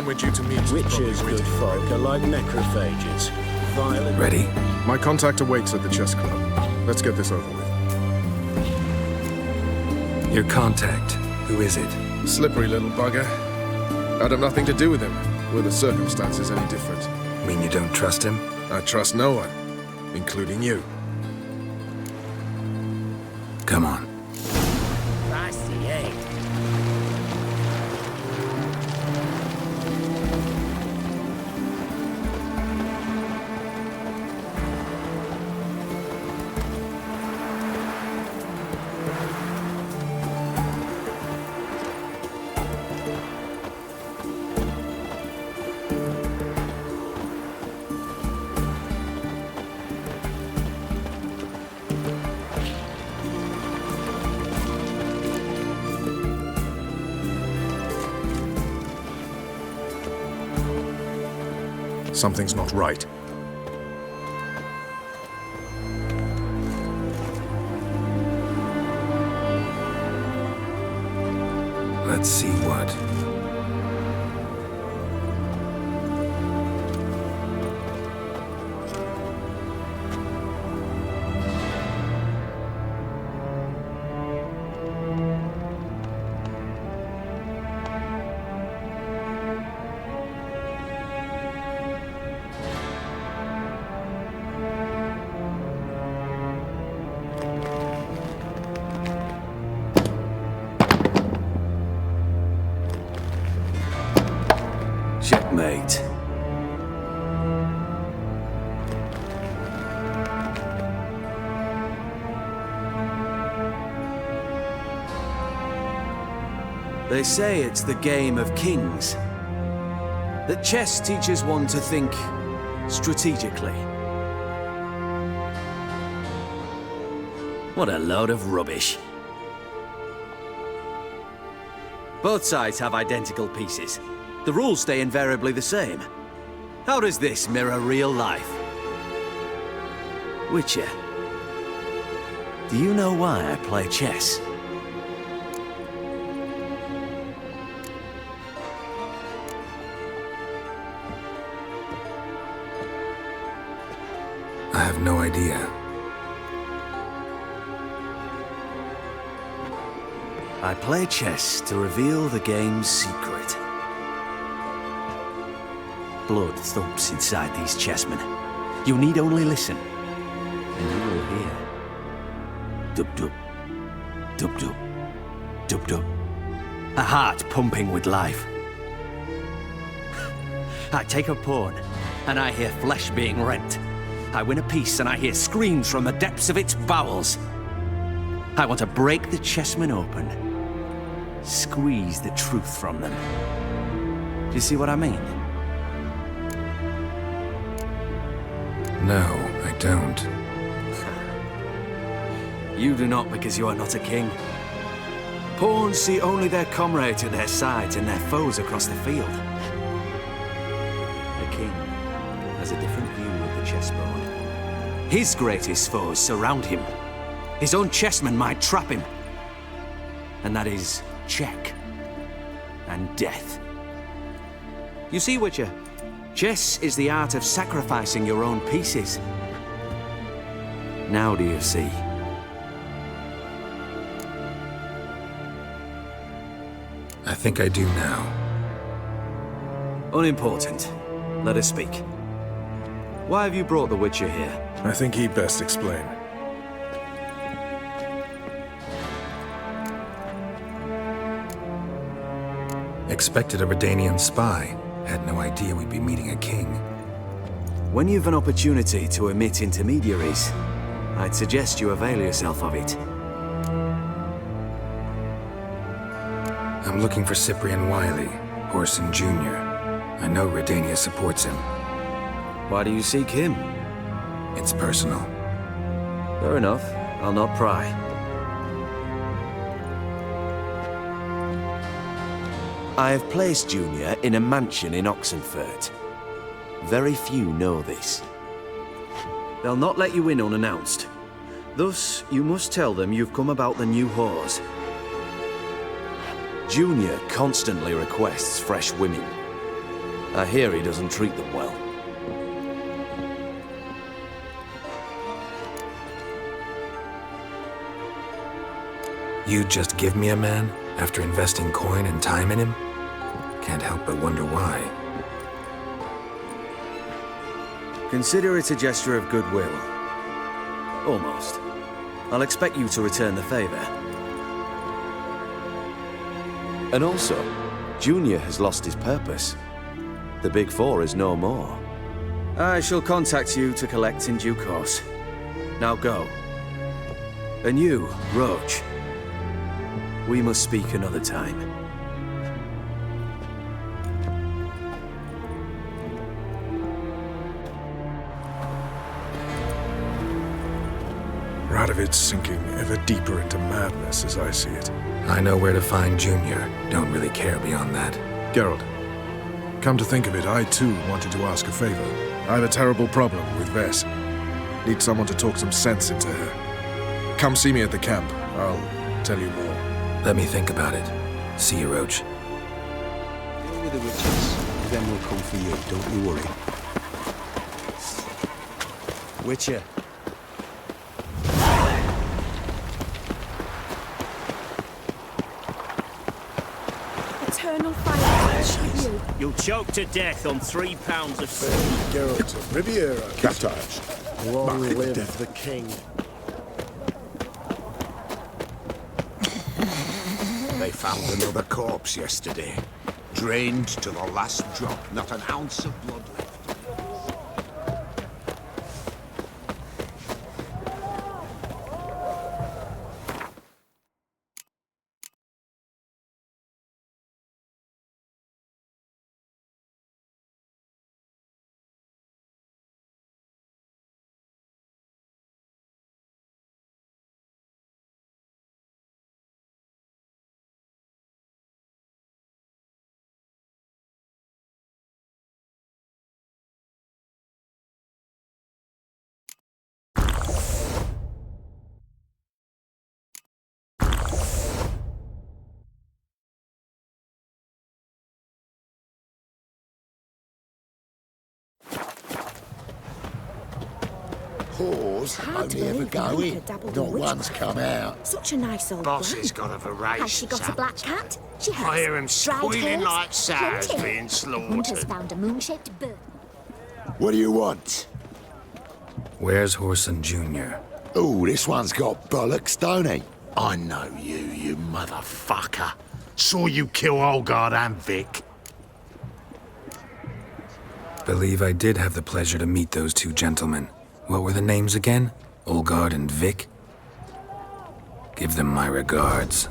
We're due to meet. Witches, good folk, are like necrophages. Violent. Ready? My contact awaits at the chess club. Let's get this over with. Your contact. Who is it? Slippery little bugger. I'd have nothing to do with him. Were the circumstances any different? Mean you don't trust him? I trust no one, including you. Come on. Something's not right. Let's see what. Checkmate. They say it's the game of kings. That chess teaches one to think strategically. What a load of rubbish. Both sides have identical pieces. The rules stay invariably the same. How does this mirror real life? Witcher, do you know why I play chess? I have no idea. I play chess to reveal the game's secret. Blood thumps inside these chessmen. You need only listen, and you will hear. Dub-dub, dub-dub, dub-dub. A heart pumping with life. I take a pawn, and I hear flesh being rent. I win a piece, and I hear screams from the depths of its bowels. I want to break the chessmen open. Squeeze the truth from them. Do you see what I mean? No, I don't. You do not because you are not a king. Pawns see only their comrades at their sides and their foes across the field. A king has a different view of the chessboard. His greatest foes surround him. His own chessmen might trap him. And that is check and death. You see, Witcher, chess is the art of sacrificing your own pieces. Now do you see? I think I do now. Unimportant. Let us speak. Why have you brought the Witcher here? I think he'd best explain. Expected a Redanian spy. Had no idea we'd be meeting a king. When you've an opportunity to omit intermediaries, I'd suggest you avail yourself of it. I'm looking for Cyprian Wiley, Orson Jr. I know Redania supports him. Why do you seek him? It's personal. Fair enough. I'll not pry. I have placed Junior in a mansion in Oxenfurt. Very few know this. They'll not let you in unannounced. Thus, you must tell them you've come about the new whores. Junior constantly requests fresh women. I hear he doesn't treat them well. You just give me a man after investing coin and time in him? Can't help but wonder why. Consider it a gesture of goodwill. Almost. I'll expect you to return the favor. And also, Junior has lost his purpose. The Big Four is no more. I shall contact you to collect in due course. Now go. And you, Roach. We must speak another time. Radovid's sinking ever deeper into madness as I see it. I know where to find Junior. Don't really care beyond that. Geralt, come to think of it, I too wanted to ask a favor. I have a terrible problem with Vess. Need someone to talk some sense into her. Come see me at the camp. I'll tell you more. Let me think about it. See you, Roach. Deal with the witches, then we'll come for you, don't you worry. Witcher. Eternal fire touch you. You'll choke to death on 3 pounds of food. Geralt of Riviera. Baptized. Long live the king. They found another corpse yesterday. Drained to the last drop, not an ounce of blood left. whores only ever go in. Not one's come out. Such a nice old Boss bloke. has got a voracious Has she got a black cat? She has. I hear him Dried squealing hares, like sows hunting. being Hunters slaughtered. found a moon-shaped bird. What do you want? Where's Whoreson Jr.? Oh, this one's got bollocks, don't he? I know you, you motherfucker. Saw you kill Olgard and Vic. Believe I did have the pleasure to meet those two gentlemen. What were the names again? Olgard and Vic? Give them my regards.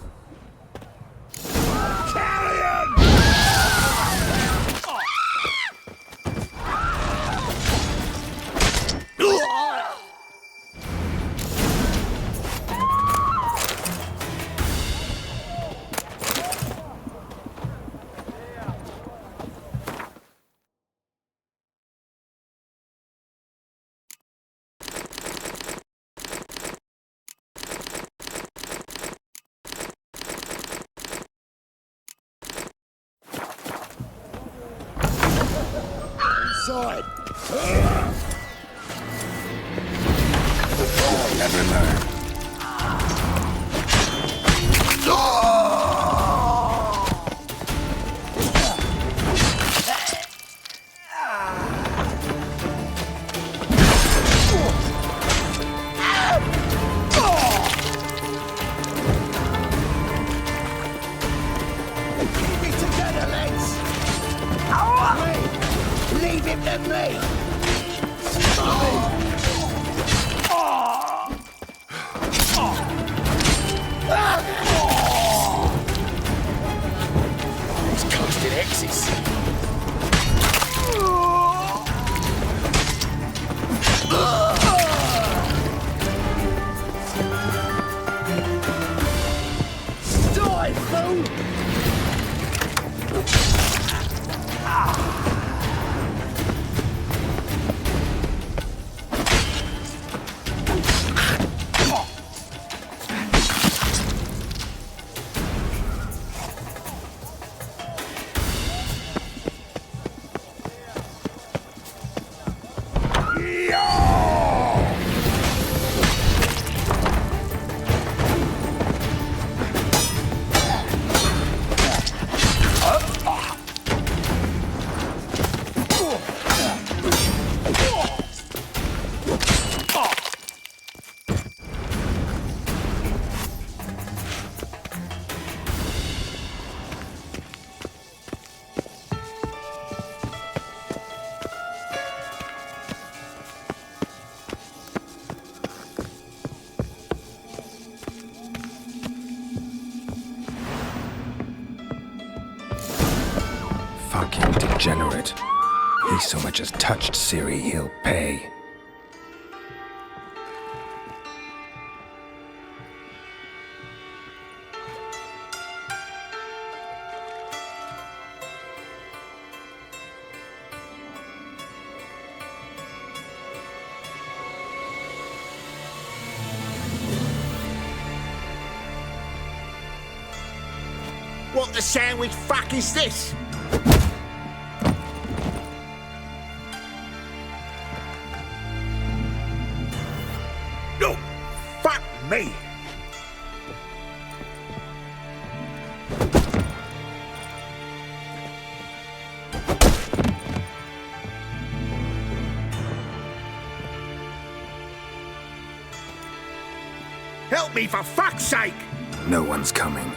Inside. I'll never learn. Keep it together, lads! Leave him to me! He's casting X's. Die, fool! Fucking degenerate. He so much as touched Ciri, he'll pay. What the sandwich fuck is this? No! Fuck me! Help me, for fuck's sake! No one's coming.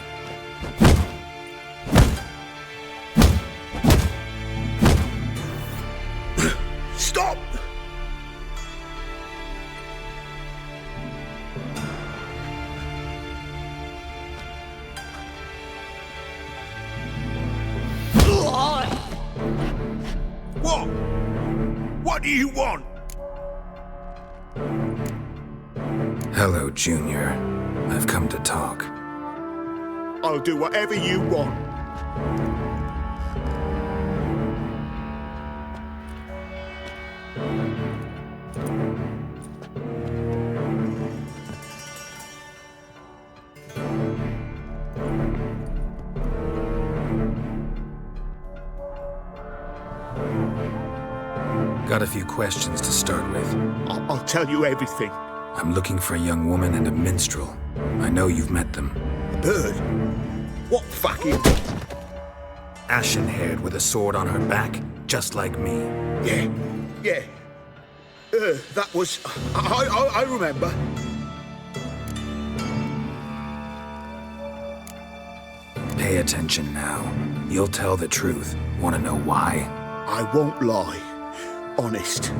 Stop! What? What do you want? Hello, Junior. I've come to talk. I'll do whatever you want. Got a few questions to start with. I'll tell you everything. I'm looking for a young woman and a minstrel. I know you've met them. Bird? What fucking... Ashen-haired with a sword on her back, just like me. Yeah. That was... I remember. Pay attention now. You'll tell the truth. Want to know why? I won't lie. Honest.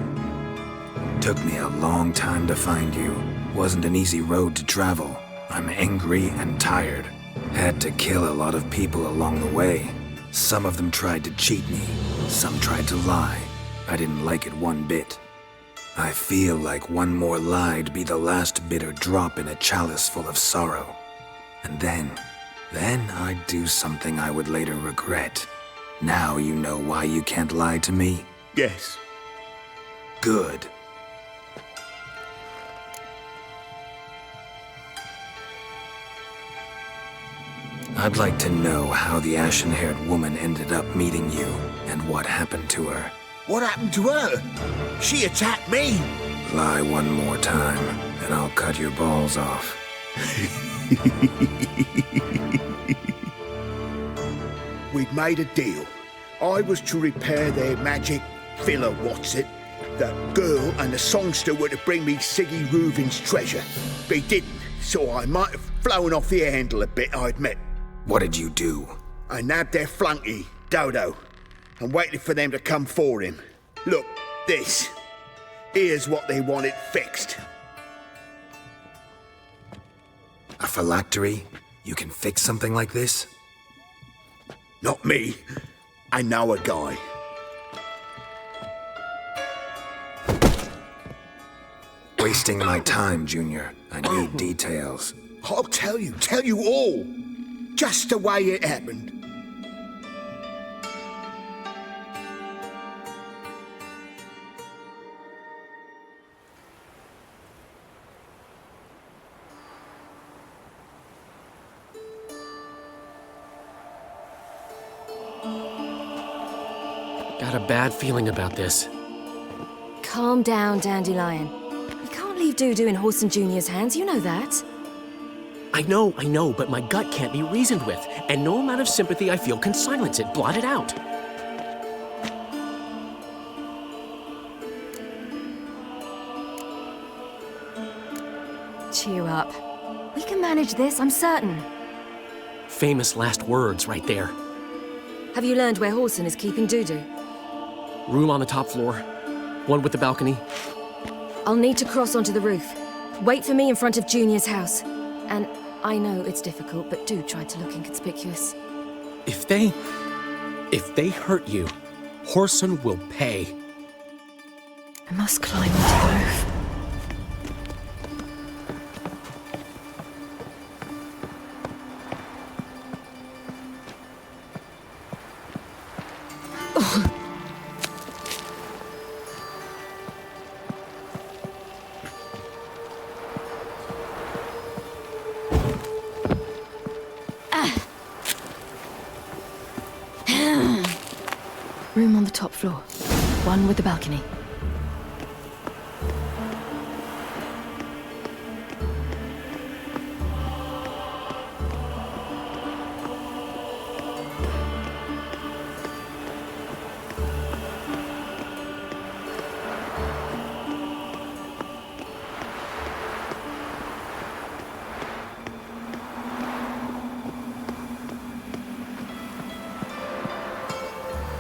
Took me a long time to find you. Wasn't an easy road to travel. I'm angry and tired. Had to kill a lot of people along the way. Some of them tried to cheat me. Some tried to lie. I didn't like it one bit. I feel like one more lie'd be the last bitter drop in a chalice full of sorrow. And then I'd do something I would later regret. Now you know why you can't lie to me? Yes. Good. I'd like to know how the ashen-haired woman ended up meeting you, and what happened to her. What happened to her? She attacked me! Lie one more time, and I'll cut your balls off. We'd made a deal. I was to repair their magic villa, The girl and the songster were to bring me Siggy Reuven's treasure. They didn't, so I might have flown off the handle a bit, I admit. What did you do? I nabbed their flunky, Dodo, and waited for them to come for him. Look, this. Here's what they wanted fixed. A phylactery? You can fix something like this? Not me. I know a guy. Wasting my time, Junior. I need details. I'll tell you all. Just the way it happened. Got a bad feeling about this. Calm down, Dandelion. You can't leave Dudu in Horson Jr.'s hands, you know that. I know, but my gut can't be reasoned with, and no amount of sympathy I feel can silence it, blot it out. Cheer up. We can manage this, I'm certain. Famous last words right there. Have you learned where Horson is keeping Dudu? Room on the top floor. One with the balcony. I'll need to cross onto the roof. Wait for me in front of Junior's house. And I know it's difficult, but do try to look inconspicuous. If they hurt you, Horson will pay. I must climb onto the roof. Room on the top floor. One with the balcony.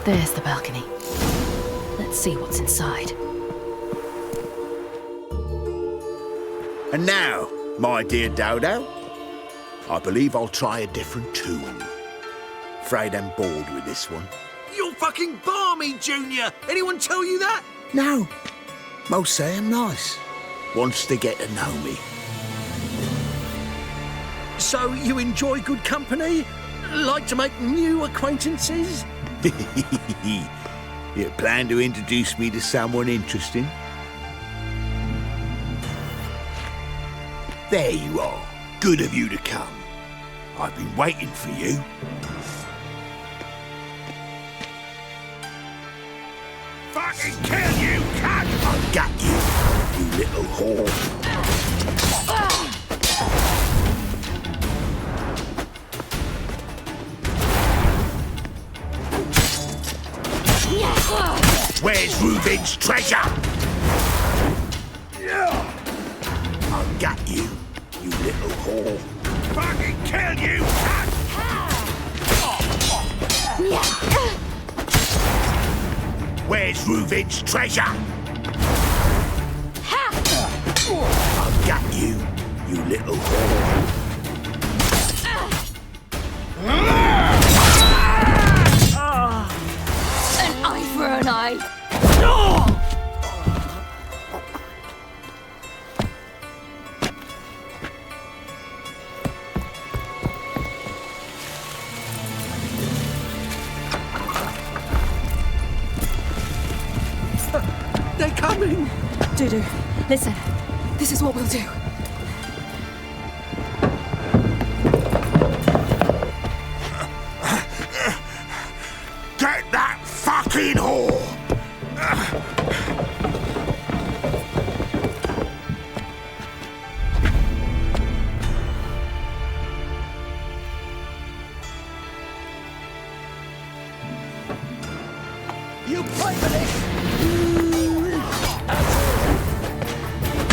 There's the balcony. Let's see what's inside. And now, my dear Dodo, I believe I'll try a different tune. Afraid I'm bored with this one. You're fucking balmy, Junior! Anyone tell you that? No. Most say I'm nice. Wants to get to know me. So you enjoy good company? Like to make new acquaintances? You plan to introduce me to someone interesting? There you are. Good of you to come. I've been waiting for you. Fucking kill you! Reuven's treasure! I'll gut you, you little whore. Fucking kill you, cunt! Where's Reuven's treasure? I'll gut you, you little whore. An eye for an eye. They're coming! Dudu, listen. This is what we'll do. Get that fucking whore! You play for this!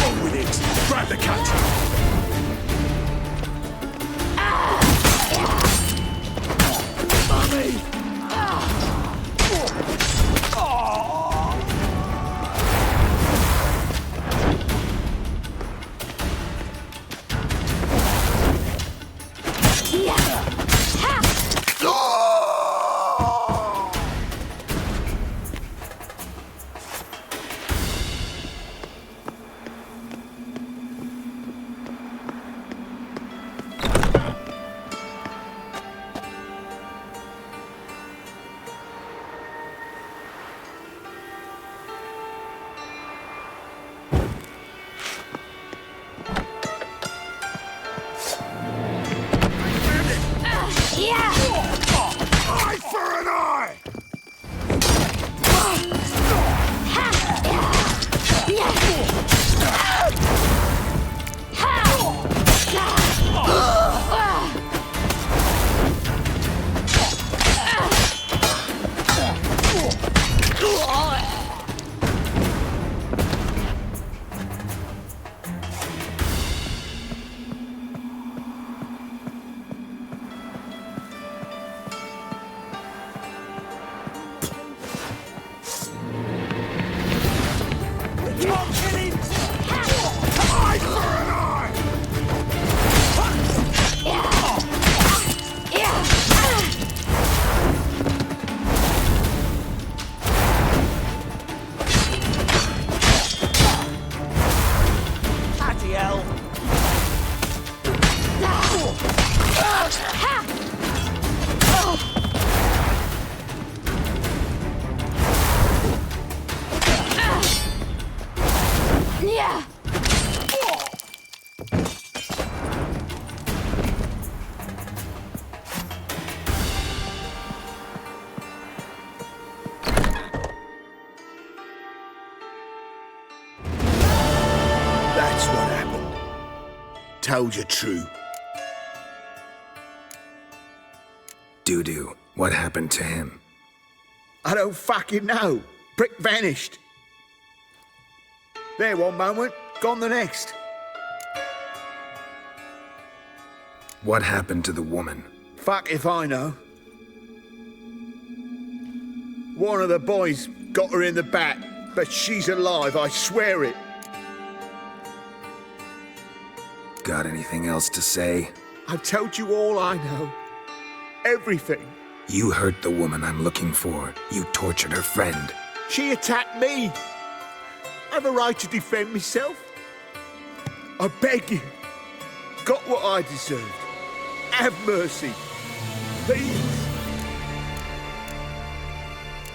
On with it! Grab the cunt! Mummy! Eye for an eye! That's what happened. Told you true. Dudu, what happened to him? I don't fucking know. Brick vanished. There one moment, gone the next. What happened to the woman? Fuck if I know. One of the boys got her in the back, but she's alive, I swear it. Got anything else to say? I've told you all I know. Everything. You hurt the woman I'm looking for. You tortured her friend. She attacked me. I have a right to defend myself. I beg you. Got what I deserved. Have mercy. Please.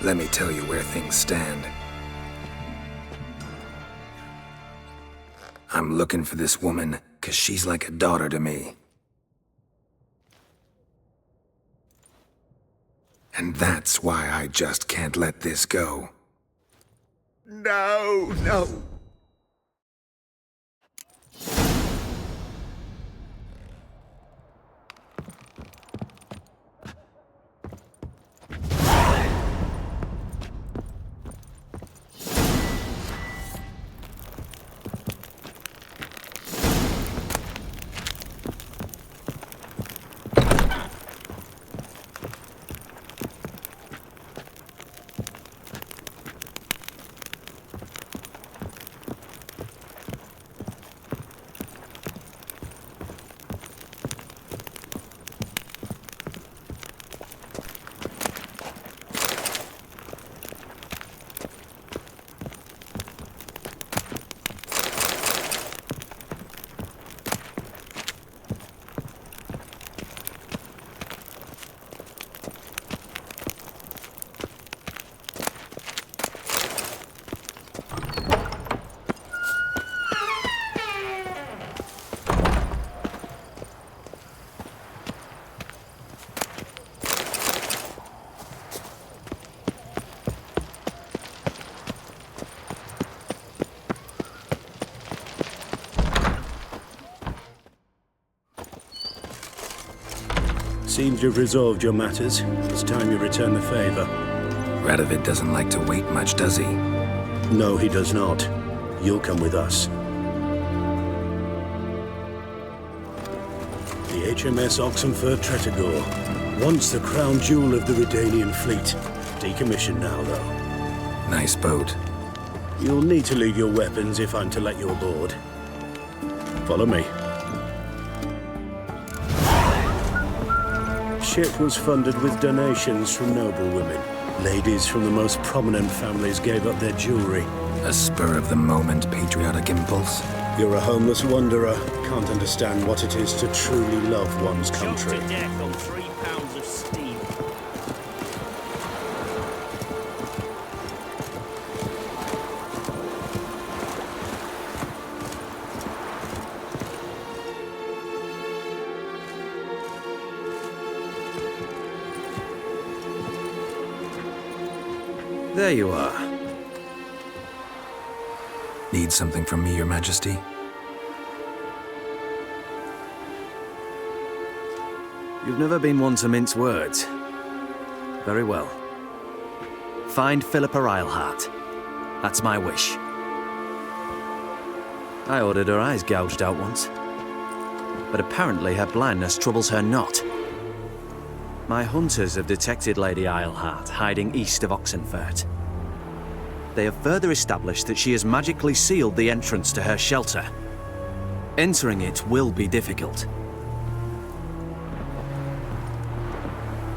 Let me tell you where things stand. I'm looking for this woman, 'cause she's like a daughter to me. And that's why I just can't let this go. No, no. Seems you've resolved your matters. It's time you return the favor. Radovid doesn't like to wait much, does he? No, he does not. You'll come with us. The HMS Oxenford Tretogor. Once the crown jewel of the Redanian fleet. Decommissioned now, though. Nice boat. You'll need to leave your weapons if I'm to let you aboard. Follow me. Ship was funded with donations from noblewomen. Ladies from the most prominent families gave up their jewelry. A spur-of-the-moment patriotic impulse? You're a homeless wanderer. Can't understand what it is to truly love one's country. Shot to death on 3 pounds of steel. There you are. Need something from me, Your Majesty? You've never been one to mince words. Very well. Find Philippa Eilhart. That's my wish. I ordered her eyes gouged out once. But apparently her blindness troubles her not. My hunters have detected Lady Eilhart hiding east of Oxenfurt. They have further established that she has magically sealed the entrance to her shelter. Entering it will be difficult.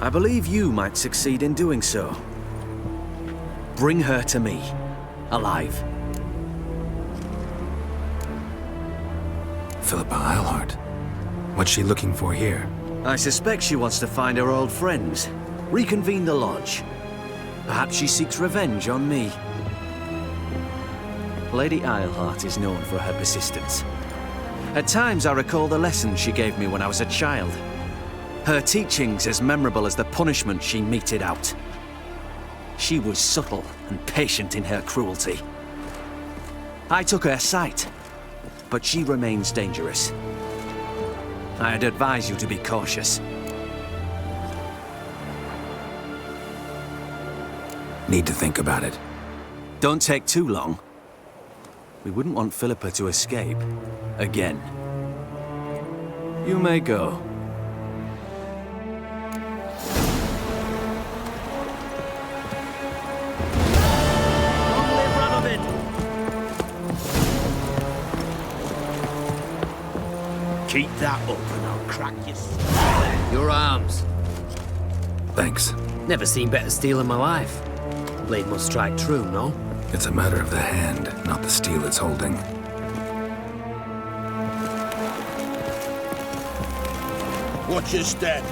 I believe you might succeed in doing so. Bring her to me, alive. Philippa Eilhart? What's she looking for here? I suspect she wants to find her old friends, reconvene the lodge. Perhaps she seeks revenge on me. Lady Eilhart is known for her persistence. At times I recall the lessons she gave me when I was a child. Her teachings as memorable as the punishment she meted out. She was subtle and patient in her cruelty. I took her sight, but she remains dangerous. I'd advise you to be cautious. Need to think about it. Don't take too long. We wouldn't want Philippa to escape. Again. You may go. Keep that up and I'll crack you. Your arms. Thanks. Never seen better steel in my life. Blade must strike true, no? It's a matter of the hand, not the steel it's holding. Watch your step.